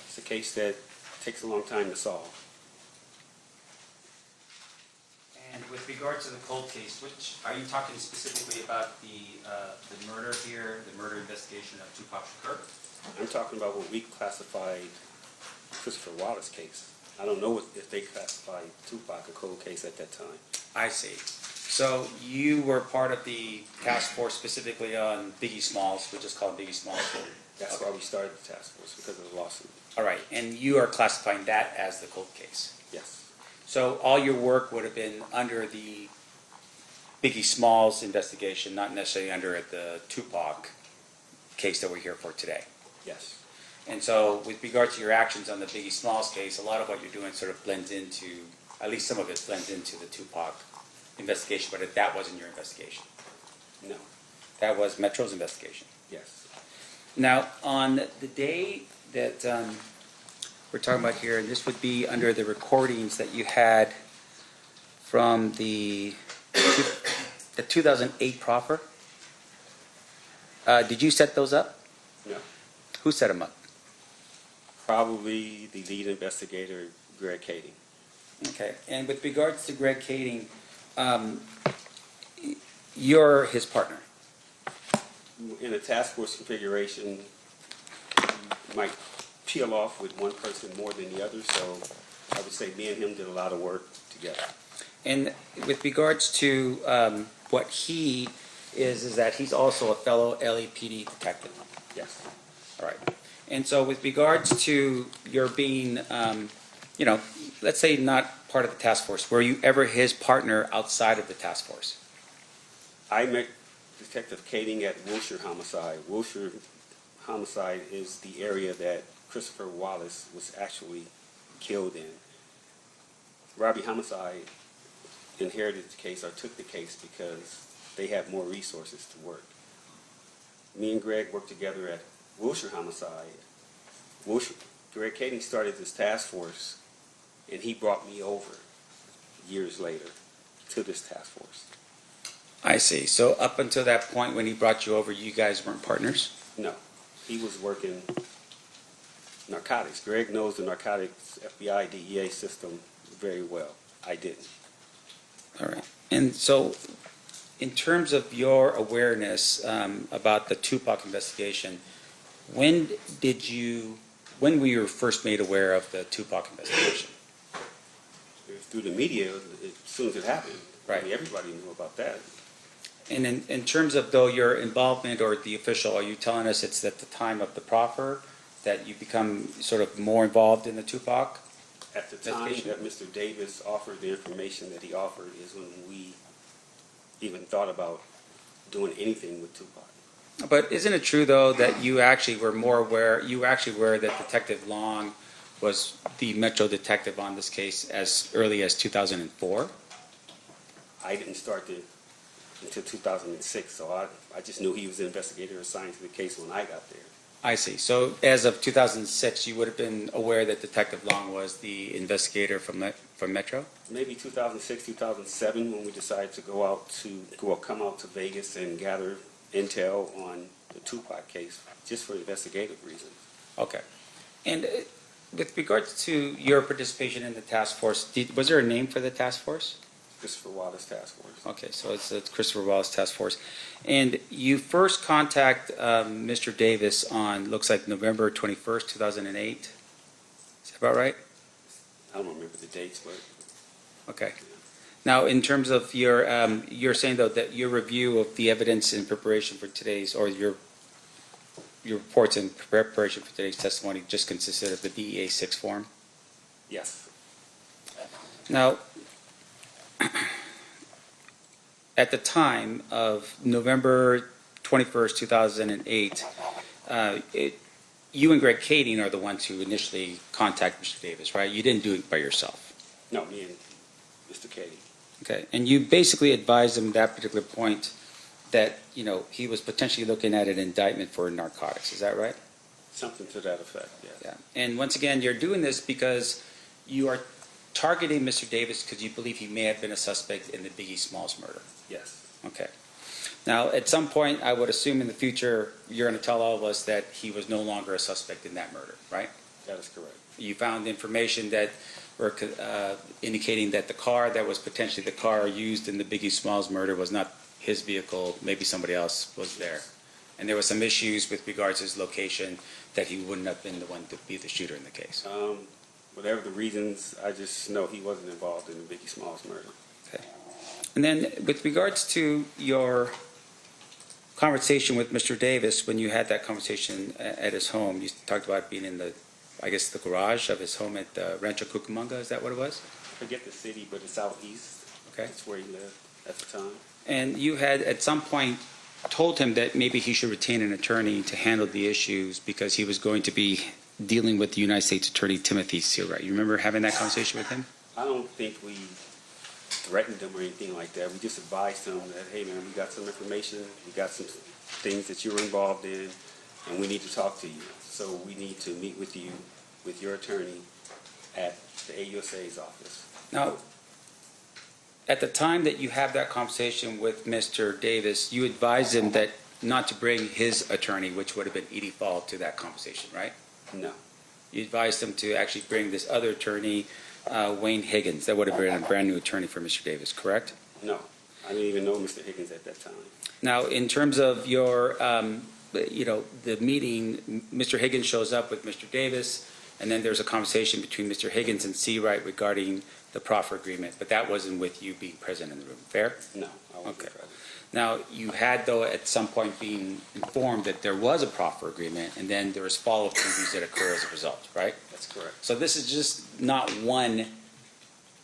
It's a case that takes a long time to solve. And with regards to the cold case, which, are you talking specifically about the murder here, the murder investigation of Tupac Shakur? I'm talking about what we classified Christopher Wallace case. I don't know if they classified Tupac a cold case at that time. I see. So you were part of the task force specifically on Biggie Smalls, which is called Biggie Smalls. That's why we started the task force, because of the lawsuit. All right, and you are classifying that as the cold case. Yes. So all your work would have been under the Biggie Smalls investigation, not necessarily under the Tupac case that we're here for today. Yes. And so with regard to your actions on the Biggie Smalls case, a lot of what you're doing sort of blends into, at least some of it blends into the Tupac investigation, but that wasn't your investigation. No. That was Metro's investigation. Yes. Now, on the day that we're talking about here, and this would be under the recordings that you had from the 2008 proffer, did you set those up? No. Who set them up? Probably the lead investigator, Greg Kading. Okay, and with regards to Greg Kading, you're his partner. In a task force configuration, you might peel off with one person more than the other, so I would say me and him did a lot of work together. And with regards to what he is that he's also a fellow LAPD detective. Yes. All right. And so with regards to your being, let's say not part of the task force, were you ever his partner outside of the task force? I met Detective Kading at Wilshire Homicide. Wilshire Homicide is the area that Christopher Wallace was actually killed in. Robbie Homicide inherited the case or took the case because they had more resources to work. Me and Greg worked together at Wilshire Homicide. Greg Kading started this task force, and he brought me over years later to this task force. I see. So up until that point when he brought you over, you guys weren't partners? No, he was working narcotics. Greg knows the narcotics FBI, DEA system very well. I didn't. All right. And so in terms of your awareness about the Tupac investigation, when were you first made aware of the Tupac investigation? Through the media, as soon as it happened. Right. I mean, everybody knew about that. And in terms of, though, your involvement or the official, are you telling us it's at the time of the proffer that you become sort of more involved in the Tupac? At the time that Mr. Davis offered the information that he offered is when we even thought about doing anything with Tupac. But isn't it true, though, that you actually were more aware, you actually were that Detective Long was the Metro detective on this case as early as 2004? I didn't start until 2006, so I just knew he was the investigator assigned to the case when I got there. I see. So as of 2006, you would have been aware that Detective Long was the investigator from Metro? Maybe 2006, 2007, when we decided to come out to Vegas and gather intel on the Tupac case, just for investigative reasons. Okay. And with regards to your participation in the task force, was there a name for the task force? Christopher Wallace Task Force. Okay, so it's the Christopher Wallace Task Force. And you first contact Mr. Davis on, looks like November 21st, 2008. Is that about right? I don't remember the dates, but Okay. Now, in terms of your, you're saying though that your review of the evidence in preparation for today's, or your reports in preparation for today's testimony just consisted of the DEA 6 form? yes. Now, at the time of November 21st, 2008, you and Greg Kading are the ones who initially contacted Mr. Davis, right? You didn't do it by yourself. No, me and Mr. Katie. Okay, and you basically advised him at that particular point that, you know, he was potentially looking at an indictment for narcotics. Is that right? Something to that effect, yes. Yeah. And once again, you're doing this because you are targeting Mr. Davis because you believe he may have been a suspect in the Biggie Smalls murder. Yes. Okay. Now, at some point, I would assume in the future, you're going to tell all of us that he was no longer a suspect in that murder, right? That is correct. You found information that were indicating that the car that was potentially the car used in the Biggie Smalls murder was not his vehicle, maybe somebody else was there. And there were some issues with regards to his location that he wouldn't have been the one to be the shooter in the case. Whatever the reasons, I just know he wasn't involved in the Biggie Smalls murder. Okay. And then with regards to your conversation with Mr. Davis, when you had that conversation at his home, you talked about being in the, I guess, the garage of his home at Rancho Cucamonga, is that what it was? I forget the city, but it's out east. Okay. That's where he lived at the time. And you had at some point told him that maybe he should retain an attorney to handle the issues because he was going to be dealing with the United States Attorney Timothy Seawright. You remember having that conversation with him? I don't think we threatened him or anything like that. We just advised him that, hey man, we got some information, we got some things that you were involved in, and we need to talk to you. So we need to meet with you, with your attorney, at the AUSA's office. Now, at the time that you have that conversation with Mr. Davis, you advised him that not to bring his attorney, which would have been Edie Fall, to that conversation, right? No. You advised him to actually bring this other attorney, Wayne Higgins. That would have been a brand new attorney for Mr. Davis, correct? No. I didn't even know Mr. Higgins at that time. Now, in terms of your, the meeting, Mr. Higgins shows up with Mr. Davis, and then there's a conversation between Mr. Higgins and Seawright regarding the proffer agreement, but that wasn't with you being present in the room, fair? No, I wasn't Okay. present. Now, you had, though, at some point being informed that there was a proffer agreement, and then there was follow-up interviews that occur as a result, right? That's correct. So this is just not one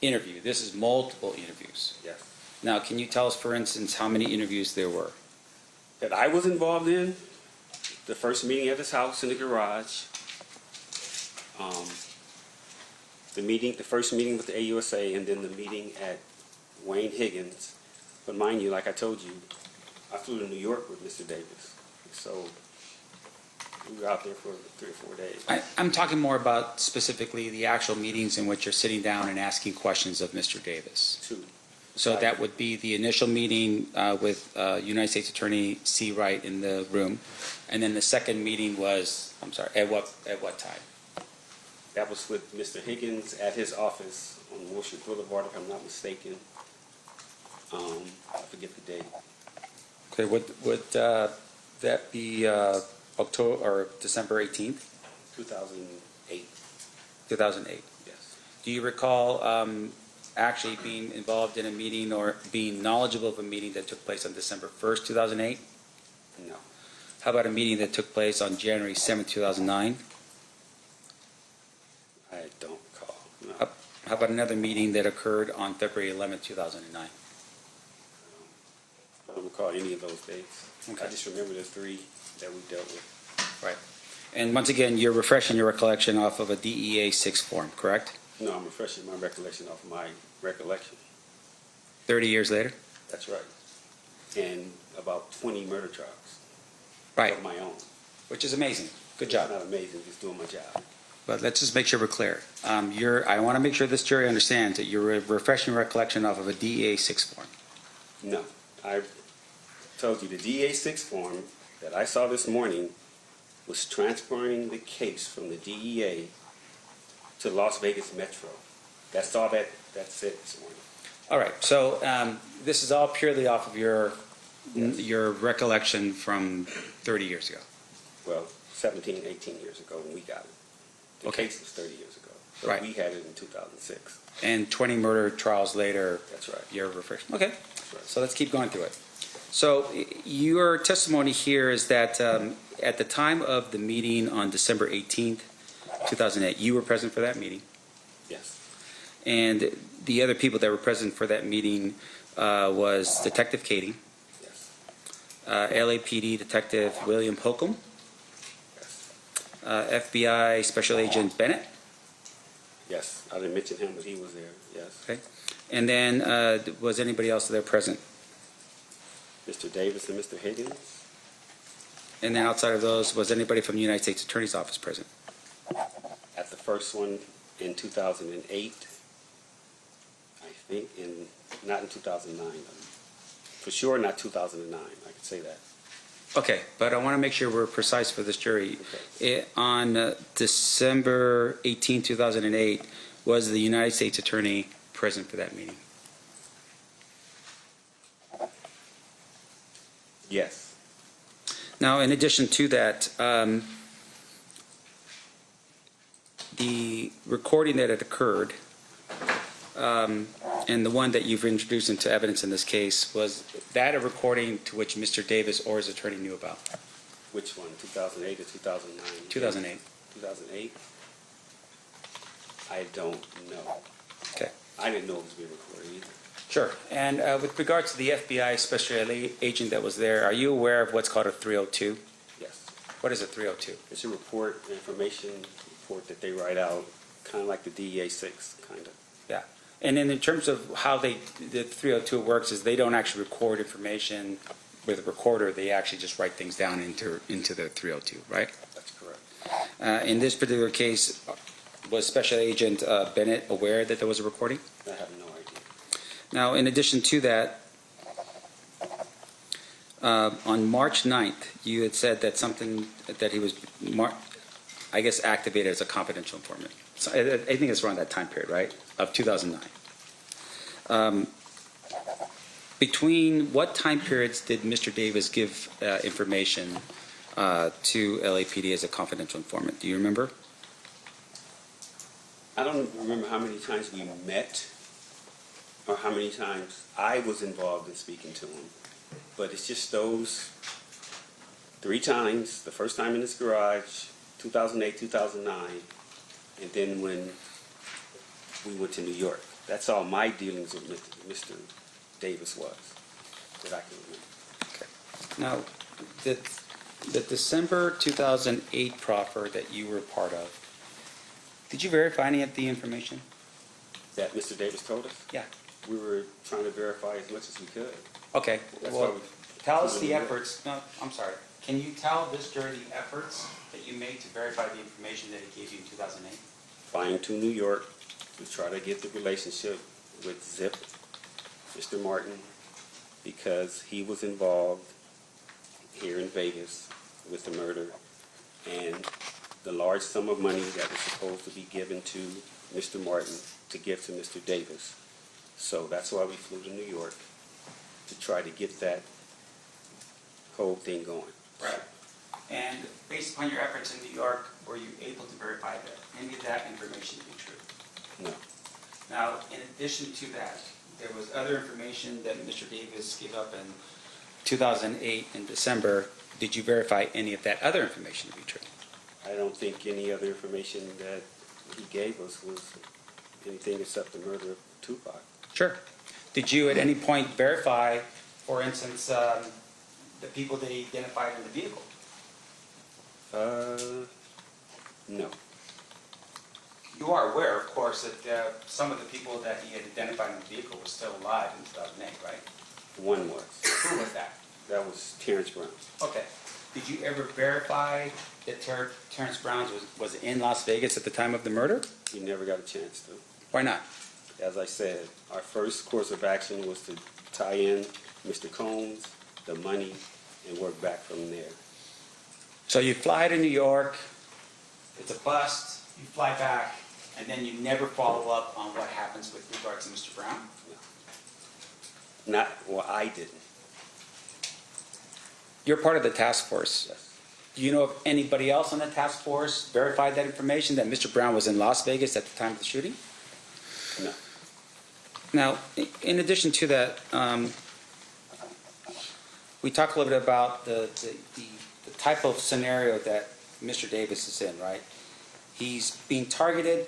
interview. This is multiple interviews. Yes. Now, can you tell us, for instance, how many interviews there were? That I was involved in, the first meeting at his house in the garage, the first meeting with the AUSA, and then the meeting at Wayne Higgins. But mind you, like I told you, I flew to New York with Mr. Davis. So we were out there for 3 or 4 days. I'm talking more about specifically the actual meetings in which you're sitting down and asking questions of Mr. Davis. 2. So that would be the initial meeting with United States Attorney Seawright in the room, and then the second meeting was, I'm sorry, at what time? That was with Mr. Higgins at his office on Wilshire Boulevard, if I'm not mistaken. I forget the date. Okay, would that be October or December 18th, 2008. 2008? Yes. Do you recall actually being involved in a meeting or being knowledgeable of a meeting that took place on December 1st, 2008? No. How about a meeting that took place on January 7th, 2009? I don't recall. No. How about another meeting that occurred on February 11th, 2009? I don't recall any of those dates. Okay. I just remember the 3 that we dealt with. Right. And once again, you're refreshing your recollection off of a DEA 6 form, correct? No, I'm refreshing my recollection off of my recollection. 30 years later? That's right. And about 20 murder trials Right, of my own. which is amazing. Good It's job. not amazing, just doing my job. But let's just make sure we're clear. I want to make sure this jury understands that you're refreshing recollection off of a DEA 6 form. No, I told you the DA 6 form that I saw this morning was transferring the case from the DEA to Las Vegas Metro. That's all that's it this morning. All right, so this is all purely off of your recollection from 30 years ago. Well, 17, 18 years ago when we got it. The Okay. case was 30 years ago. But Right. we had it in 2006. And 20 murder trials later, That's right. you're refreshed. Okay, That's right. so let's keep going through it. So your testimony here is that at the time of the meeting on December 18th, 2008, you were present for that meeting. Yes. And the other people that were present for that meeting was Detective Katie, Yes. LAPD Detective William Holcomb, Yes. FBI Special Agent Bennett, Yes. I didn't mention him, but he was there. Yes. okay? And then was anybody else there present? Mr. Davis and Mr. Higgins. And then outside of those, was anybody from the United States Attorney's Office present? At the first one in 2008, I think, not in 2009. For sure, not 2009. I can say that. Okay, but I want to make sure we're precise for this jury. On December 18, 2008, was the United States Attorney present for that meeting? Yes. Now, in addition to that, the recording that had occurred, and the one that you've introduced into evidence in this case, was that a recording to which Mr. Davis or his attorney knew about? Which one? 2008 or 2009? 2008. 2008? I don't know. Okay. I didn't know it was being recorded either. Sure. And with regard to the FBI special agent that was there, are you aware of what's called a 302? Yes. What is a 302? It's a report, an information report that they write out, kind of like the DEA 6, kind of. Yeah. And then in terms of how the 302 works is they don't actually record information with a recorder. They actually just write things down into the 302, right? That's correct. In this particular case, was Special Agent Bennett aware that there was a recording? I have no idea. Now, in addition to that, on March 9th, you had said that something that he was, I guess, activated as a confidential informant. So I think it's around that time period, right, of 2009. Between what time periods did Mr. Davis give information to LAPD as a confidential informant? Do you remember? I don't remember how many times we met or how many times I was involved in speaking to him. But it's just those 3 times, the first time in his garage, 2008, 2009, and then when we went to New York. That's all my dealings with Mr. Davis was, that I can remember. Now, the December 2008 proffer that you were part of, did you verify any of the information? That Mr. Davis told us? Yeah. We were trying to verify as much as we could. Okay, That's well, why we- tell us the efforts, no, I'm sorry. Can you tell this jury the efforts that you made to verify the information that he gave you in 2008? Flying to New York to try to get the relationship with Zip, Mr. Martin, because he was involved here in Vegas with the murder and the large sum of money that was supposed to be given to Mr. Martin to give to Mr. Davis. So that's why we flew to New York, to try to get that whole thing going. Right. And based upon your efforts in New York, were you able to verify that any of that information to be true? No. Now, in addition to that, there was other information that Mr. Davis gave up in 2008 in December. Did you verify any of that other information to be true? I don't think any other information that he gave us was anything except the murder of Tupac. Sure. Did you at any point verify, for instance, the people that he identified in the vehicle? No. You are aware, of course, that some of the people that he had identified in the vehicle were still alive in 2008, right? One was. Who was that? That was Terrence Brown. Okay. Did you ever verify that Terrence Brown was in Las Vegas at the time of the murder? He never got a chance to. Why not? As I said, our first course of action was to tie in Mr. Combs, the money, and work back from there. So you fly to New York, it's a bust, you fly back, and then you never follow up on what happens with regards to Mr. Brown? Well, I didn't. You're part of the task force. Yes. Do you know if anybody else on the task force verified that information, that Mr. Brown was in Las Vegas at the time of the shooting? No. Now, in addition to that, we talked a little bit about the type of scenario that Mr. Davis is in, right? He's being targeted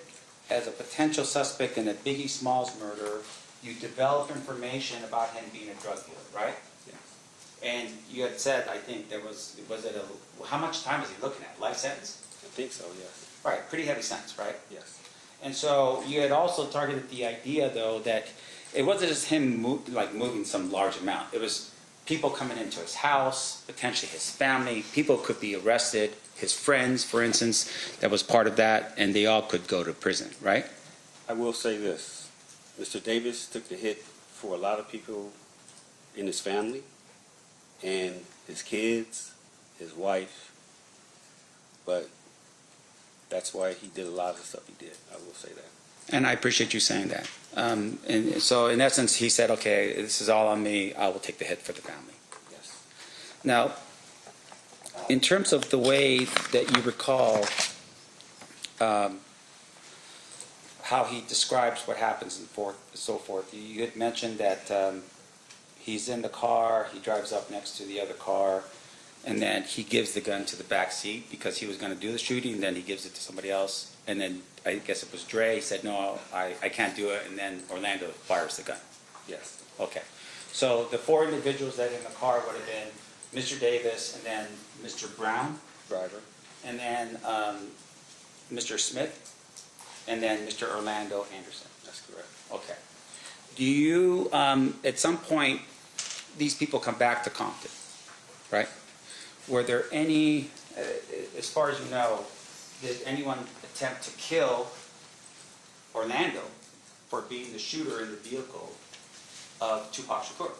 as a potential suspect in a Biggie Smalls murder. You develop information about him being a drug dealer, right? Yes. And you had said, I think how much time is he looking at? Life sentence? I think so, yes. Right, pretty heavy sentence, right? Yes. And so you had also targeted the idea, though, that it wasn't just him moving some large amount. It was people coming into his house, potentially his family. People could be arrested, his friends, for instance, that was part of that, and they all could go to prison, right? I will say this. Mr. Davis took the hit for a lot of people in his family and his kids, his wife, but that's why he did a lot of the stuff he did. I will say that. And I appreciate you saying that. And so in essence, he said, okay, this is all on me. I will take the hit for the family. Yes. Now, in terms of the way that you recall how he describes what happens and so forth, you had mentioned that he's in the car, he drives up next to the other car, and then he gives the gun to the back seat because he was going to do the shooting, and then he gives it to somebody else, and then I guess it was Dre, he said, no, I can't do it, and then Orlando fires the gun. Yes. Okay. So the four individuals that in the car would have been Mr. Davis, and then Mr. Brown, Driver. and then Mr. Smith, and then Mr. Orlando Anderson. That's correct. Okay. Do you, at some point, these people come back to Compton, right? Were there any, as far as you know, did anyone attempt to kill Orlando for being the shooter in the vehicle of Tupac Shakur?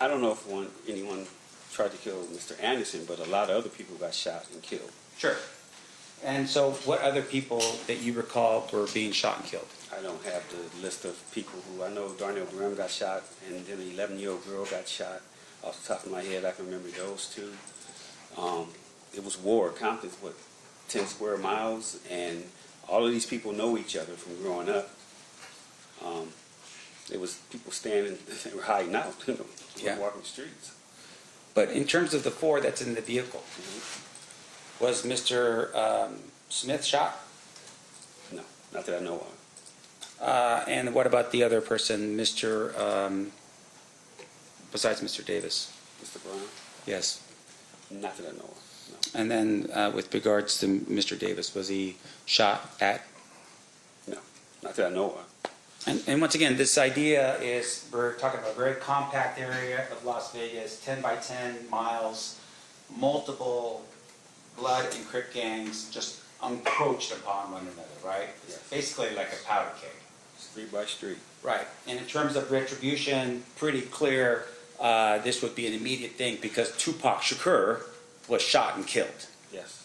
I don't know if anyone tried to kill Mr. Anderson, but a lot of other people got shot and killed. Sure. And so what other people that you recall were being shot and killed? I don't have the list of people who, I know Darnell Graham got shot, and then an 11-year-old girl got shot. Off the top of my head, I can remember those two. It was war. Compton's, 10 square miles, and all of these people know each other from growing up. There was people standing, they were hiding out, Yeah. walking the streets. But in terms of the four that's in the vehicle, was Mr. Smith shot? No, not that I know of. And what about the other person, besides Mr. Davis? Mr. Brown? Yes. Not that I know of, no. And then with regards to Mr. Davis, was he shot at? No, not that I know of. And once again, this idea is, we're talking about a very compact area of Las Vegas, 10 by 10 miles, multiple blood and crip gangs just encroached upon one another, right? It's basically like a powder keg. Street by street. Right. And in terms of retribution, pretty clear this would be an immediate thing because Tupac Shakur was shot and killed. Yes.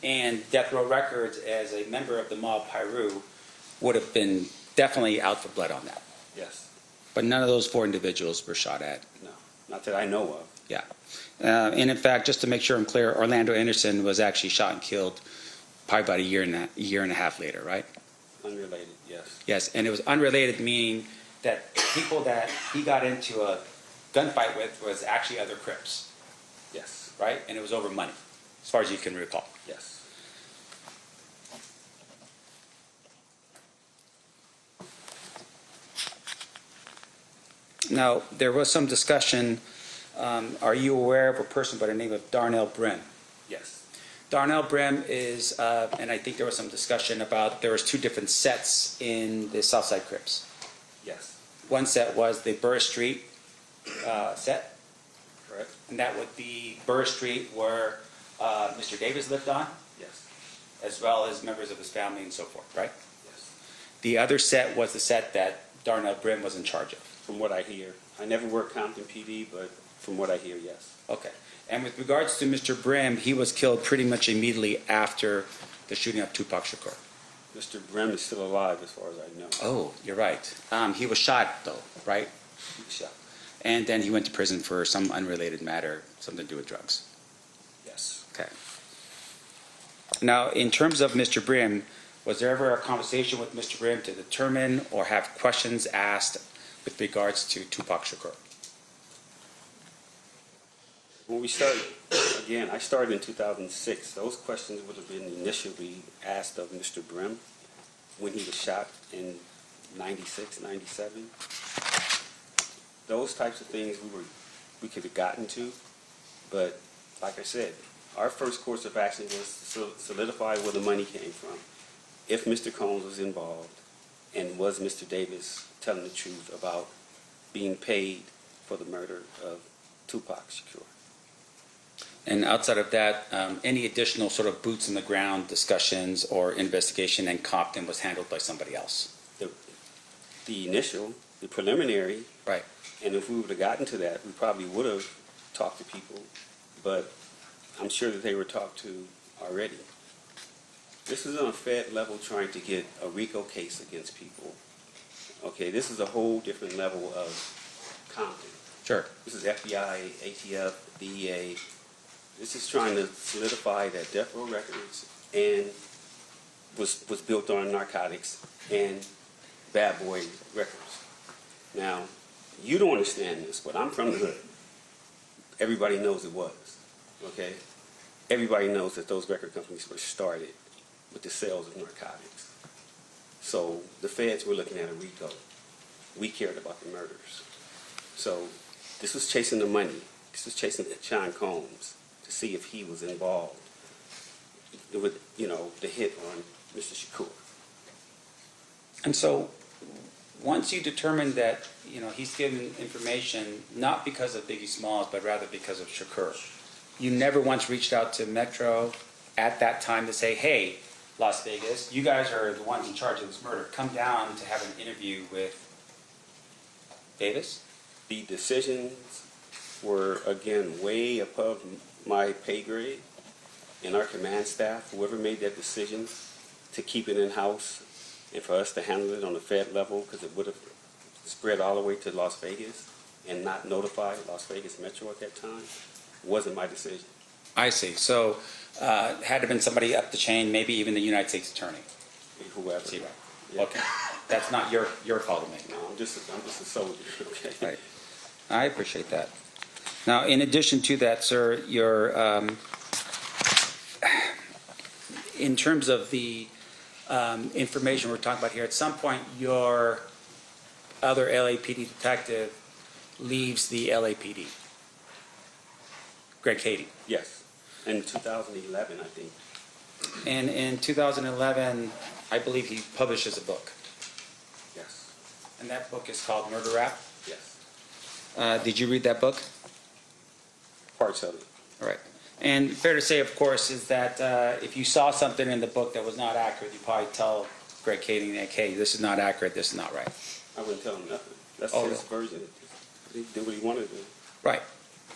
And Death Row Records, as a member of the mob Piru, would have been definitely out for blood on that. Yes. But none of those four individuals were shot at. No, not that I know of. Yeah. And in fact, just to make sure I'm clear, Orlando Anderson was actually shot and killed probably about a year and a half later, right? Unrelated, yes. Yes, and it was unrelated, meaning that people that he got into a gunfight with was actually other Crips, Yes. right? And it was over money, as far as you can recall. Yes. Now, there was some discussion, are you aware of a person by the name of Darnell Brin? Yes. Darnell Brim is, and I think there was some discussion about, there was two different sets in the Southside Crips. Yes, One set was the Burr Street set, correct? and that would be Burr Street where Mr. Davis lived on, Yes, as well as members of his family and so forth, right? yes. The other set was the set that Darnell Brim was in charge of. From what I hear. I never worked Compton PD, but from what I hear, yes. Okay. And with regards to Mr. Brim, he was killed pretty much immediately after the shooting of Tupac Shakur. Mr. Brim is still alive as far as I know. Oh, you're right. He was shot, though, right? He was shot. And then he went to prison for some unrelated matter, something to do with drugs. Yes. Okay. Now, in terms of Mr. Brim, was there ever a conversation with Mr. Brim to determine or have questions asked with regards to Tupac Shakur? When we started, again, I started in 2006. Those questions would have been initially asked of Mr. Brim when he was shot in 96, 97. Those types of things we could have gotten to, but like I said, our first course of action was to solidify where the money came from. If Mr. Combs was involved, and was Mr. Davis telling the truth about being paid for the murder of Tupac Shakur. And outside of that, any additional sort of boots on the ground discussions or investigation in Compton was handled by somebody else? The initial, the preliminary, Right. and if we would have gotten to that, we probably would have talked to people, but I'm sure that they were talked to already. This is on a Fed level trying to get a RICO case against people. Okay, this is a whole different level of Compton. Sure. This is FBI, ATF, DEA. This is trying to solidify that Death Row Records and was built on narcotics and Bad Boy Records. Now, you don't understand this, but I'm from the hood. Everybody knows it was, okay? Everybody knows that those record companies were started with the sales of narcotics. So the feds were looking at a RICO. We cared about the murders. So this was chasing the money. This was chasing Sean Combs to see if he was involved with, the hit on Mr. Shakur. And so once you determine that, he's given information not because of Biggie Smalls, but rather because of Shakur, you never once reached out to Metro at that time to say, hey, Las Vegas, you guys are the ones in charge of this murder. Come down to have an interview with Davis? The decisions were, again, way above my pay grade, and our command staff, whoever made that decision to keep it in-house and for us to handle it on the Fed level, because it would have spread all the way to Las Vegas and not notify Las Vegas Metro at that time, wasn't my decision. I see. So had it been somebody up the chain, maybe even the United States Attorney? Whoever. See, right. Yeah. Okay. That's not your call to make. No, I'm just a soldier, okay? Right. I appreciate that. Now, in addition to that, sir, your in terms of the information we're talking about here, at some point your other LAPD detective leaves the LAPD. Greg Cady. Yes, in 2011, I think. And in 2011, I believe he publishes a book. Yes, And that book is called Murder Rap. yes. Did you read that book? Parts of it. All right. And fair to say, of course, is that if you saw something in the book that was not accurate, you probably tell Greg Cady, like, hey, this is not accurate, this is not right. I wouldn't tell him nothing. That's Oh, his version. He did what he wanted to do. Right.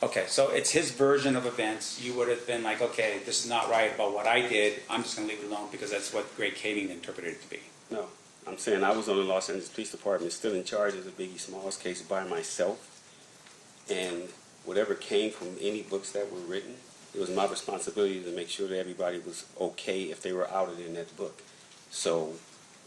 Okay, so it's his version of events. You would have been like, okay, this is not right about what I did. I'm just going to leave it alone because that's what Greg Cady interpreted it to be. No, I'm saying I was on the Los Angeles Police Department, still in charge of the Biggie Smalls case by myself. And whatever came from any books that were written, it was my responsibility to make sure that everybody was okay if they were outed in that book. So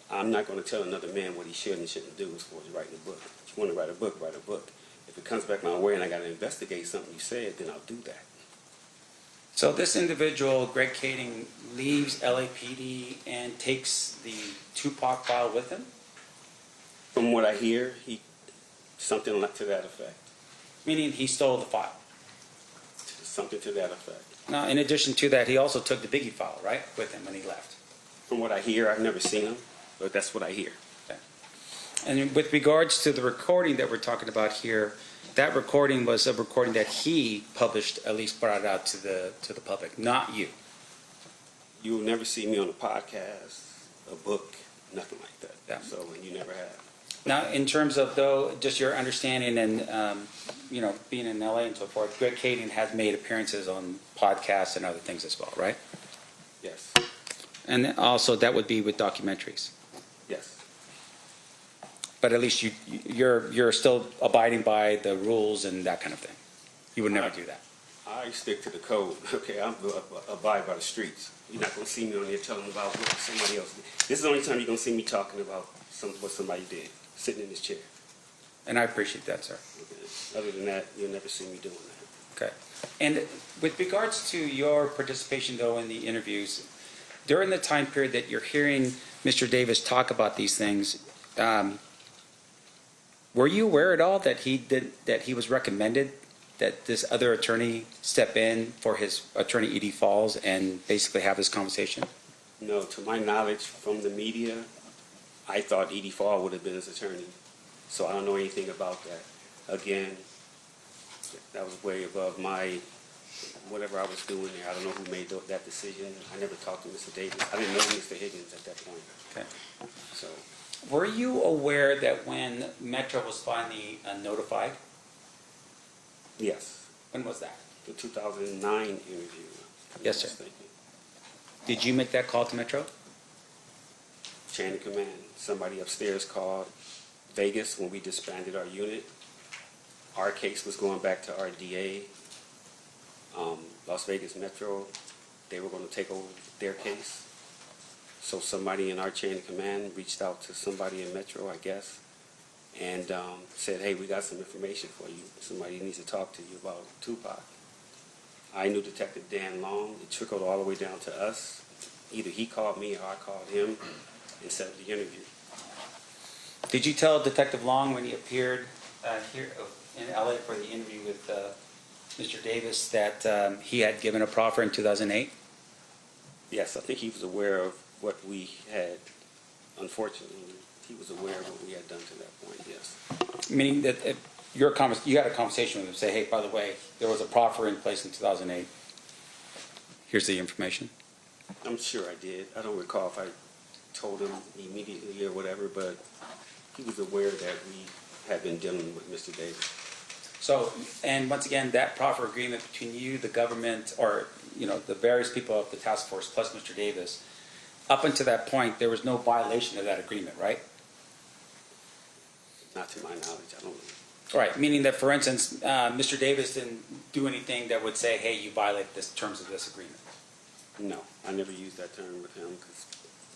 I'm not going to tell another man what he should and shouldn't do as far as writing a book. If you want to write a book, write a book. If it comes back my way and I got to investigate something you said, then I'll do that. So this individual, Greg Cady, leaves LAPD and takes the Tupac file with him? From what I hear, something to that effect. Meaning he stole the file. To something to that effect. Now, in addition to that, he also took the Biggie file, right, with him when he left. From what I hear, I've never seen him, but that's what I hear. Okay. And with regards to the recording that we're talking about here, that recording was a recording that he published, at least brought it out to the public, not you. You will never see me on a podcast, a book, nothing like that. Yeah. So, and you never have. Now, in terms of, though, just your understanding and, being in LA and so forth, Greg Kading has made appearances on podcasts and other things as well, right? Yes. And also, that would be with documentaries. Yes. But at least you're still abiding by the rules and that kind of thing. You would never do that. I stick to the code. Okay, I'm abide by the streets. You're not going to see me on there telling about what somebody else did. This is the only time you're going to see me talking about what somebody did, sitting in this chair. And I appreciate that, sir. Okay. Other than that, you'll never see me doing that. Okay. And with regards to your participation, though, in the interviews, during the time period that you're hearing Mr. Davis talk about these things, were you aware at all that he was recommended that this other attorney step in for his attorney E.D. Falls and basically have this conversation? No, to my knowledge from the media, I thought E.D. Fall would have been his attorney. So I don't know anything about that. Again, that was way above my, whatever I was doing there. I don't know who made that decision. I never talked to Mr. Davis. I didn't know Mr. Higgins at that point. Okay. So, Were you aware that when Metro was finally notified? yes, When was that? the 2009 interview. Yes, sir. Did you make that call to Metro? Chain of command. Somebody upstairs called Vegas when we disbanded our unit. Our case was going back to our DA. Las Vegas Metro, they were going to take over their case. So somebody in our chain of command reached out to somebody in Metro, I guess, and said, hey, we got some information for you. Somebody needs to talk to you about Tupac. I knew Detective Dan Long. It trickled all the way down to us. Either he called me or I called him and set up the interview. Did you tell Detective Long when he appeared here in LA for the interview with Mr. Davis that he had given a proffer in 2008? Yes, I think he was aware of what we had. Unfortunately, he was aware of what we had done to that point, yes. Meaning that if you had a conversation with him, say, hey, by the way, there was a proffer in place in 2008. Here's the information. I'm sure I did. I don't recall if I told him immediately or whatever, but he was aware that we had been dealing with Mr. Davis. So, and once again, that proffer agreement between you, the government, or, the various people of the task force plus Mr. Davis, up until that point, there was no violation of that agreement, right? Not to my knowledge, I don't know. Right, meaning that, for instance, Mr. Davis didn't do anything that would say, hey, you violate the terms of this agreement. No, I never used that term with him because,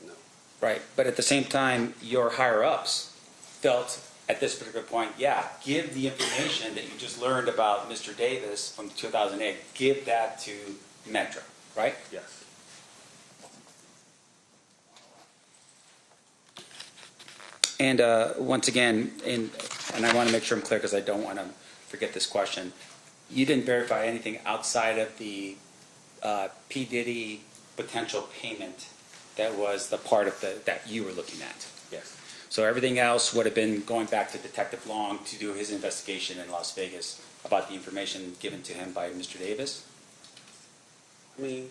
no. Right, but at the same time, your higher-ups felt at this particular point, yeah, give the information that you just learned about Mr. Davis from 2008, give that to Metro, right? Yes. And once again, and I want to make sure I'm clear because I don't want to forget this question, you didn't verify anything outside of the P. Diddy potential payment that was the part of that you were looking at? Yes. So everything else would have been going back to Detective Long to do his investigation in Las Vegas about the information given to him by Mr. Davis? I mean,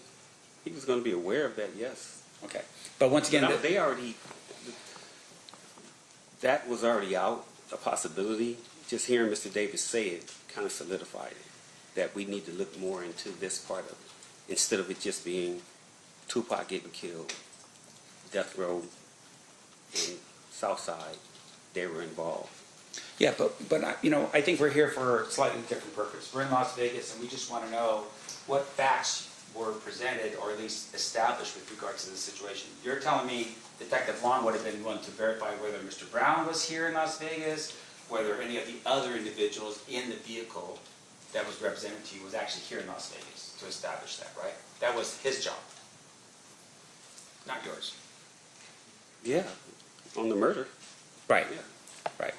he was going to be aware of that, yes. Okay. But once again, But that was already out, a possibility. Just hearing Mr. Davis say it kind of solidified it, that we need to look more into this part of it, instead of it just being Tupac getting killed, Death Row, and Southside, they were involved. yeah, but I think we're here for a slightly different purpose. We're in Las Vegas, and we just want to know what facts were presented, or at least established, with regards to the situation. You're telling me Detective Long would have been one to verify whether Mr. Brown was here in Las Vegas, whether any of the other individuals in the vehicle that was represented to you was actually here in Las Vegas, to establish that, right? That was his job, not yours. Yeah, on the murder. Right, Yeah. right.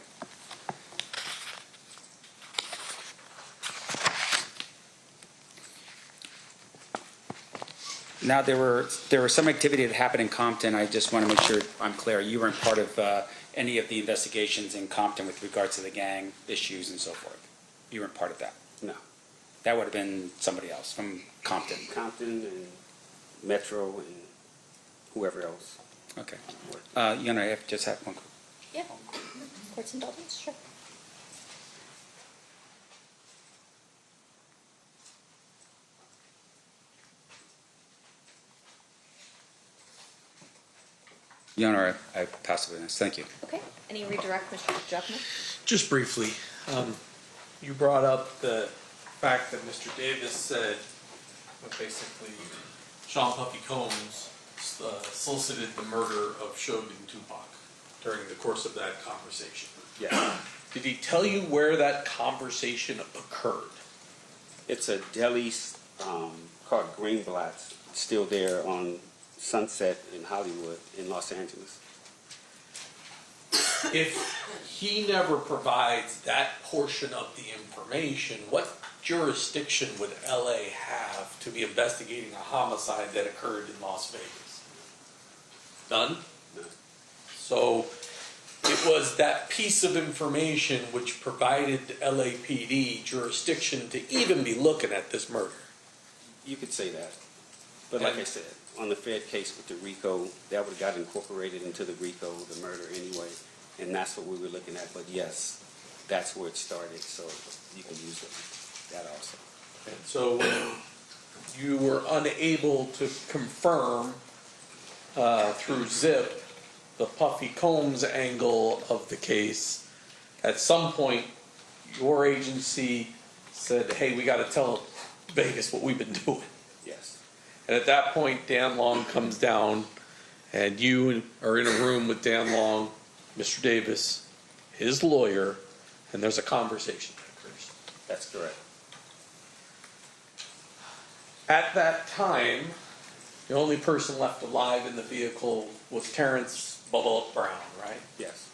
Now, there were some activity that happened in Compton. I just want to make sure I'm clear. You weren't part of any of the investigations in Compton with regards to the gang issues and so forth. You weren't part of that. No. That would have been somebody else from Compton. Compton and Metro and whoever else. Okay. You know, I just have one. Yeah. Court's indulgence, sure. Your Honor, I pass the witness. Thank you. Okay. Any redirect, Mr. Jackman? Just briefly, you brought up the fact that Mr. Davis said that basically Sean Puffy Combs solicited the murder of Shug and Tupac during the course of that conversation. Yeah. Did he tell you where that conversation occurred? It's a deli called Greenblatt's, still there on Sunset in Hollywood in Los Angeles. If he never provides that portion of the information, what jurisdiction would LA have to be investigating a homicide that occurred in Las Vegas? None? No. So it was that piece of information which provided LAPD jurisdiction to even be looking at this murder. You could say that. But like I said, on the Fed case with the RICO, that would have got incorporated into the RICO, the murder anyway, and that's what we were looking at. But yes, that's where it started, so you can use that also. And so when you were unable to confirm through ZIP the Puffy Combs angle of the case, at some point your agency said, hey, we got to tell Vegas what we've been doing. Yes. And at that point, Dan Long comes down, and you are in a room with Dan Long, Mr. Davis, his lawyer, and there's a conversation that occurs. That's correct. At that time, the only person left alive in the vehicle was Terrence Bubba Brown, right? Yes.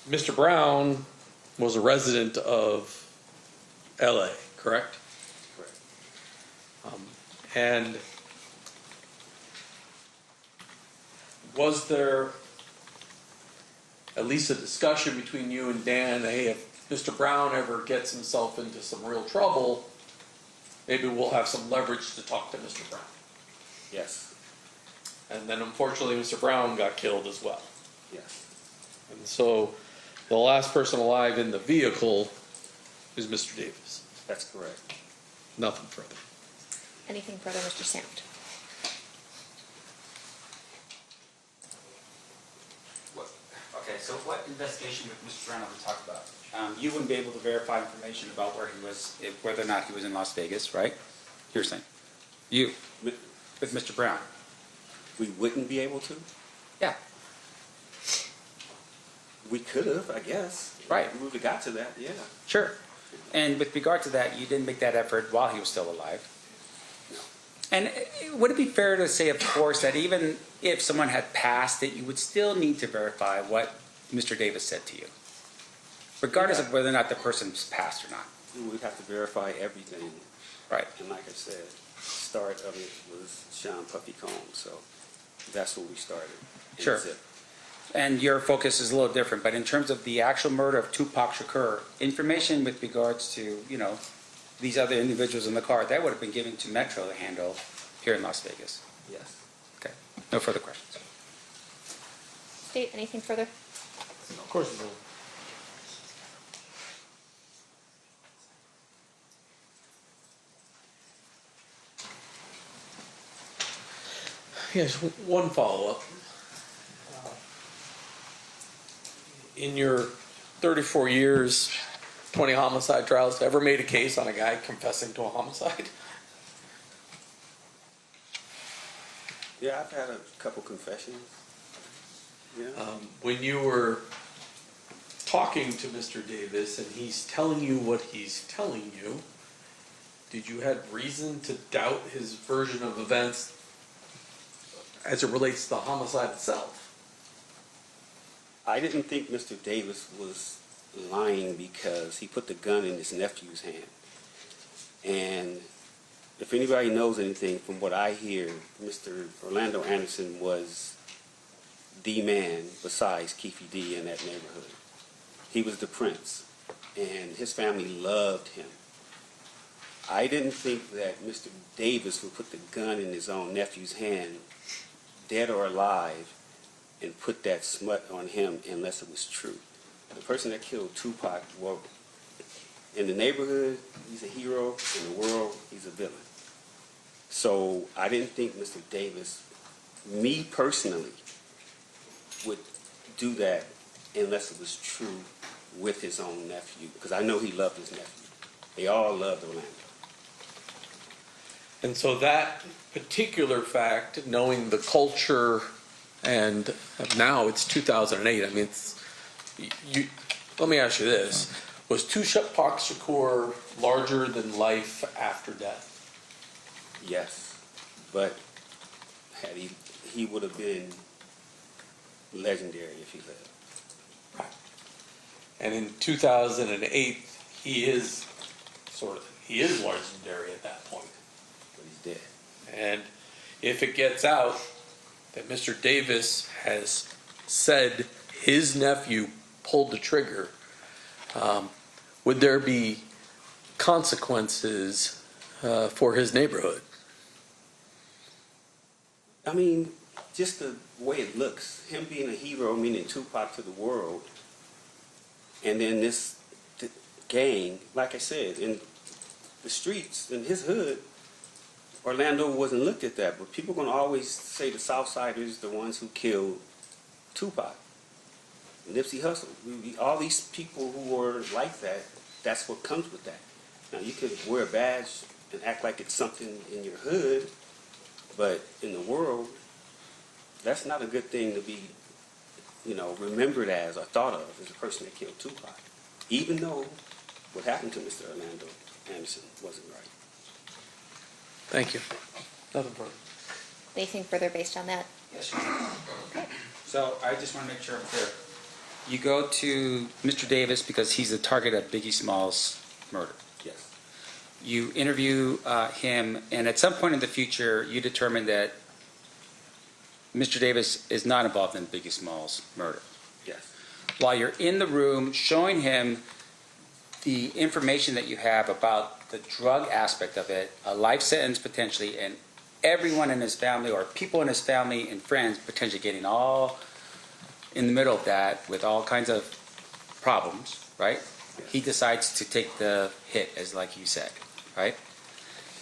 Mr. Brown was a resident of LA, correct? Correct. And was there at least a discussion between you and Dan, hey, if Mr. Brown ever gets himself into some real trouble, maybe we'll have some leverage to talk to Mr. Brown? Yes. And then unfortunately Mr. Brown got killed as well. Yes. And so the last person alive in the vehicle is Mr. Davis. That's correct. Nothing further. Anything further, Mr. Sampt? Okay, so what investigation with Mr. Brown have we talked about? You wouldn't be able to verify information about where he was, whether or not he was in Las Vegas, right? You're saying? You, with Mr. Brown? We wouldn't be able to? Yeah. We could have, I guess. Right. We would have got to that, yeah. Sure. And with regard to that, you didn't make that effort while he was still alive. And would it be fair to say, of course, that even if someone had passed, that you would still need to verify what Mr. Davis said to you, regardless of whether or not the person's passed or not? We'd have to verify everything. Right. And like I said, the start of it was Sean Puffy Combs, so that's where we started. Sure. Zip. And your focus is a little different, but in terms of the actual murder of Tupac Shakur, information with regards to, you know, these other individuals in the car, that would have been given to Metro to handle here in Las Vegas. Yes. Okay. No further questions. State, anything further? Of course you will. Yes, one follow-up. In your 34 years, 20 homicide trials, ever made a case on a guy confessing to a homicide? Yeah, I've had a couple confessions. Yeah. When you were talking to Mr. Davis and he's telling you what he's telling you, did you have reason to doubt his version of events as it relates to the homicide itself? I didn't think Mr. Davis was lying because he put the gun in his nephew's hand. And if if anybody knows anything, from what I hear, Mr. Orlando Anderson was the man besides Keefe D in that neighborhood. He was the prince, and his family loved him. I didn't think that Mr. Davis would put the gun in his own nephew's hand, dead or alive, and put that smut on him unless it was true. The person that killed Tupac, well, in the neighborhood, he's a hero. In the world, he's a villain. So I didn't think Mr. Davis, me personally, would do that unless it was true with his own nephew, because I know he loved his nephew. They all loved Orlando. And so that particular fact, knowing the culture, and now it's 2008, I mean, let me ask you this. Was Tupac Shakur larger than life after death? Yes, but had he would have been legendary if he lived. Right. And in 2008, he is legendary at that point. But he's dead. And if it gets out that Mr. Davis has said his nephew pulled the trigger, would there be consequences for his neighborhood? I mean, just the way it looks, him being a hero, meaning Tupac to the world, and then this gang, like I said, in the streets, in his hood, Orlando wasn't looked at that, but people are going to always say the Southsiders, the ones who killed Tupac, Nipsey Hussle. All these people who were like that, that's what comes with that. Now, you could wear a badge and act like it's something in your hood, but in the world, that's not a good thing to be, remembered as or thought of as a person that killed Tupac, even though what happened to Mr. Orlando Anderson wasn't right. Thank you. Nothing further. Anything further based on that? Yes, Your Honor. So I just want to make sure I'm clear. You go to Mr. Davis because he's the target of Biggie Smalls' murder. Yes. You interview him, and at some point in the future, you determine that Mr. Davis is not involved in Biggie Smalls' murder. Yes. While you're in the room showing him the information that you have about the drug aspect of it, a life sentence potentially, and everyone in his family or people in his family and friends potentially getting all in the middle of that with all kinds of problems, right? He decides to take the hit, as like you said, right?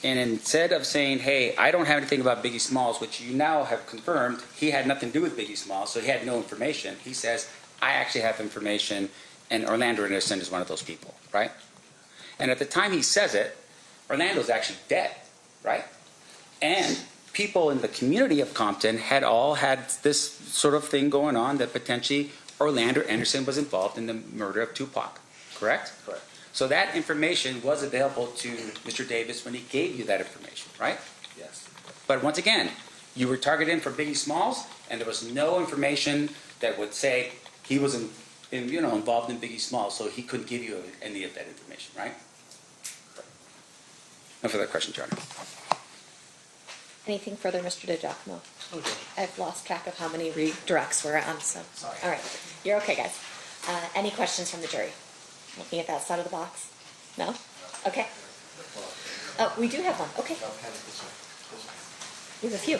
And instead of saying, hey, I don't have anything about Biggie Smalls, which you now have confirmed, he had nothing to do with Biggie Smalls, so he had no information. He says, I actually have information, and Orlando Anderson is one of those people, right? And at the time he says it, Orlando's actually dead, right? And people in the community of Compton had all had this sort of thing going on that potentially Orlando Anderson was involved in the murder of Tupac, correct? Correct. So that information was available to Mr. Davis when he gave you that information, right? Yes. But once again, you were targeted for Biggie Smalls, and there was no information that would say he was involved in Biggie Smalls, so he couldn't give you any of that information, right? No further questions, Your Honor. Anything further, Mr. DiGiacomo? Oh, Judge. I've lost track of how many redirects we're on, so. Sorry. All right, you're okay, guys. Any questions from the jury? Looking at that side of the box? No? Okay. Oh, we do have one, okay. We have a few.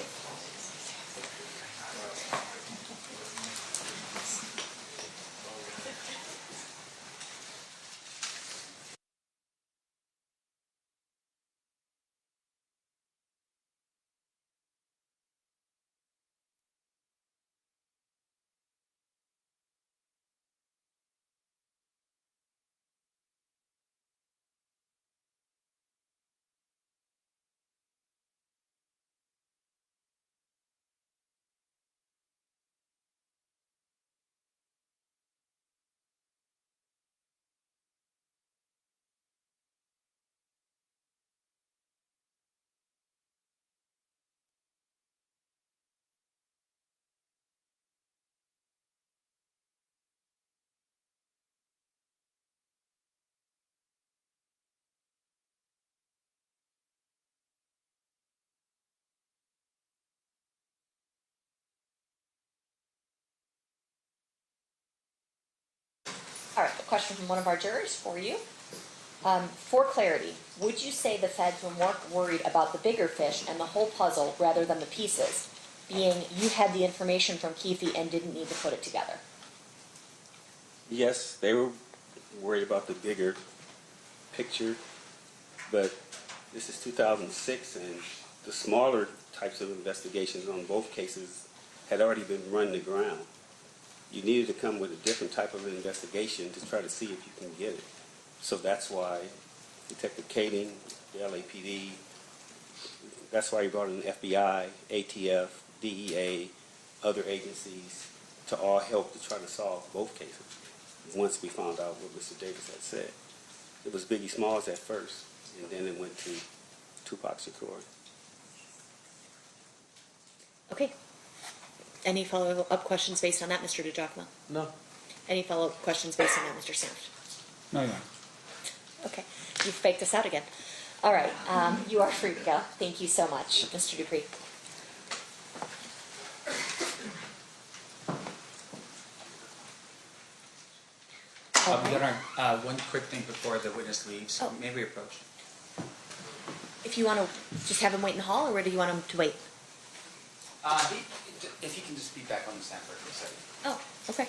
All right, a question from one of our jurors for you. For clarity, would you say the feds were more worried about the bigger fish and the whole puzzle rather than the pieces, being you had the information from Keefe and didn't need to put it together? Yes, they were worried about the bigger picture, but this is 2006, and the smaller types of investigations on both cases had already been run to ground. You needed to come with a different type of investigation to try to see if you can get it. So that's why Detective Kading, the LAPD, that's why he brought in the FBI, ATF, DEA, other agencies to all help to try to solve both cases. Once we found out what Mr. Davis had said. It was Biggie Smalls at first, and then it went to Tupac Shakur. Okay. Any follow-up questions based on that, Mr. DiGiacomo? No. Any follow-up questions based on that, Mr. Sanft? No, no. Okay, you've faked us out again. All right, you are free to go. Thank you so much, Mr. Dupree. Your Honor, one quick thing before the witness leaves. Oh. May we approach? If you want to just have him wait in the hall, or do you want him to wait? If you can just be back on the stand for a second. Oh, okay.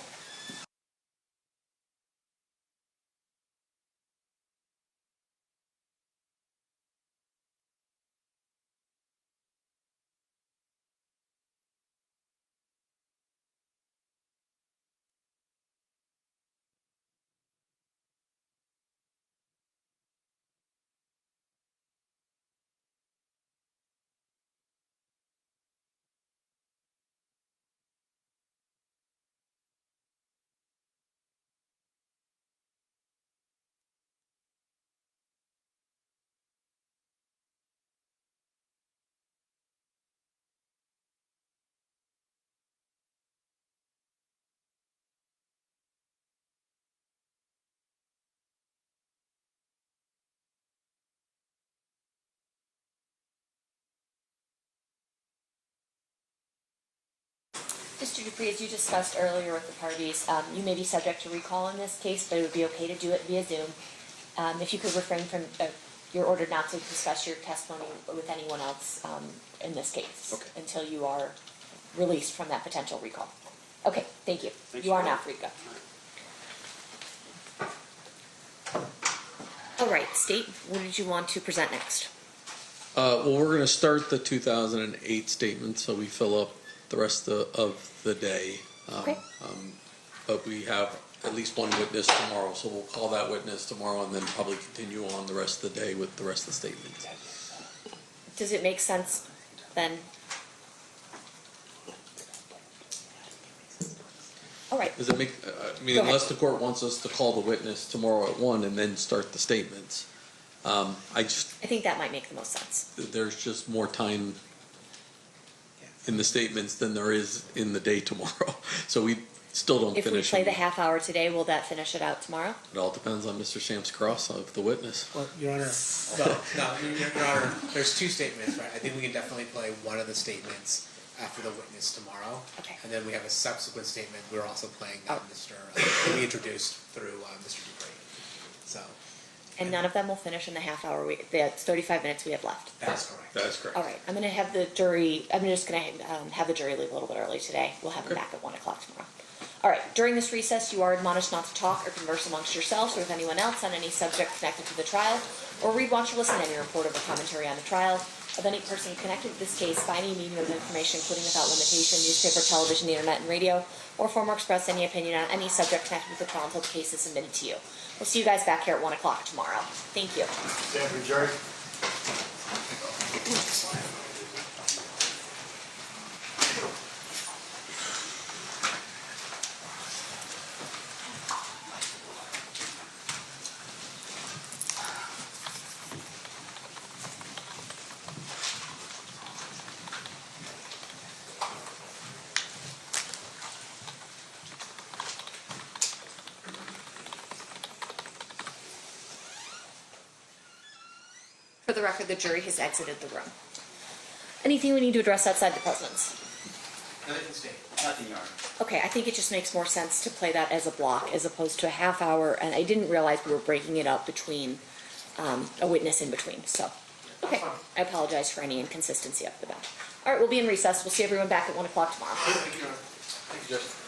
Mr. Dupree, as you discussed earlier with the parties, you may be subject to recall in this case, but it would be okay to do it via Zoom. If you could refrain from, you're ordered not to discuss your testimony with anyone else in this case until you are released from that potential recall. Okay, thank you. You are now free to go. All right, State, what did you want to present next? Well, we're going to start the 2008 statement, so we fill up the rest of the day. Okay. But we have at least one witness tomorrow, so we'll call that witness tomorrow and then probably continue on the rest of the day with the rest of the statements. Does it make sense then? All right. Does it make, I mean, Go ahead. unless the court wants us to call the witness tomorrow at 1 and then start the statements. I think that might make the most sense. There's just more time in the statements than there is in the day tomorrow. So we still don't If we finish. play the half hour today, will that finish it out tomorrow? It all depends on Mr. Sam's cross of the witness. Well, Your Honor, Your Honor, there's two statements, right? I think we can definitely play one of the statements after the witness tomorrow. Okay. And then we have a subsequent statement. We're also playing that we introduced through Mr. Dupree. So. And none of them will finish in the half hour. That's 35 minutes we have left. That is correct. That is correct. All right. I'm going to have the jury. I'm just going to have the jury leave a little bit early today. We'll have them back at 1 o'clock tomorrow. All right. During this recess, you are admonished not to talk or converse amongst yourselves or with anyone else on any subject connected to the trial, or read, watch, or listen to any report or commentary on the trial of any person connected to this case by any medium of information, including without limitation, newspaper, television, internet, and radio, or form or express any opinion on any subject connected with the trial until the case is submitted to you. We'll see you guys back here at 1 o'clock tomorrow. Thank you. Stand adjourned. For the record, the jury has exited the room. Anything we need to address outside the presence? Nothing from the state. Nothing, Your Honor. Okay, I think it just makes more sense to play that as a block as opposed to a half hour, and I didn't realize we were breaking it up between, a witness in between, so. Okay, I apologize for any inconsistency up the back. All right, we'll be in recess. We'll see everyone back at 1 o'clock tomorrow. Thank you, Your Honor. Thank you, Judge.